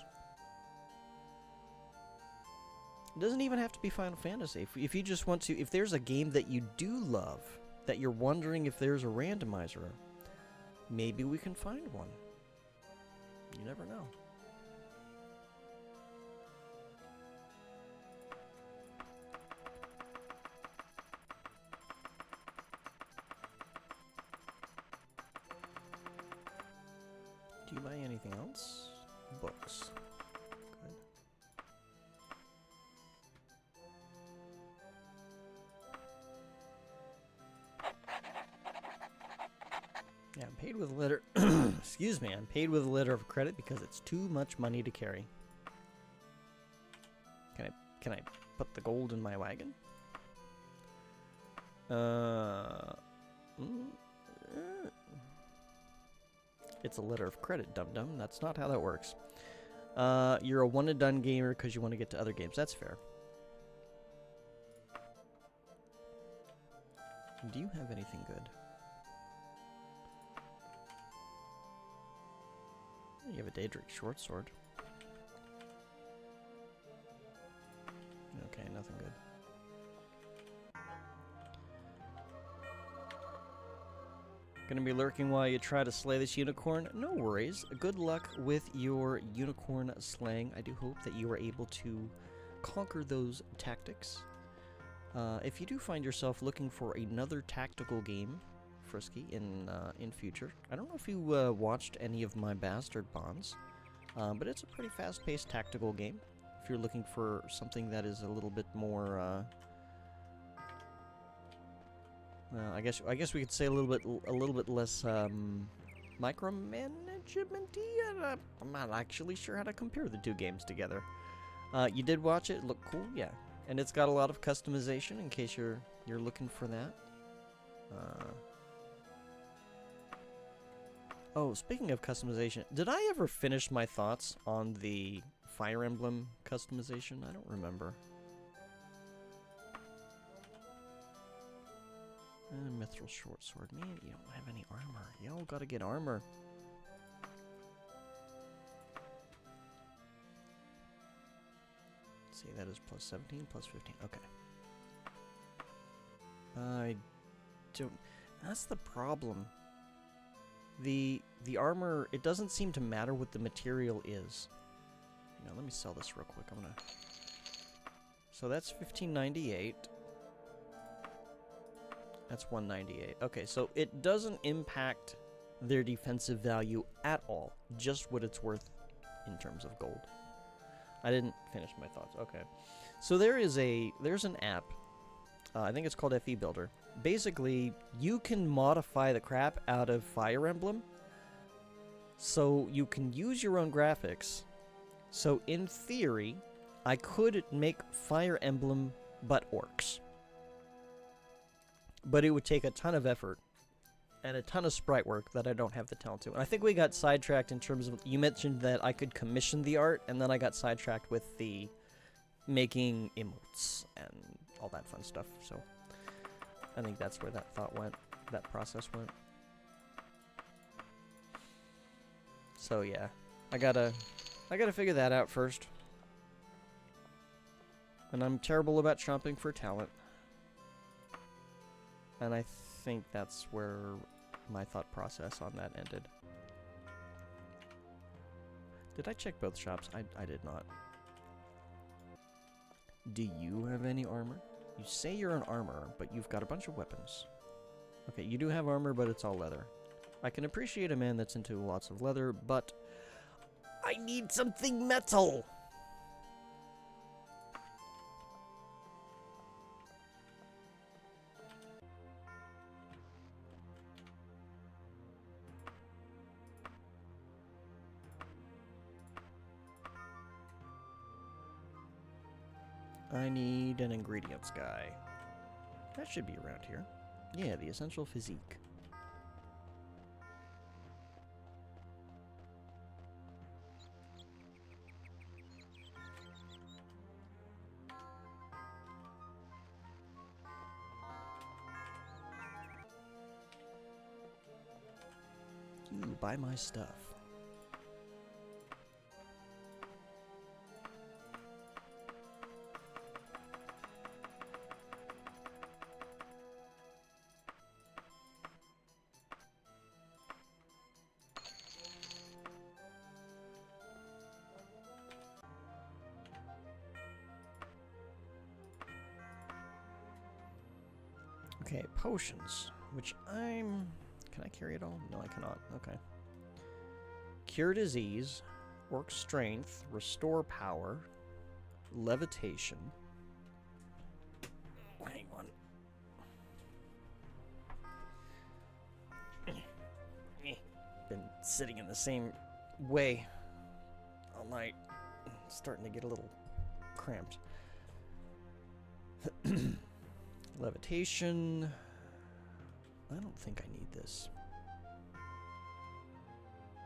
It doesn't even have to be Final Fantasy. If you just want to, if there's a game that you do love, that you're wondering if there's a randomizer, maybe we can find one. You never know. Do you buy anything else? Books. Good. Yeah, I'm paid with a letter. Excuse me, I'm paid with a letter of credit because it's too much money to carry. Can I put the gold in my wagon? It's a letter of credit, dum-dum. That's not how that works. You're a one-and-done gamer because you want to get to other games. That's fair. Do you have anything good? You have a Daedric short sword. Okay, nothing good. Gonna be lurking while you try to slay this unicorn? No worries. Good luck with your unicorn slaying. I do hope that you are able to conquer those tactics. If you do find yourself looking for another tactical game, Frisky, in future, I don't know if you watched any of my Bastard Bonds, but it's a pretty fast-paced tactical game. If you're looking for something that is a little bit more, I guess we could say a little bit less micromanagementy. I'm not actually sure how to compare the two games together. You did watch it. It looked cool, yeah, and it's got a lot of customization in case you're looking for that. Oh, speaking of customization, did I ever finish my thoughts on the Fire Emblem customization? I don't remember. Mithril short sword. Man, you don't have any armor. Y'all gotta get armor. Let's see, that is plus 17, plus 15. Okay. I don't... That's the problem. The armor, it doesn't seem to matter what the material is. Now, let me sell this real quick. I'm gonna... So that's 1598. That's 198. Okay, so it doesn't impact their defensive value at all. Just what it's worth in terms of gold. I didn't finish my thoughts. Okay. So there's an app I think it's called FE Builder. Basically, you can modify the crap out of Fire Emblem, so you can use your own graphics. So in theory, I could make Fire Emblem but orcs. But it would take a ton of effort and a ton of sprite work that I don't have the talent to. And I think we got sidetracked in terms of, you mentioned that I could commission the art, and then I got sidetracked with the making emotes and all that fun stuff. So I think that's where that thought went, that process went. So yeah, I gotta figure that out first. And I'm terrible about chomping for talent. And I think that's where my thought process on that ended. Did I check both shops? I did not. Do you have any armor? You say you're an armorer, but you've got a bunch of weapons. Okay, you do have armor, but it's all leather. I can appreciate a man that's into lots of leather, but I need something metal! I need an ingredients guy. That should be around here. Yeah, the essential physique. You buy my stuff. Okay, potions, which I'm... Can I carry it all? No, I cannot. Okay. Cure disease, orc strength, restore power, levitation. Hang on. Been sitting in the same way all night. It's starting to get a little cramped. Levitation. I don't think I need this.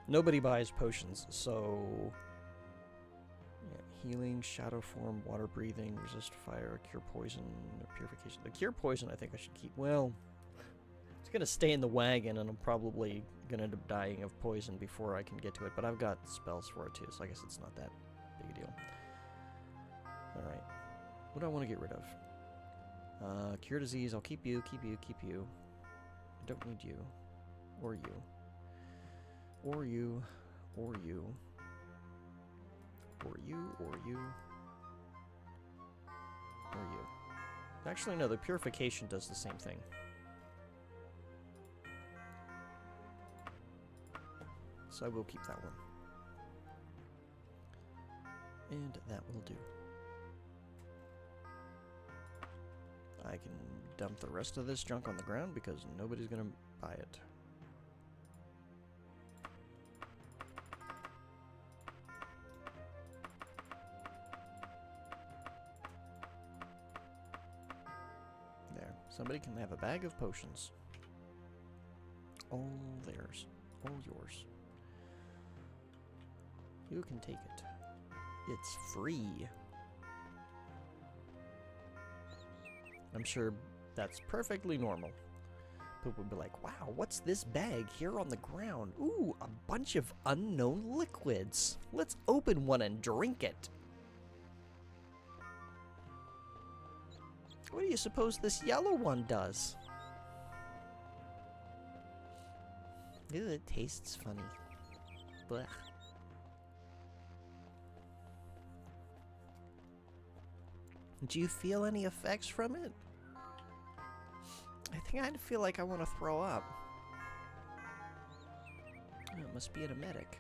Nobody buys potions, so... Yeah, healing, shadow form, water breathing, resist fire, cure poison, purification. The cure poison I think I should keep. Well, it's gonna stay in the wagon, and I'm probably gonna end up dying of poison before I can get to it, but I've got spells for it too, so I guess it's not that big a deal. Alright. What do I want to get rid of? Cure disease, I'll keep you, keep you, keep you. I don't need you. Or you. Or you. Or you. Or you. Or you. Or you. Actually, no, the purification does the same thing. So I will keep that one. And that will do. I can dump the rest of this junk on the ground because nobody's gonna buy it. There. Somebody can have a bag of potions. All theirs. All yours. You can take it. It's free. I'm sure that's perfectly normal. People would be like, wow, what's this bag here on the ground? Ooh, a bunch of unknown liquids. Let's open one and drink it. What do you suppose this yellow one does? Ew, it tastes funny. Blech. Do you feel any effects from it? I think I feel like I want to throw up. Oh, it must be an emetic.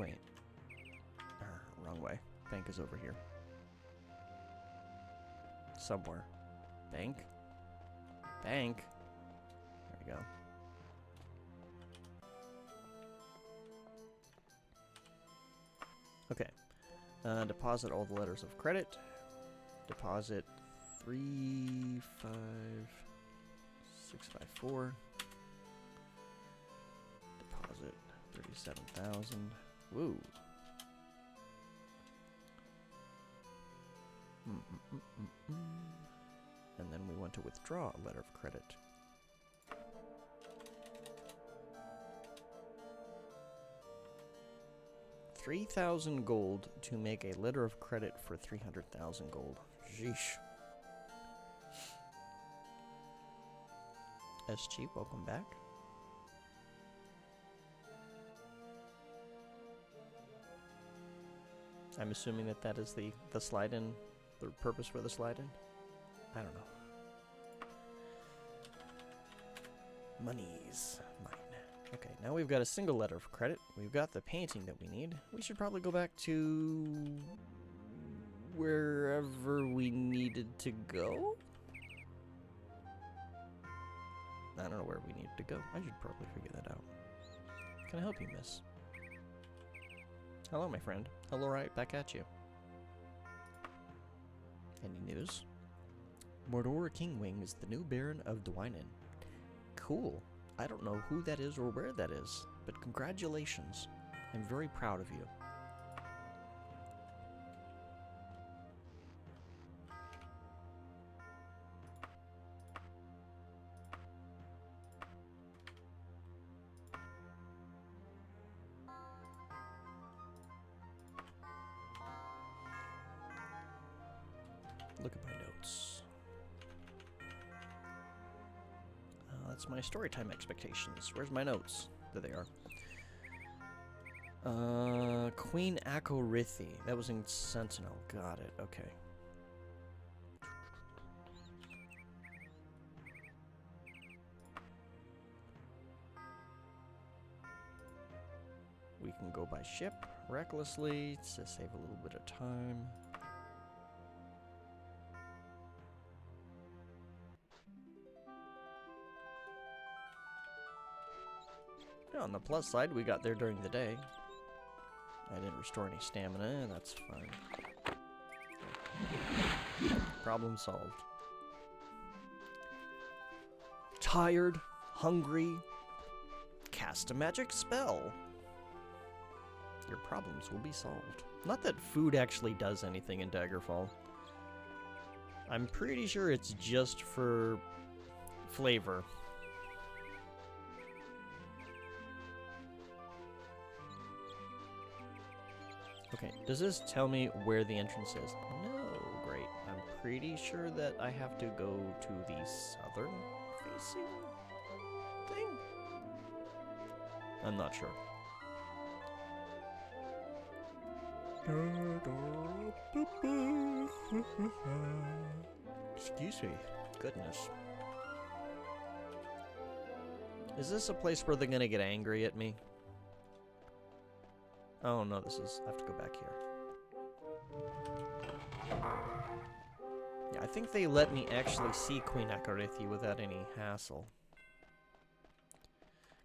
Wait. Wrong way. Bank is over here. Somewhere. Bank? Bank? There we go. Okay. Deposit all the letters of credit. Deposit 35654. Deposit 37,000. Woo. And then we want to withdraw a letter of credit. $3,000 gold to make a letter of credit for 300,000 gold. Sheesh. SG, welcome back. I'm assuming that that is the slide-in, the purpose for the slide-in? I don't know. Monies. Mine. Okay, now we've got a single letter of credit. We've got the painting that we need. We should probably go back to wherever we needed to go? I don't know where we needed to go. I should probably figure that out. Can I help you, miss? Hello, my friend. Hello, right back at you. Any news? Mordor Kingwing is the new Baron of Dwynen. Cool. I don't know who that is or where that is, but congratulations. I'm very proud of you. Look at my notes. That's my story time expectations. Where's my notes? There they are. Queen Akorithi. That was in Sentinel. Got it. Okay. We can go by ship recklessly to save a little bit of time. On the plus side, we got there during the day. I didn't restore any stamina, that's fine. Problem solved. Tired, hungry, cast a magic spell. Your problems will be solved. Not that food actually does anything in Daggerfall. I'm pretty sure it's just for flavor. Okay, does this tell me where the entrance is? No, great. I'm pretty sure that I have to go to the southern facing thing? I'm not sure. Excuse me. Goodness. Is this a place where they're gonna get angry at me? Oh no, this is... I have to go back here. Yeah, I think they let me actually see Queen Akorithi without any hassle.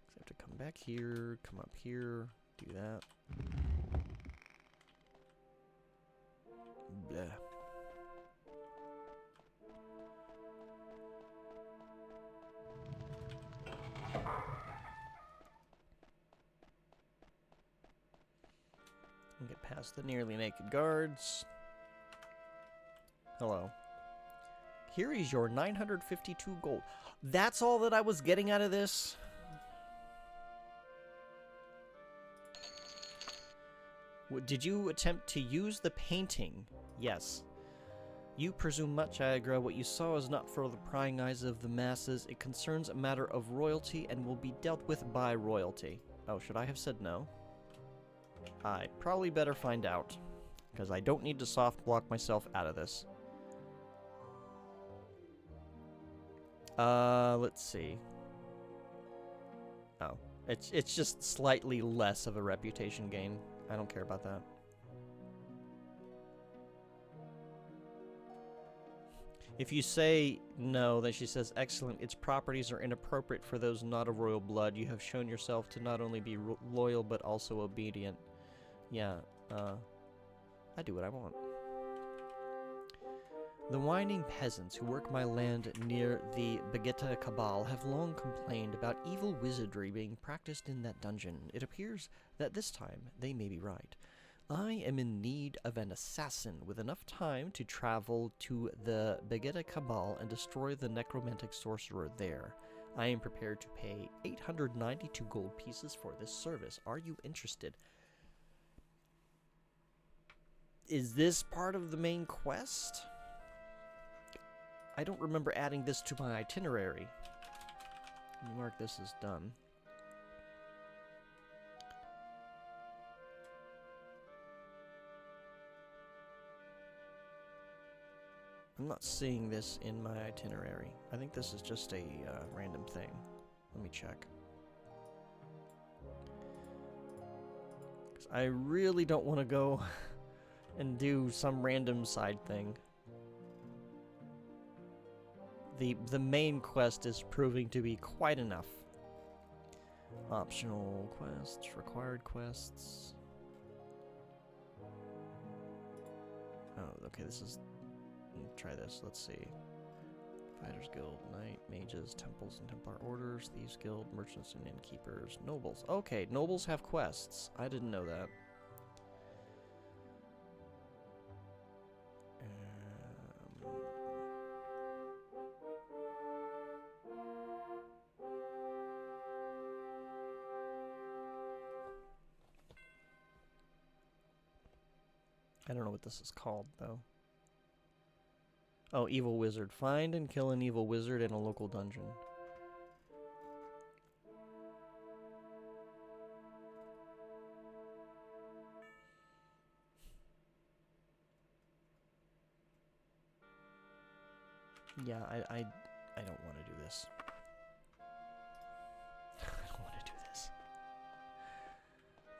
So I have to come back here, come up here, do that. Blah. And get past the nearly naked guards. Hello. Here is your 952 gold. That's all that I was getting out of this? Did you attempt to use the painting? Yes. You presume much, Agra. What you saw is not for the prying eyes of the masses. It concerns a matter of royalty and will be dealt with by royalty. Oh, should I have said no? I probably better find out, because I don't need to soft block myself out of this. Let's see. Oh, it's just slightly less of a reputation gain. I don't care about that. If you say no, then she says, excellent, its properties are inappropriate for those not of royal blood. You have shown yourself to not only be loyal, but also obedient. Yeah, I do what I want. The whining peasants who work my land near the Bagetta Cabal have long complained about evil wizardry being practiced in that dungeon. It appears that this time they may be right. I am in need of an assassin with enough time to travel to the Bagetta Cabal and destroy the necromantic sorcerer there. I am prepared to pay 892 gold pieces for this service. Are you interested? Is this part of the main quest? I don't remember adding this to my itinerary. Let me mark this as done. I'm not seeing this in my itinerary. I think this is just a random thing. Let me check. 'Cause I really don't want to go and do some random side thing. The main quest is proving to be quite enough. Optional quests, required quests. Oh, okay, this is... Try this, let's see. Fighters Guild, Knight, Mages, Temples and Templar Orders, Thieves Guild, Merchants and Innkeepers, Nobles. Okay, Nobles have quests. I didn't know that. I don't know what this is called, though. Oh, Evil Wizard. Find and kill an evil wizard in a local dungeon. Yeah, I don't want to do this. I don't want to do this.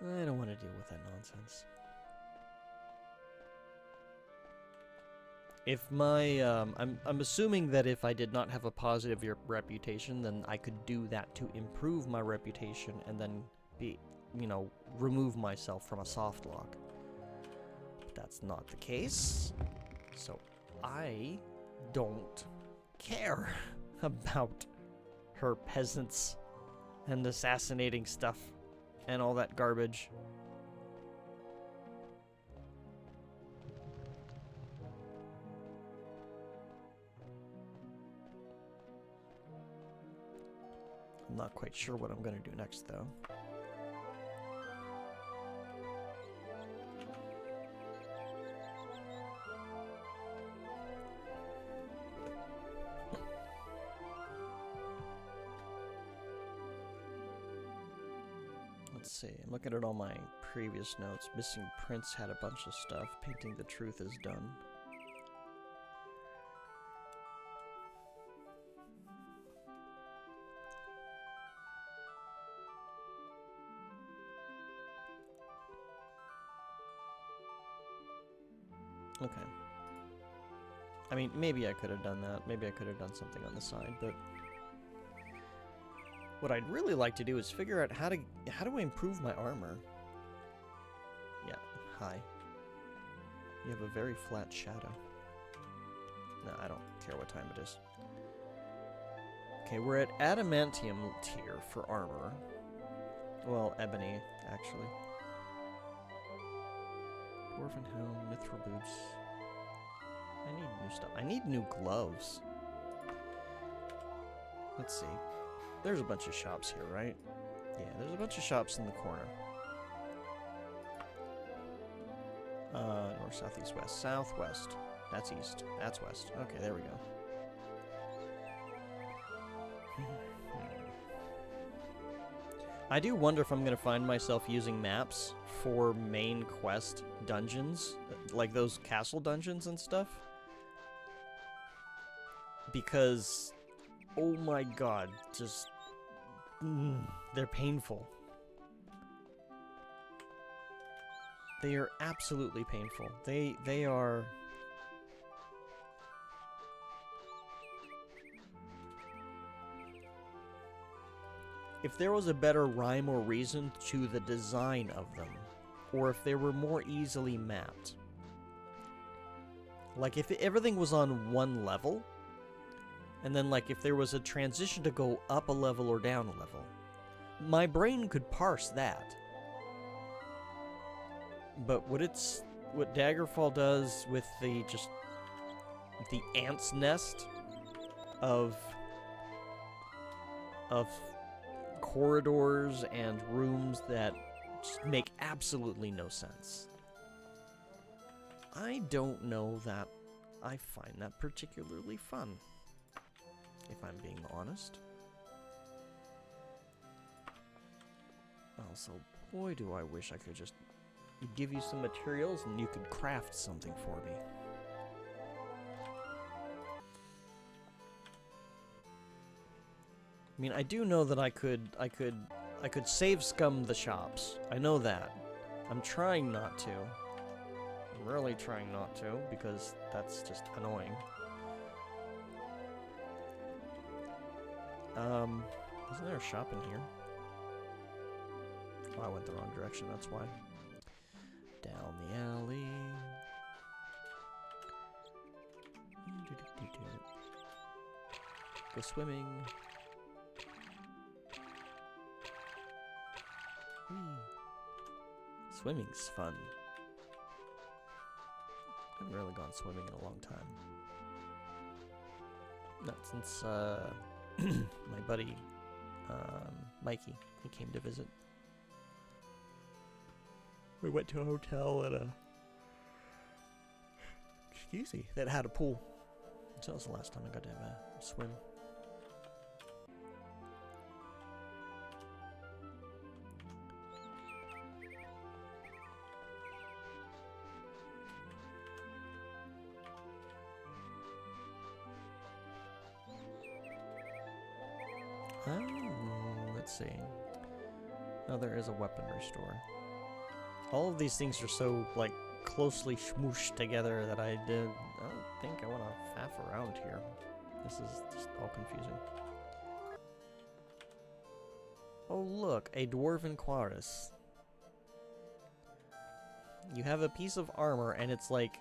I don't want to deal with that nonsense. If my, I'm assuming that if I did not have a positive reputation, then I could do that to improve my reputation and then be, you know, remove myself from a soft lock. But that's not the case. So I don't care about her peasants and assassinating stuff and all that garbage. I'm not quite sure what I'm going to do next, though. Let's see. I'm looking at all my previous notes. Missing Prince had a bunch of stuff. Painting the Truth is done. Okay. I mean, maybe I could have done that. Maybe I could have done something on the side, but what I'd really like to do is figure out how do I improve my armor? Yeah, hi. You have a very flat shadow. No, I don't care what time it is. Okay, we're at adamantium tier for armor. Well, ebony, actually. Dwarven helm, mithril boots. I need new stuff. I need new gloves. Let's see. There's a bunch of shops here, right? Yeah, there's a bunch of shops in the corner. North, south, east, west. Southwest. That's east. That's west. Okay, there we go. I do wonder if I'm going to find myself using maps for main quest dungeons, like those castle dungeons and stuff. Because, oh my god, just, they're painful. They are absolutely painful. They are... If there was a better rhyme or reason to the design of them, or if they were more easily mapped. Like, if everything was on one level, and then, like, if there was a transition to go up a level or down a level, my brain could parse that. But what Daggerfall does with the ant's nest of corridors and rooms that just make absolutely no sense. I don't know that I find that particularly fun, if I'm being honest. Also, boy, do I wish I could just give you some materials and you could craft something for me. I mean, I do know that I could save scum the shops. I know that. I'm trying not to. I'm really trying not to, because that's just annoying. Isn't there a shop in here? Oh, I went the wrong direction, that's why. Down the alley. Go swimming. Whee. Swimming's fun. I haven't really gone swimming in a long time. Not since my buddy Mikey, he came to visit. We went to a hotel at that had a pool. So that was the last time I got to have a swim. Let's see. Oh, there is a weaponry store. All of these things are so, like, closely smooshed together that I don't think I want to faff around here. This is just all confusing. Oh, look, a dwarven cuirass. You have a piece of armor, and it's like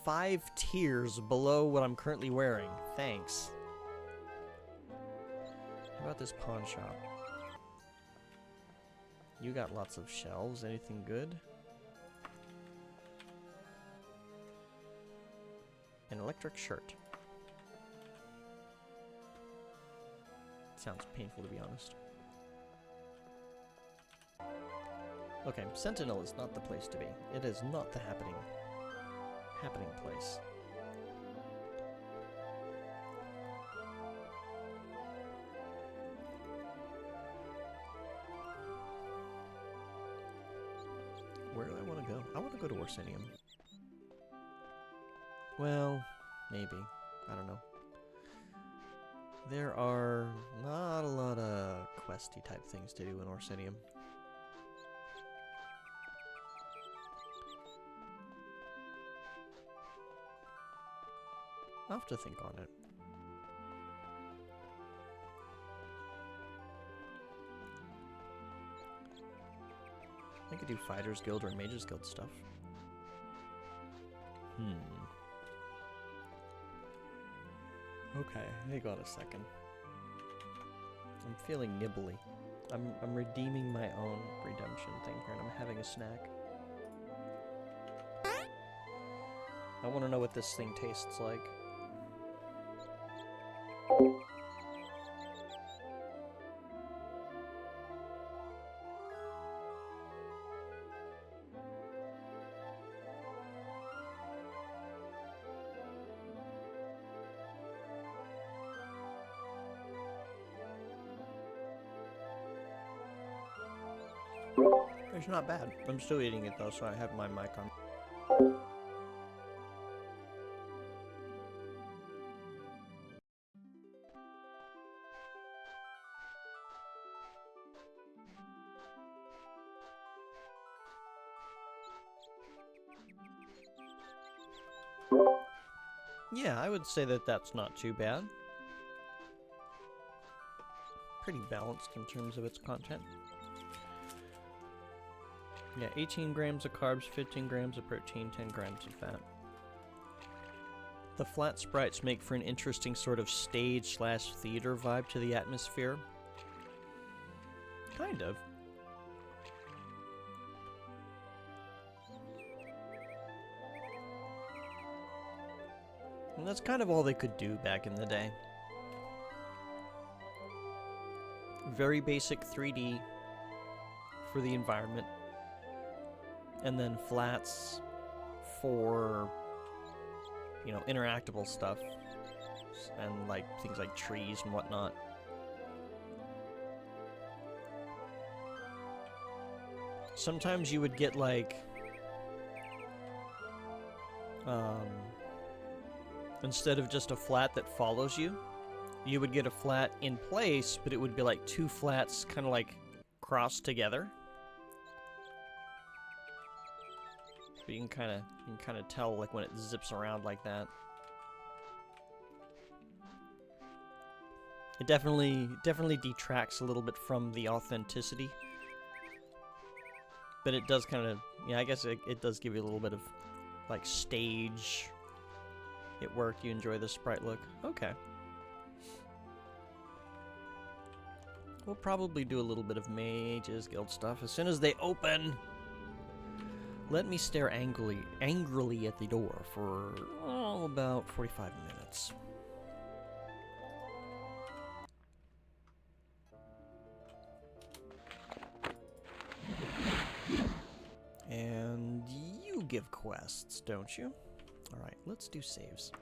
5 tiers below what I'm currently wearing. Thanks. How about this pawn shop? You got lots of shelves. Anything good? An electric shirt. Sounds painful, to be honest. Okay, Sentinel is not the place to be. It is not the happening place. Where do I want to go? I want to go to Orsinium. Well, maybe. I don't know. There are not a lot of questy type things to do in Orsinium. I'll have to think on it. I could do Fighters Guild or Mages Guild stuff. Okay, hang on a second. I'm feeling nibbly. I'm redeeming my own redemption thing here, and I'm having a snack. I want to know what this thing tastes like. It's not bad. I'm still eating it though, so I have my mic on. Yeah, I would say that that's not too bad. Pretty balanced in terms of its content. Yeah, 18 grams of carbs, 15 grams of protein, 10 grams of fat. The flat sprites make for an interesting sort of stage/theater vibe to the atmosphere. Kind of. And that's kind of all they could do back in the day. Very basic 3D for the environment. And then flats for, you know, interactable stuff. And like things like trees and whatnot. Sometimes you would get like instead of just a flat that follows you, you would get a flat in place, but it would be like two flats kind of like crossed together. But you can kind of tell like when it zips around like that. It definitely detracts a little bit from the authenticity. But it does kind of, yeah, I guess it does give you a little bit of like stage. It worked. You enjoy the sprite look. Okay. We'll probably do a little bit of Mages Guild stuff as soon as they open. Let me stare angrily at the door for about 45 minutes. And you give quests, don't you? Alright, let's do saves.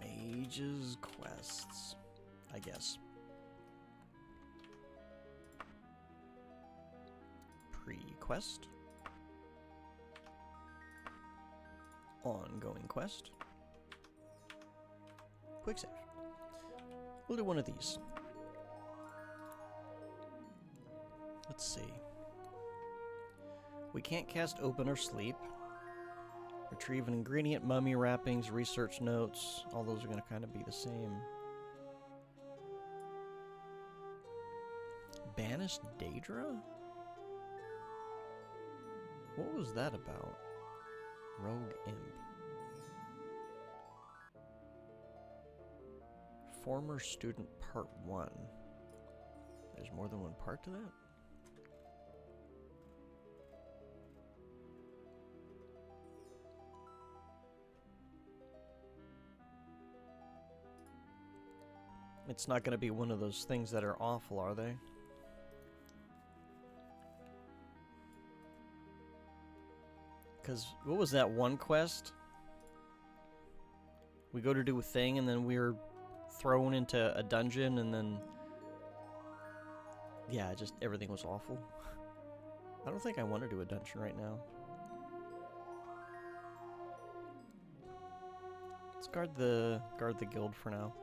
Mages quests, I guess. Pre-quest. Ongoing quest. Quick save. We'll do one of these. Let's see. We can't cast open or sleep. Retrieve an ingredient, mummy wrappings, research notes. All those are going to kind of be the same. Banished Daedra? What was that about? Rogue Imp. Former Student Part 1. There's more than one part to that? It's not going to be one of those things that are awful, are they? Because what was that one quest? We go to do a thing and then we're thrown into a dungeon and then... yeah, just everything was awful. I don't think I want to do a dungeon right now. Let's guard the guild for now.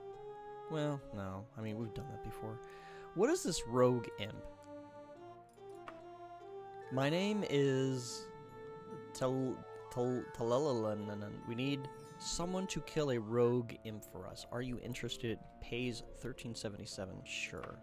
Well, no. I mean, we've done that before. What is this rogue imp? My name is... Talelalanan. We need someone to kill a rogue imp for us. Are you interested? Pays 1377. Sure.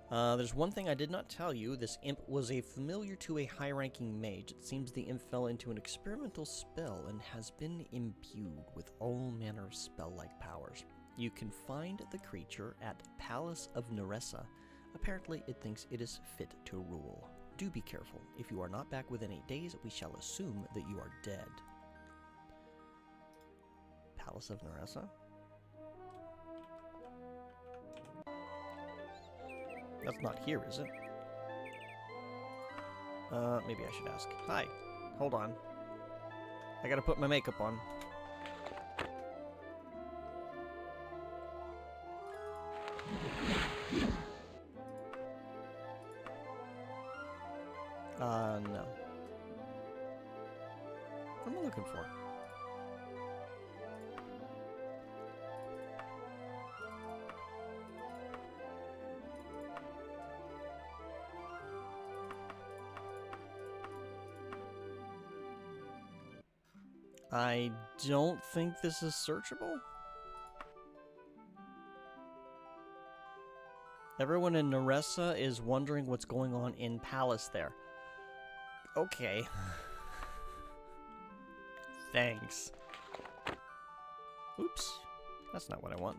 There's one thing I did not tell you. This imp was a familiar to a high-ranking mage. It seems the imp fell into an experimental spell and has been imbued with all manner of spell-like powers. You can find the creature at Palace of Neressa. Apparently, it thinks it is fit to rule. Do be careful. If you are not back within 8 days, we shall assume that you are dead. Palace of Neressa? That's not here, is it? Maybe I should ask. Hi. Hold on. I gotta put my makeup on. No. What am I looking for? I don't think this is searchable. Everyone in Neressa is wondering what's going on in Palace there. Okay. Thanks. Oops. That's not what I want.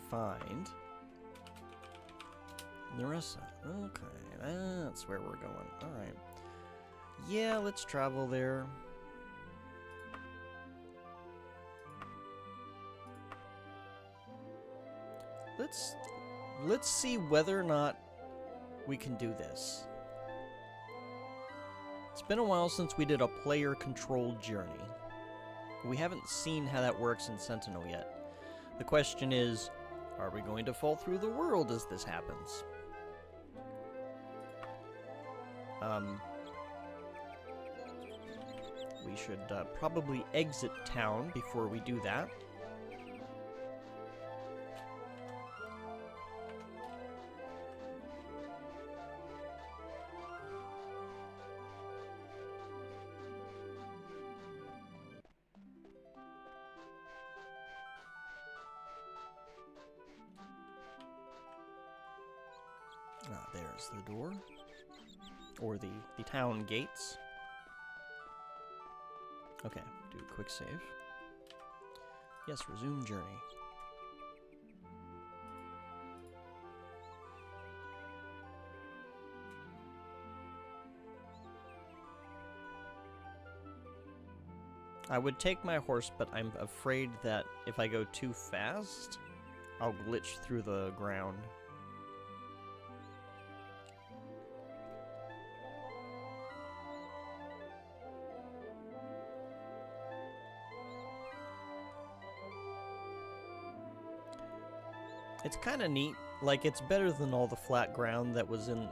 Find Neressa. Okay, that's where we're going. Alright. Yeah, let's travel there. Let's see whether or not we can do this. It's been a while since we did a player-controlled journey. We haven't seen how that works in Sentinel yet. The question is, are we going to fall through the world as this happens? We should probably exit town before we do that. There's the door. Or the town gates. Okay, do a quick save. Yes, resume journey. I would take my horse, but I'm afraid that if I go too fast, I'll glitch through the ground. It's kind of neat. Like, it's better than all the flat ground that was in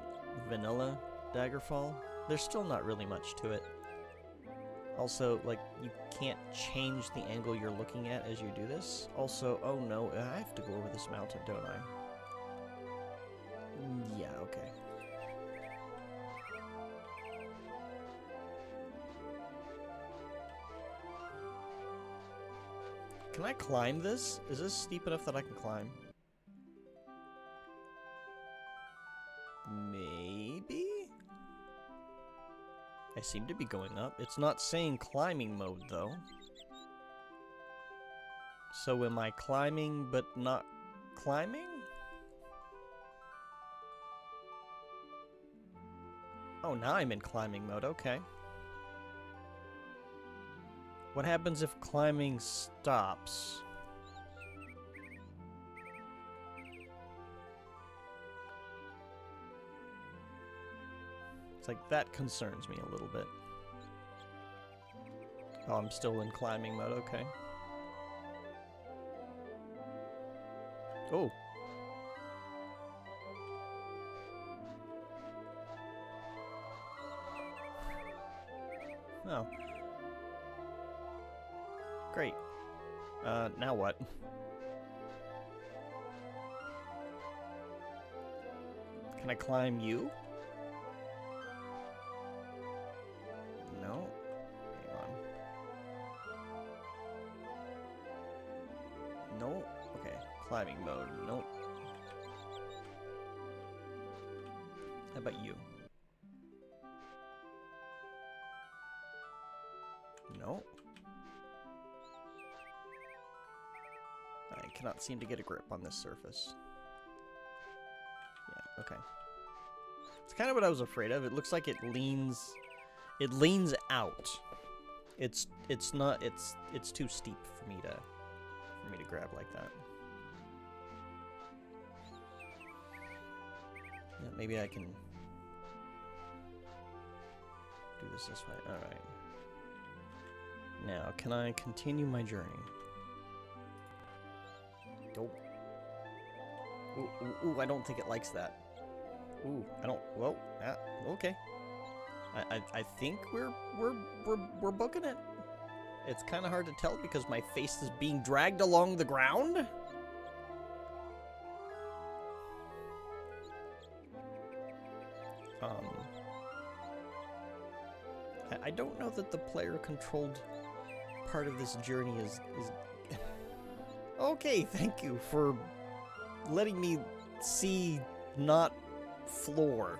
vanilla Daggerfall. There's still not really much to it. Also, like, you can't change the angle you're looking at as you do this. Also, oh no, I have to go over this mountain, don't I? Yeah, okay. Can I climb this? Is this steep enough that I can climb? Maybe? I seem to be going up. It's not saying climbing mode, though. So am I climbing but not climbing? Oh, now I'm in climbing mode, okay. What happens if climbing stops? It's like, that concerns me a little bit. Oh, I'm still in climbing mode, okay. Oh. Oh. Great. Now what? Can I climb you? No. Hang on. No. Okay. Climbing mode. Nope. How about you? No. I cannot seem to get a grip on this surface. Yeah, okay. It's kind of what I was afraid of. It looks like it leans out. It's too steep for me to grab like that. Yeah, maybe I can do this way. All right. Now, can I continue my journey? Nope. Ooh, ooh, ooh, I don't think it likes that. Ooh, I don't. Well, okay. I think we're booking it. It's kind of hard to tell because my face is being dragged along the ground. I don't know that the player-controlled part of this journey is... Okay, thank you for letting me see not floor.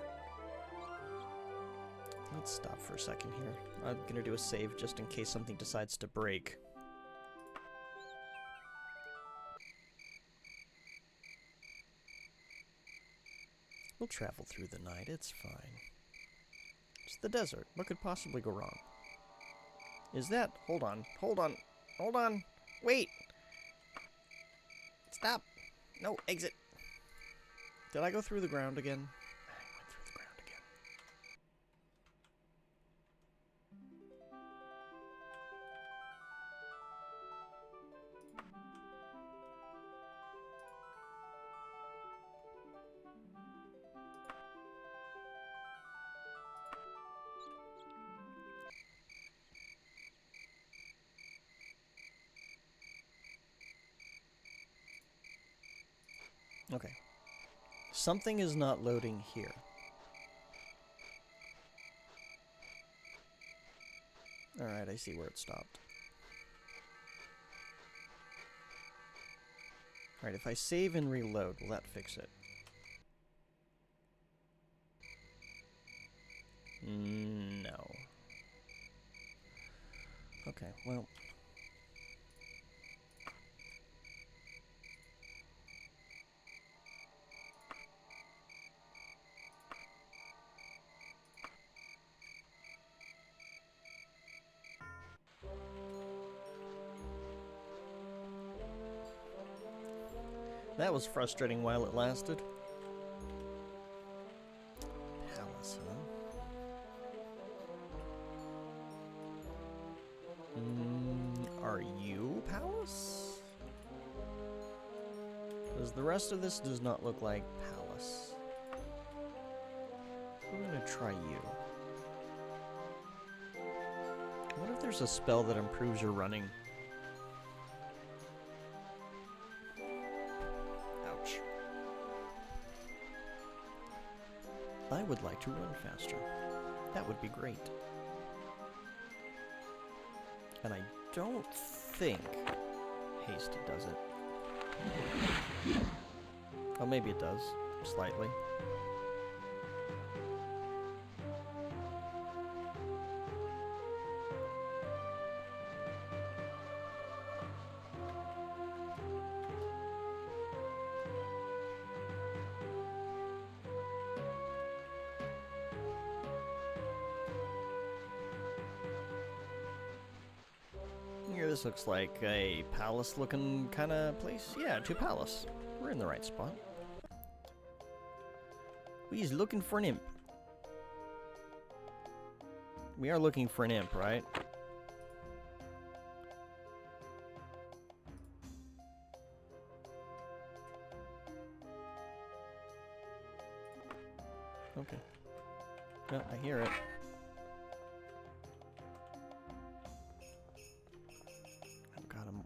Let's stop for a second here. I'm gonna do a save just in case something decides to break. We'll travel through the night, it's fine. It's the desert. What could possibly go wrong? Is that... Hold on. Hold on. Hold on. Wait! Stop! No, exit. Did I go through the ground again? I went through the ground again. Okay. Something is not loading here. Alright, I see where it stopped. Alright, if I save and reload, will that fix it? No. Okay, well... That was frustrating while it lasted. Palace, huh? Are you Palace? Because the rest of this does not look like Palace. I'm gonna try you. What if there's a spell that improves your running? I would like to run faster. That would be great. And I don't think haste does it. Oh, maybe it does. Slightly. This looks like a palace-looking kind of place. Yeah, to palace. We're in the right spot. We's looking for an imp. We are looking for an imp, right? Okay. Well, I hear it.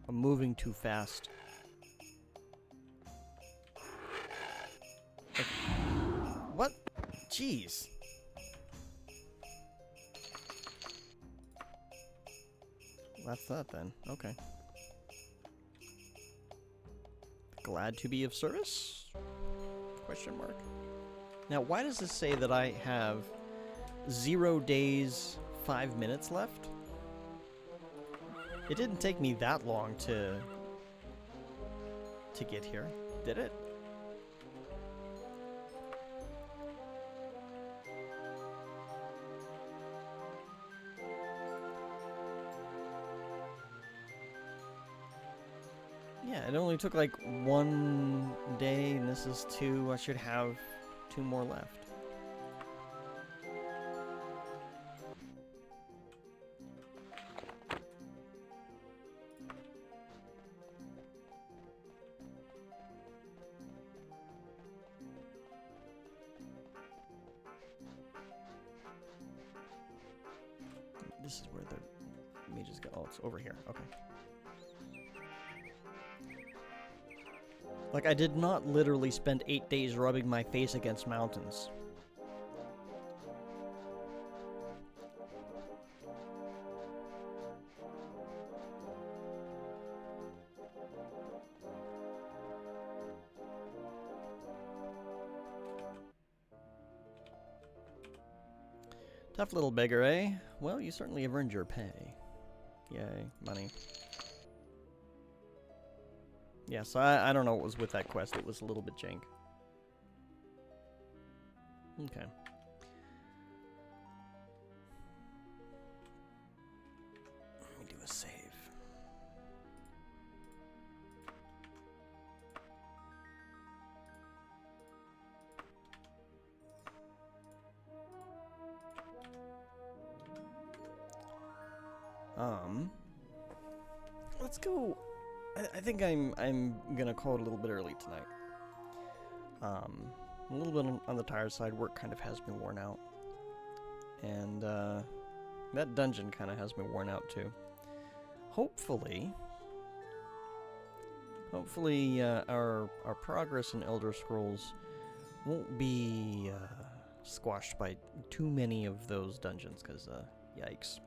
I'm moving too fast. Okay. What? Jeez. That's that then. Okay. Glad to be of service? Question mark. Now, why does this say that I have 0 days, 5 minutes left? It didn't take me that long to get here, did it? Yeah, it only took like 1 day, and this is 2. I should have 2 more left. This is where the mages go. Oh, it's over here. Okay. Like, I did not literally spend 8 days rubbing my face against mountains. Tough little beggar, eh? Well, you certainly have earned your pay. Yay, money. Yeah, so I don't know what was with that quest. It was a little bit jank. Okay. Let me do a save. Let's go. I think I'm gonna call it a little bit early tonight. A little bit on the tired side. Work kind of has me worn out, and that dungeon kind of has me worn out too. Hopefully, our progress in Elder Scrolls won't be squashed by too many of those dungeons, because yikes.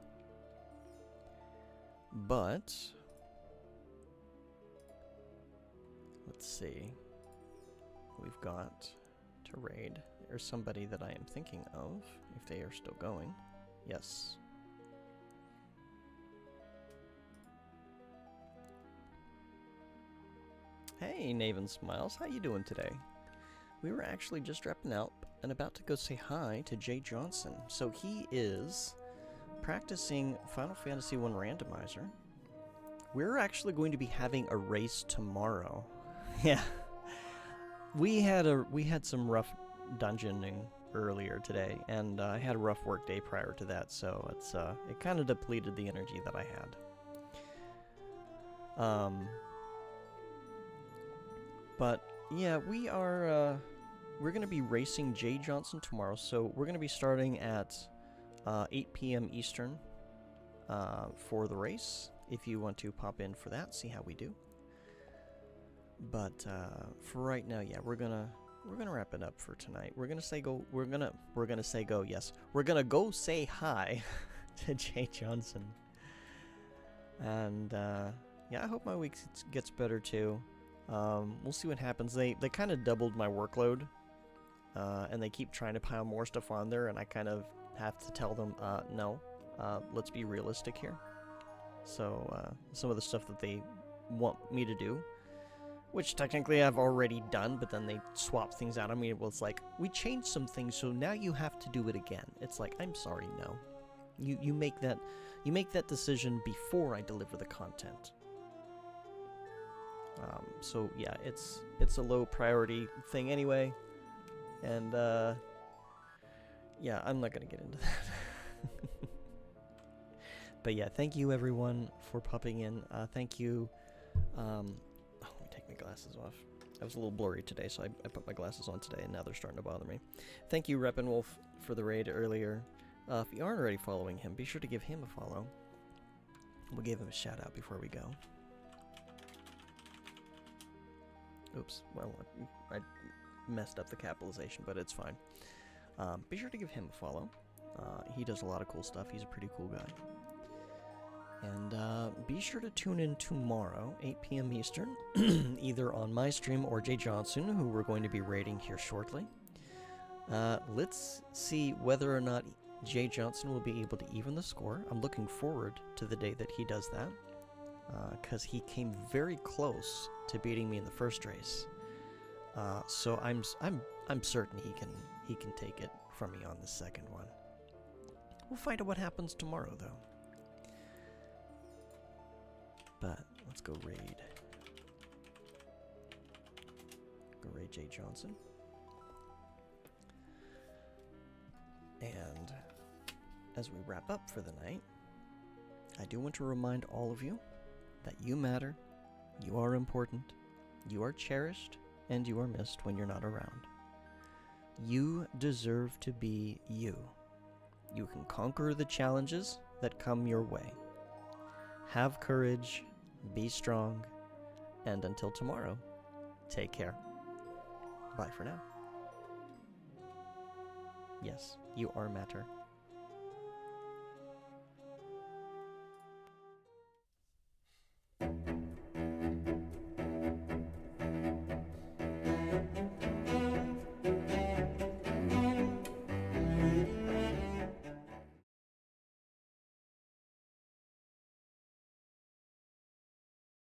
But let's see. We've got to raid. There's somebody that I am thinking of, if they are still going. Yes. Hey, Naven Smiles, how you doing today? We were actually just wrapping up and about to go say hi to Jay Johnson. So he is practicing Final Fantasy I Randomizer. We're actually going to be having a race tomorrow. Yeah. We had some rough dungeoning earlier today, and I had a rough work day prior to that, so it kind of depleted the energy that I had. But yeah, we're going to be racing Jay Johnson tomorrow, so we're going to be starting at 8 p.m. Eastern for the race. If you want to pop in for that, see how we do. But for right now, yeah, we're gonna wrap it up for tonight. We're gonna go say hi to Jay Johnson. And yeah, I hope my week gets better too. We'll see what happens. They kind of doubled my workload, and they keep trying to pile more stuff on there, and I kind of have to tell them, no, let's be realistic here. So some of the stuff that they want me to do, which technically I've already done, but then they swap things out on me. Well, it's like, we changed some things, so now you have to do it again. It's like, I'm sorry, no. You make that decision before I deliver the content. So yeah, it's a low priority thing anyway, and yeah, I'm not gonna get into that. But yeah, thank you everyone for popping in. Thank you. Let me take my glasses off. I was a little blurry today, so I put my glasses on today, and now they're starting to bother me. Thank you, Reppenwolf, for the raid earlier. If you aren't already following him, be sure to give him a follow. We'll give him a shout out before we go. Oops, well, I messed up the capitalization, but it's fine. Be sure to give him a follow. He does a lot of cool stuff. He's a pretty cool guy. And be sure to tune in tomorrow, 8 p.m. Eastern, either on my stream or Jay Johnson, who we're going to be raiding here shortly. Let's see whether or not Jay Johnson will be able to even the score. I'm looking forward to the day that he does that, because he came very close to beating me in the first race. So I'm certain he can take it from me on the second one. We'll find out what happens tomorrow, though. But let's go raid. Go raid Jay Johnson. And as we wrap up for the night, I do want to remind all of you that you matter, you are important, you are cherished, and you are missed when you're not around. You deserve to be you. You can conquer the challenges that come your way. Have courage, be strong, and until tomorrow, take care. Bye for now. Yes, you are matter.